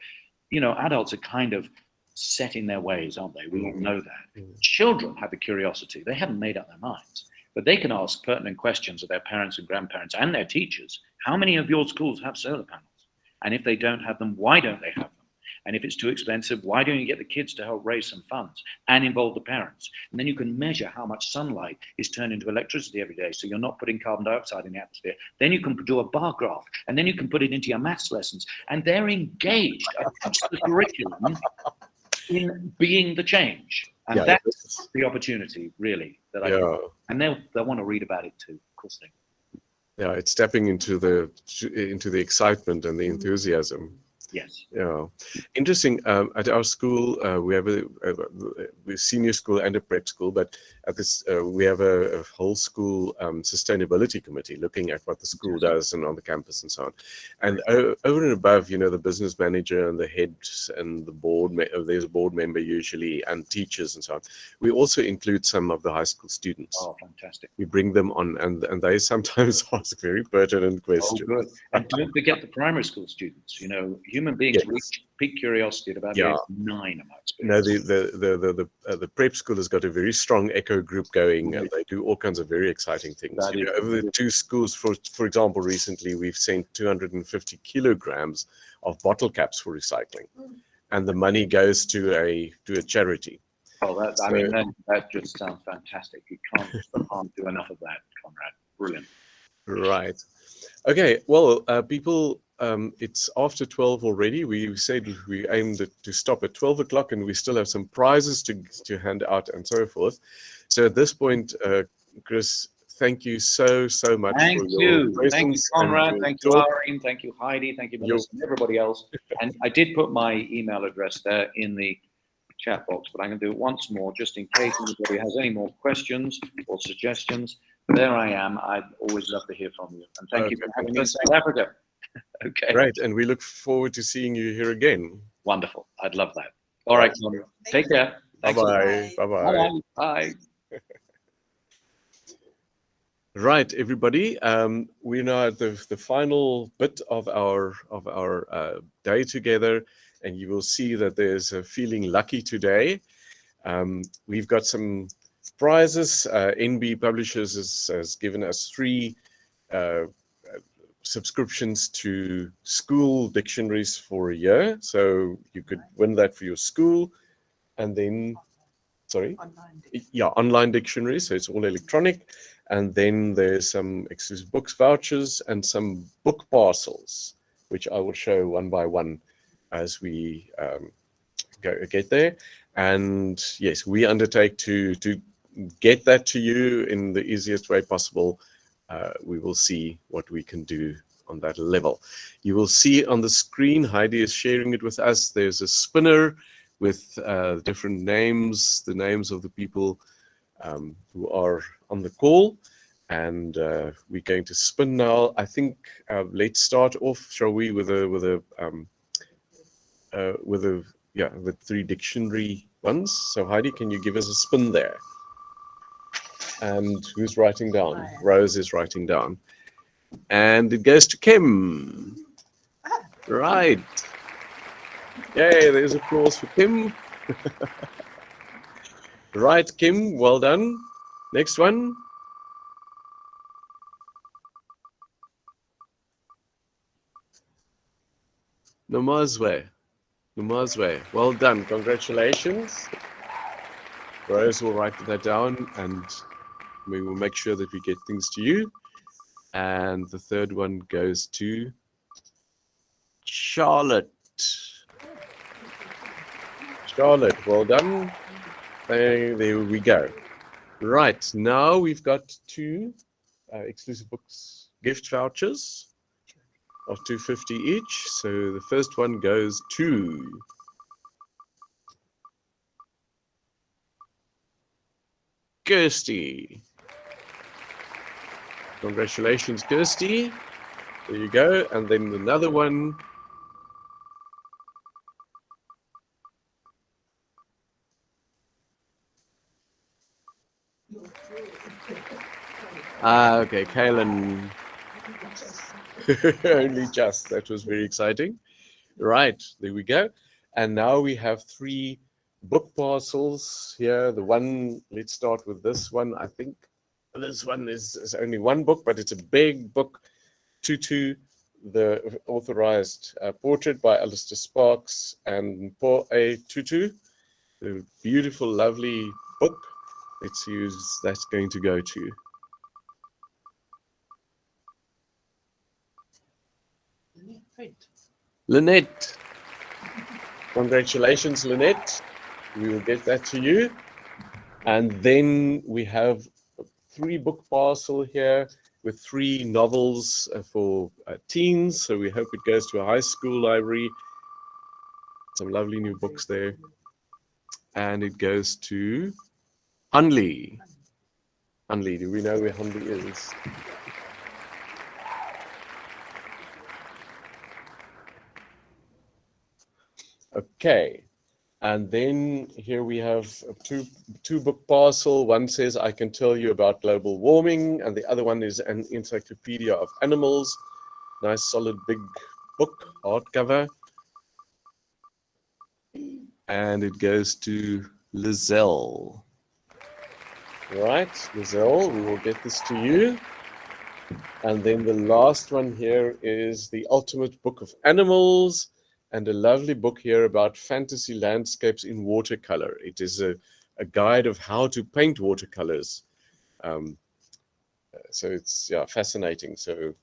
you know, adults are kind of set in their ways, aren't they? We all know that. Children have the curiosity. They haven't made up their minds, but they can ask pertinent questions of their parents and grandparents and their teachers. How many of your schools have solar panels? And if they don't have them, why don't they have them? And if it's too expensive, why don't you get the kids to help raise some funds and involve the parents? And then you can measure how much sunlight is turned into electricity every day, so you're not putting carbon dioxide in the atmosphere. Then you can do a bar graph, and then you can put it into your maths lessons, and they're engaged across the curriculum in being the change. And that's the opportunity, really, that I think. And they'll want to read about it too, of course they will. Yeah, it's stepping into the excitement and the enthusiasm. Yes. Yeah, interesting. At our school, we have a senior school and a prep school, but at this we have a whole school sustainability committee looking at what the school does and on the campus and so on. And over and above, you know, the business manager and the heads and the board, there's a board member usually, and teachers and so on. We also include some of the high school students. Oh, fantastic. We bring them on, and they sometimes ask very pertinent questions. Oh, good. And don't forget the primary school students. You know, human beings reach piqued curiosity at about the age of 9, in my No, experience. the prep school has got a very strong echo group going, and they do all kinds of very exciting things. That is- Over the 2 schools, for example, recently we've sent 250 kilograms of bottle caps for recycling, and the money goes to a charity. Oh, that just sounds fantastic. You can't do enough of that, Conrad. Brilliant. Right. Okay. Well, people, it's after 12 already. We said we aimed to stop at 12 o'clock, and we still have some prizes to hand out and so forth. So at this point, Chris, thank you so much for your presence. Thank you, Conrad. Thank you, Irene. Thank you, Heidi. Thank you, Melissa, and everybody else. And I did put my email address there in the chat box, but I'm going to do it once more just in case anybody has any more questions or suggestions. There I am. I'd always love to hear from you. And thank you for having me in South Africa. Okay. Right. And we look forward to seeing you here again. Wonderful. I'd love that. All right, Conrad. Take care. Bye-bye. Bye-bye. Bye. Right, everybody. We're now at the final bit of our day together, and you will see that there's a feeling lucky today. We've got some prizes. NB Publishers has given us 3 subscriptions to school dictionaries for a year, so you could win that for your school. And then, online dictionaries, so it's all electronic. And then there's some exclusive books vouchers and some book parcels, which I will show one by one as we get there. And yes, we undertake to get that to you in the easiest way possible. We will see what we can do on that level. You will see on the screen, Heidi is sharing it with us. There's a spinner with different names, the names of the people who are on the call, and we're going to spin now. I think let's start off, shall we, with the 3 dictionary ones. So Heidi, can you give us a spin there? And who's writing down? Rose is writing down, and it goes to Kim. Right. Yay! There's applause for Kim. Right, Kim, well done. Next one. Nomazwe. Well done. Congratulations. Rose will write that down, and we will make sure that we get things to you. And the third one goes to Charlotte. Charlotte, well done. There we go. Right, now we've got 2 exclusive books gift vouchers of $250 each. So the first one goes to Kirsty. Congratulations, Kirsty. There you go. And then another one okay, Kaylin. Only just. That was very exciting. Right, there we go. And now we have 3 book parcels here. The one, let's start with this one. I think this one is only 1 book, but it's a big book. Tutu, the authorized portrait by Alistair Sparks and Paul A. Tutu. A beautiful, lovely book. Let's see who's that's going to go to. Lynette. Congratulations, Lynette. We will get that to you. And then we have a 3 book parcel here with 3 novels for teens. So we hope it goes to a high school library. Some lovely new books there. And it goes to Hunley. Hunley, do we know where Hunley is? Okay, and then here we have two book parcel. One says, I can tell you about global warming, and the other one is an encyclopedia of animals. Nice solid big book, hardcover. And it goes to Lizelle. Right, Lizelle, we will get this to you. And then the last one here is The Ultimate Book of Animals, and a lovely book here about fantasy landscapes in watercolor. It is a guide of how to paint watercolors. So it's fascinating. So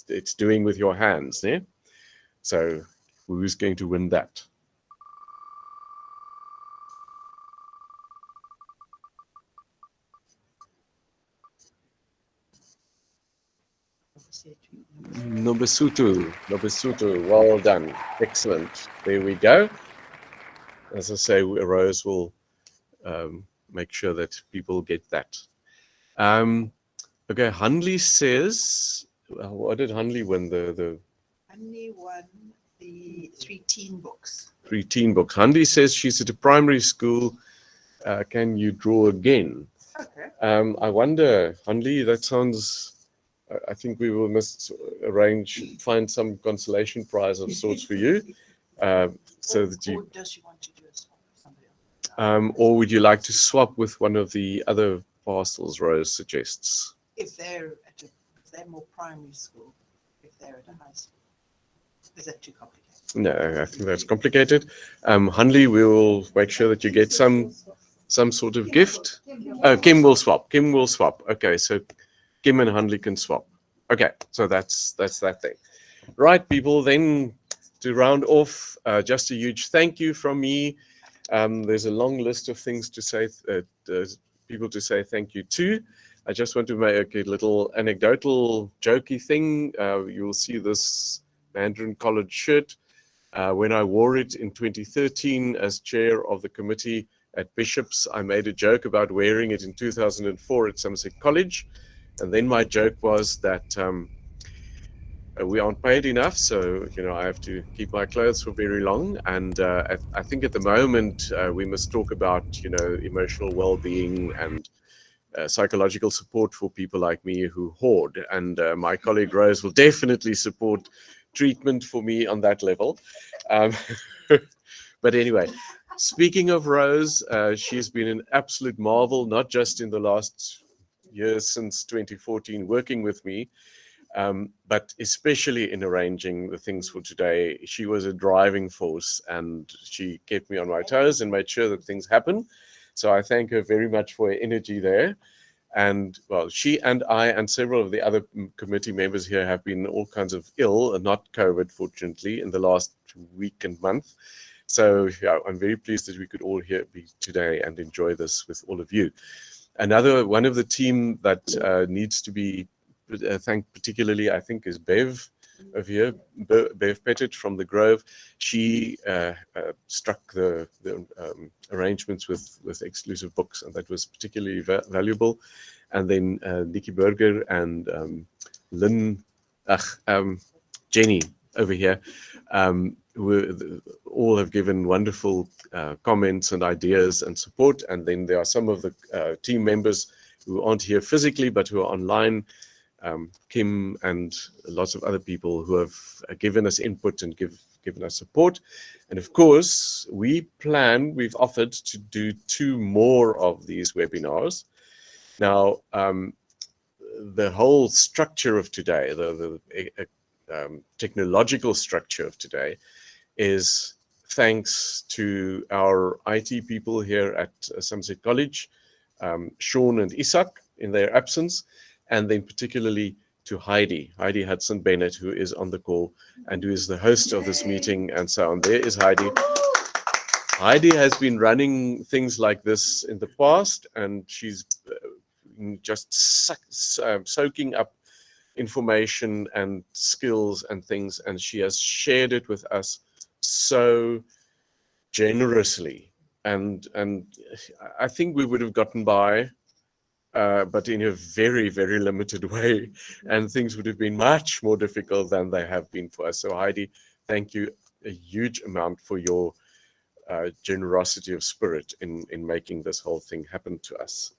it's doing with your hands, yeah? So who's going to win that? Nobusutu, well done. Excellent. There we go. As I say, Rose will make sure that people get that. Okay, Hanley says, what did Hanley win? Hanley won the 3 teen books. 3 teen books. Hanley says she's at a primary school. Can you draw again? Okay. I wonder, Hanley, that sounds... I think we will must find some consolation prize of sorts for you, so that you. Or does she want to do a swap with somebody else? Or would you like to swap with one of the other parcels Rose suggests? If they're more primary school, if they're at a high school, is that too complicated? No, I think that's complicated. Hanley, we will make sure that you get some sort of gift. Oh, Kim will swap. Kim will swap. Okay, so Kim and Hanley can swap. Okay, so that's that thing. Right, people, then to round off, just a huge thank you from me. There's a long list of things to say, people to say thank you to. I just want to make a little anecdotal, jokey thing. You'll see this Mandarin College shirt. When I wore it in 2013 as chair of the committee at Bishops, I made a joke about wearing it in 2004 at Somerset College. And then my joke was that we aren't paid enough, so I have to keep my clothes for very long. And I think at the moment we must talk about emotional well-being and psychological support for people like me who hoard. And my colleague Rose will definitely support treatment for me on that level. But anyway, speaking of Rose, she's been an absolute marvel, not just in the last years since 2014 working with me, but especially in arranging the things for today. She was a driving force, and she kept me on my toes and made sure that things happen. So I thank her very much for her energy there. And well, she and I and several of the other committee members here have been all kinds of ill, and not COVID, fortunately, in the last week and month. So yeah, I'm very pleased that we could all here be today and enjoy this with all of you. Another one of the team that needs to be thanked particularly, I think, is Bev over here, Bev Pettit from the Grove. She struck the arrangements with exclusive books, and that was particularly valuable. And then Nikki Berger and Jenny over here, who all have given wonderful comments and ideas and support. And then there are some of the team members who aren't here physically, but who are online, Kim and lots of other people who have given us input and given us support. And of course, we've offered to do 2 more of these webinars. Now, the whole structure of today, the technological structure of today, is thanks to our IT people here at Somerset College, Sean and Isak in their absence, and then particularly to Heidi Hudson-Bennett, who is on the call and who is the host of this meeting, and so on. There is Heidi. Heidi has been running things like this in the past, and she's just soaking up information and skills and things, and she has shared it with us so generously, and I think we would have gotten by, but in a very, very limited way, and things would have been much more difficult than they have been for us. So Heidi, thank you a huge amount for your generosity of spirit in making this whole thing happen to us.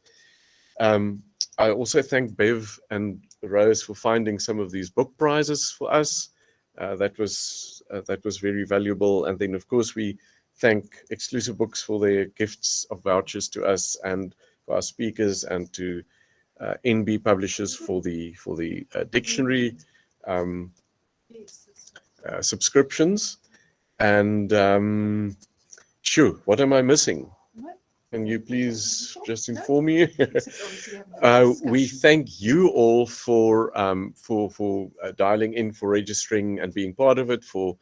I also thank Bev and Rose for finding some of these book prizes for us. That was very valuable. And then, of course, we thank Exclusive Books for their gifts of vouchers to us and for our speakers, and to NB Publishers for the dictionary subscriptions. And sure, what am I missing? Can you please just inform me? We thank you all for dialing in, for registering and being part of it, for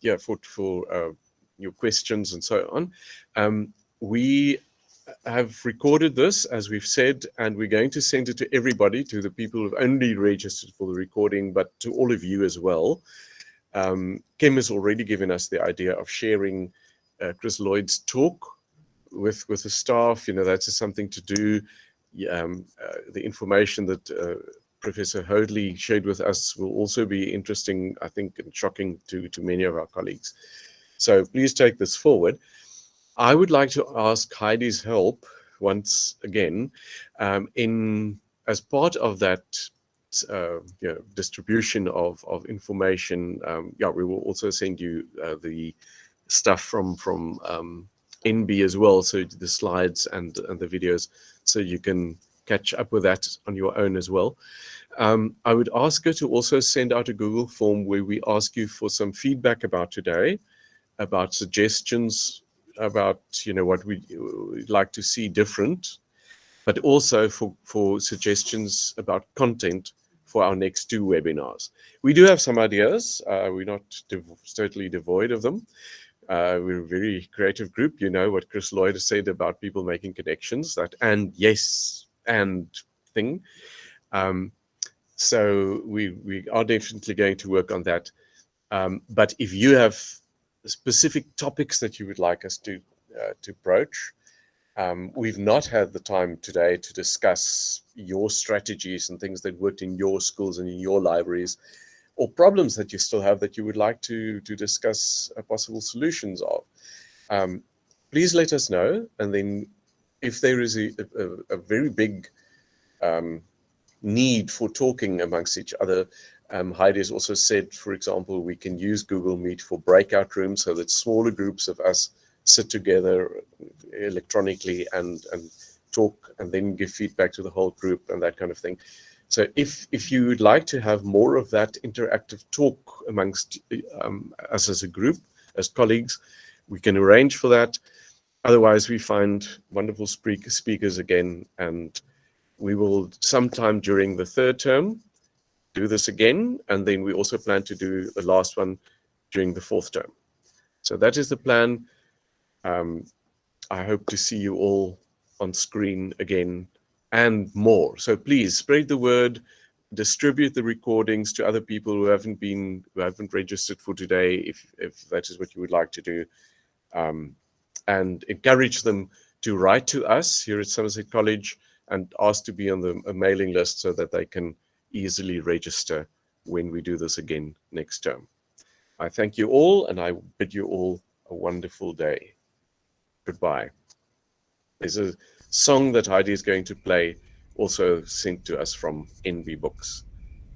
your questions and so on. We have recorded this, as we've said, and we're going to send it to everybody, to the people who've only registered for the recording, but to all of you as well. Kim has already given us the idea of sharing Chris Lloyd's talk with the staff. You know, that's something to do. The information that Professor Hoadley shared with us will also be interesting, I think, and shocking to many of our colleagues. So please take this forward. I would like to ask Heidi's help once again as part of that distribution of information. We will also send you the stuff from NB as well, so the slides and the videos, so you can catch up with that on your own as well. I would ask her to also send out a Google form where we ask you for some feedback about today, about suggestions, about what we'd like to see different, but also for suggestions about content for our next 2 webinars. We do have some ideas. We're not totally devoid of them. We're a very creative group. You know what Chris Lloyd has said about people making connections, that and yes and thing. So we are definitely going to work on that. But if you have specific topics that you would like us to broach, we've not had the time today to discuss your strategies and things that worked in your schools and in your libraries, or problems that you still have that you would like to discuss possible solutions of. Please let us know, and then if there is a very big need for talking amongst each other, Heidi has also said, for example, we can use Google Meet for breakout rooms so that smaller groups of us sit together electronically and talk, and then give feedback to the whole group and that kind of thing. So if you would like to have more of that interactive talk amongst us as a group, as colleagues, we can arrange for that. Otherwise, we find wonderful speakers again, and we will sometime during the 3rd term do this again, and then we also plan to do the last one during the 4th term. So that is the plan. I hope to see you all on screen again and more. So please spread the word, distribute the recordings to other people who haven't registered for today, if that is what you would like to do, and encourage them to write to us here at Somerset College and ask to be on a mailing list so that they can easily register when we do this again next term. I thank you all, and I bid you all a wonderful day. Goodbye. There's a song that Heidi is going to play, also sent to us from NB Books.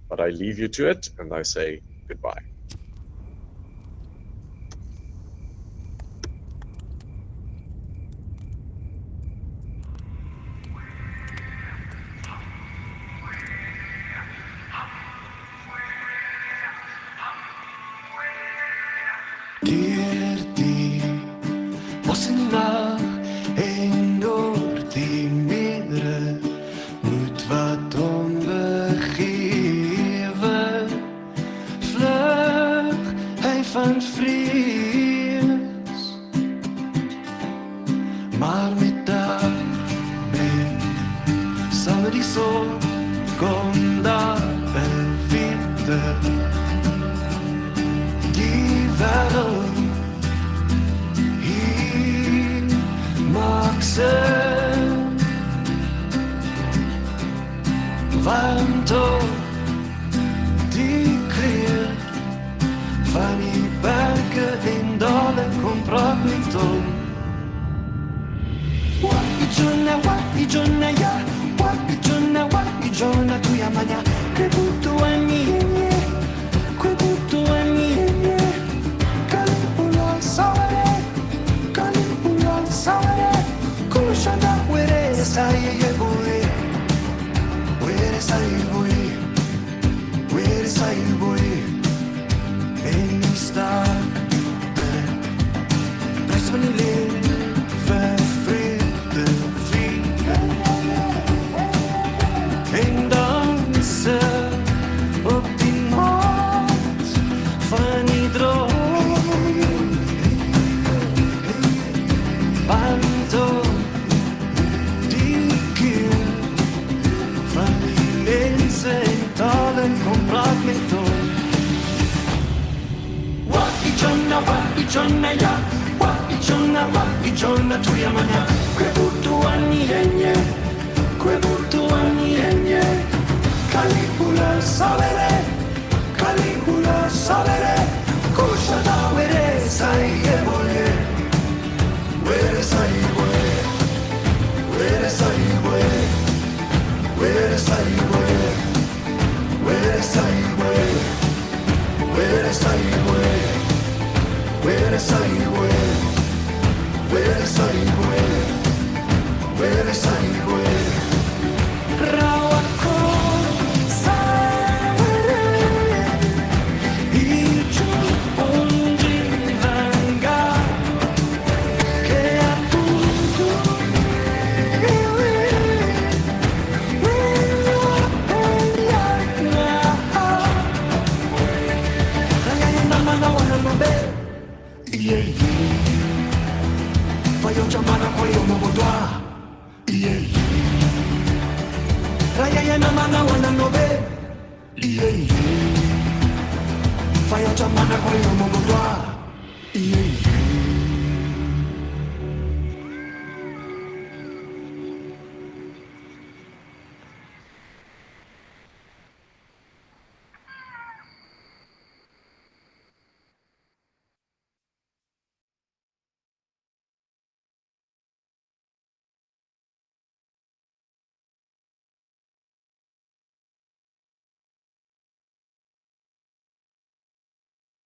But I leave you to it, and I say goodbye. Where is I boy? Where is I boy? En die stad Blijf van die leven vrede vrienden En dansen op die maat van die droom Want op die keer van die mensen en talen kom praat met ons Ichona ya, wa ichona tuyamanya, kwebutuani yenye, Caligula salere, kushada were saye boye, were saye boye, were saye boye, were saye boye, were saye boye, were saye boye. Where is I boy? Where is I boy? Where is I boy? Rawako savere Ichu onji vanga Que apunto Vai chamana kwa yo mobodwa Raya na mana wana nobe Vai chamana kwa yo mobodwa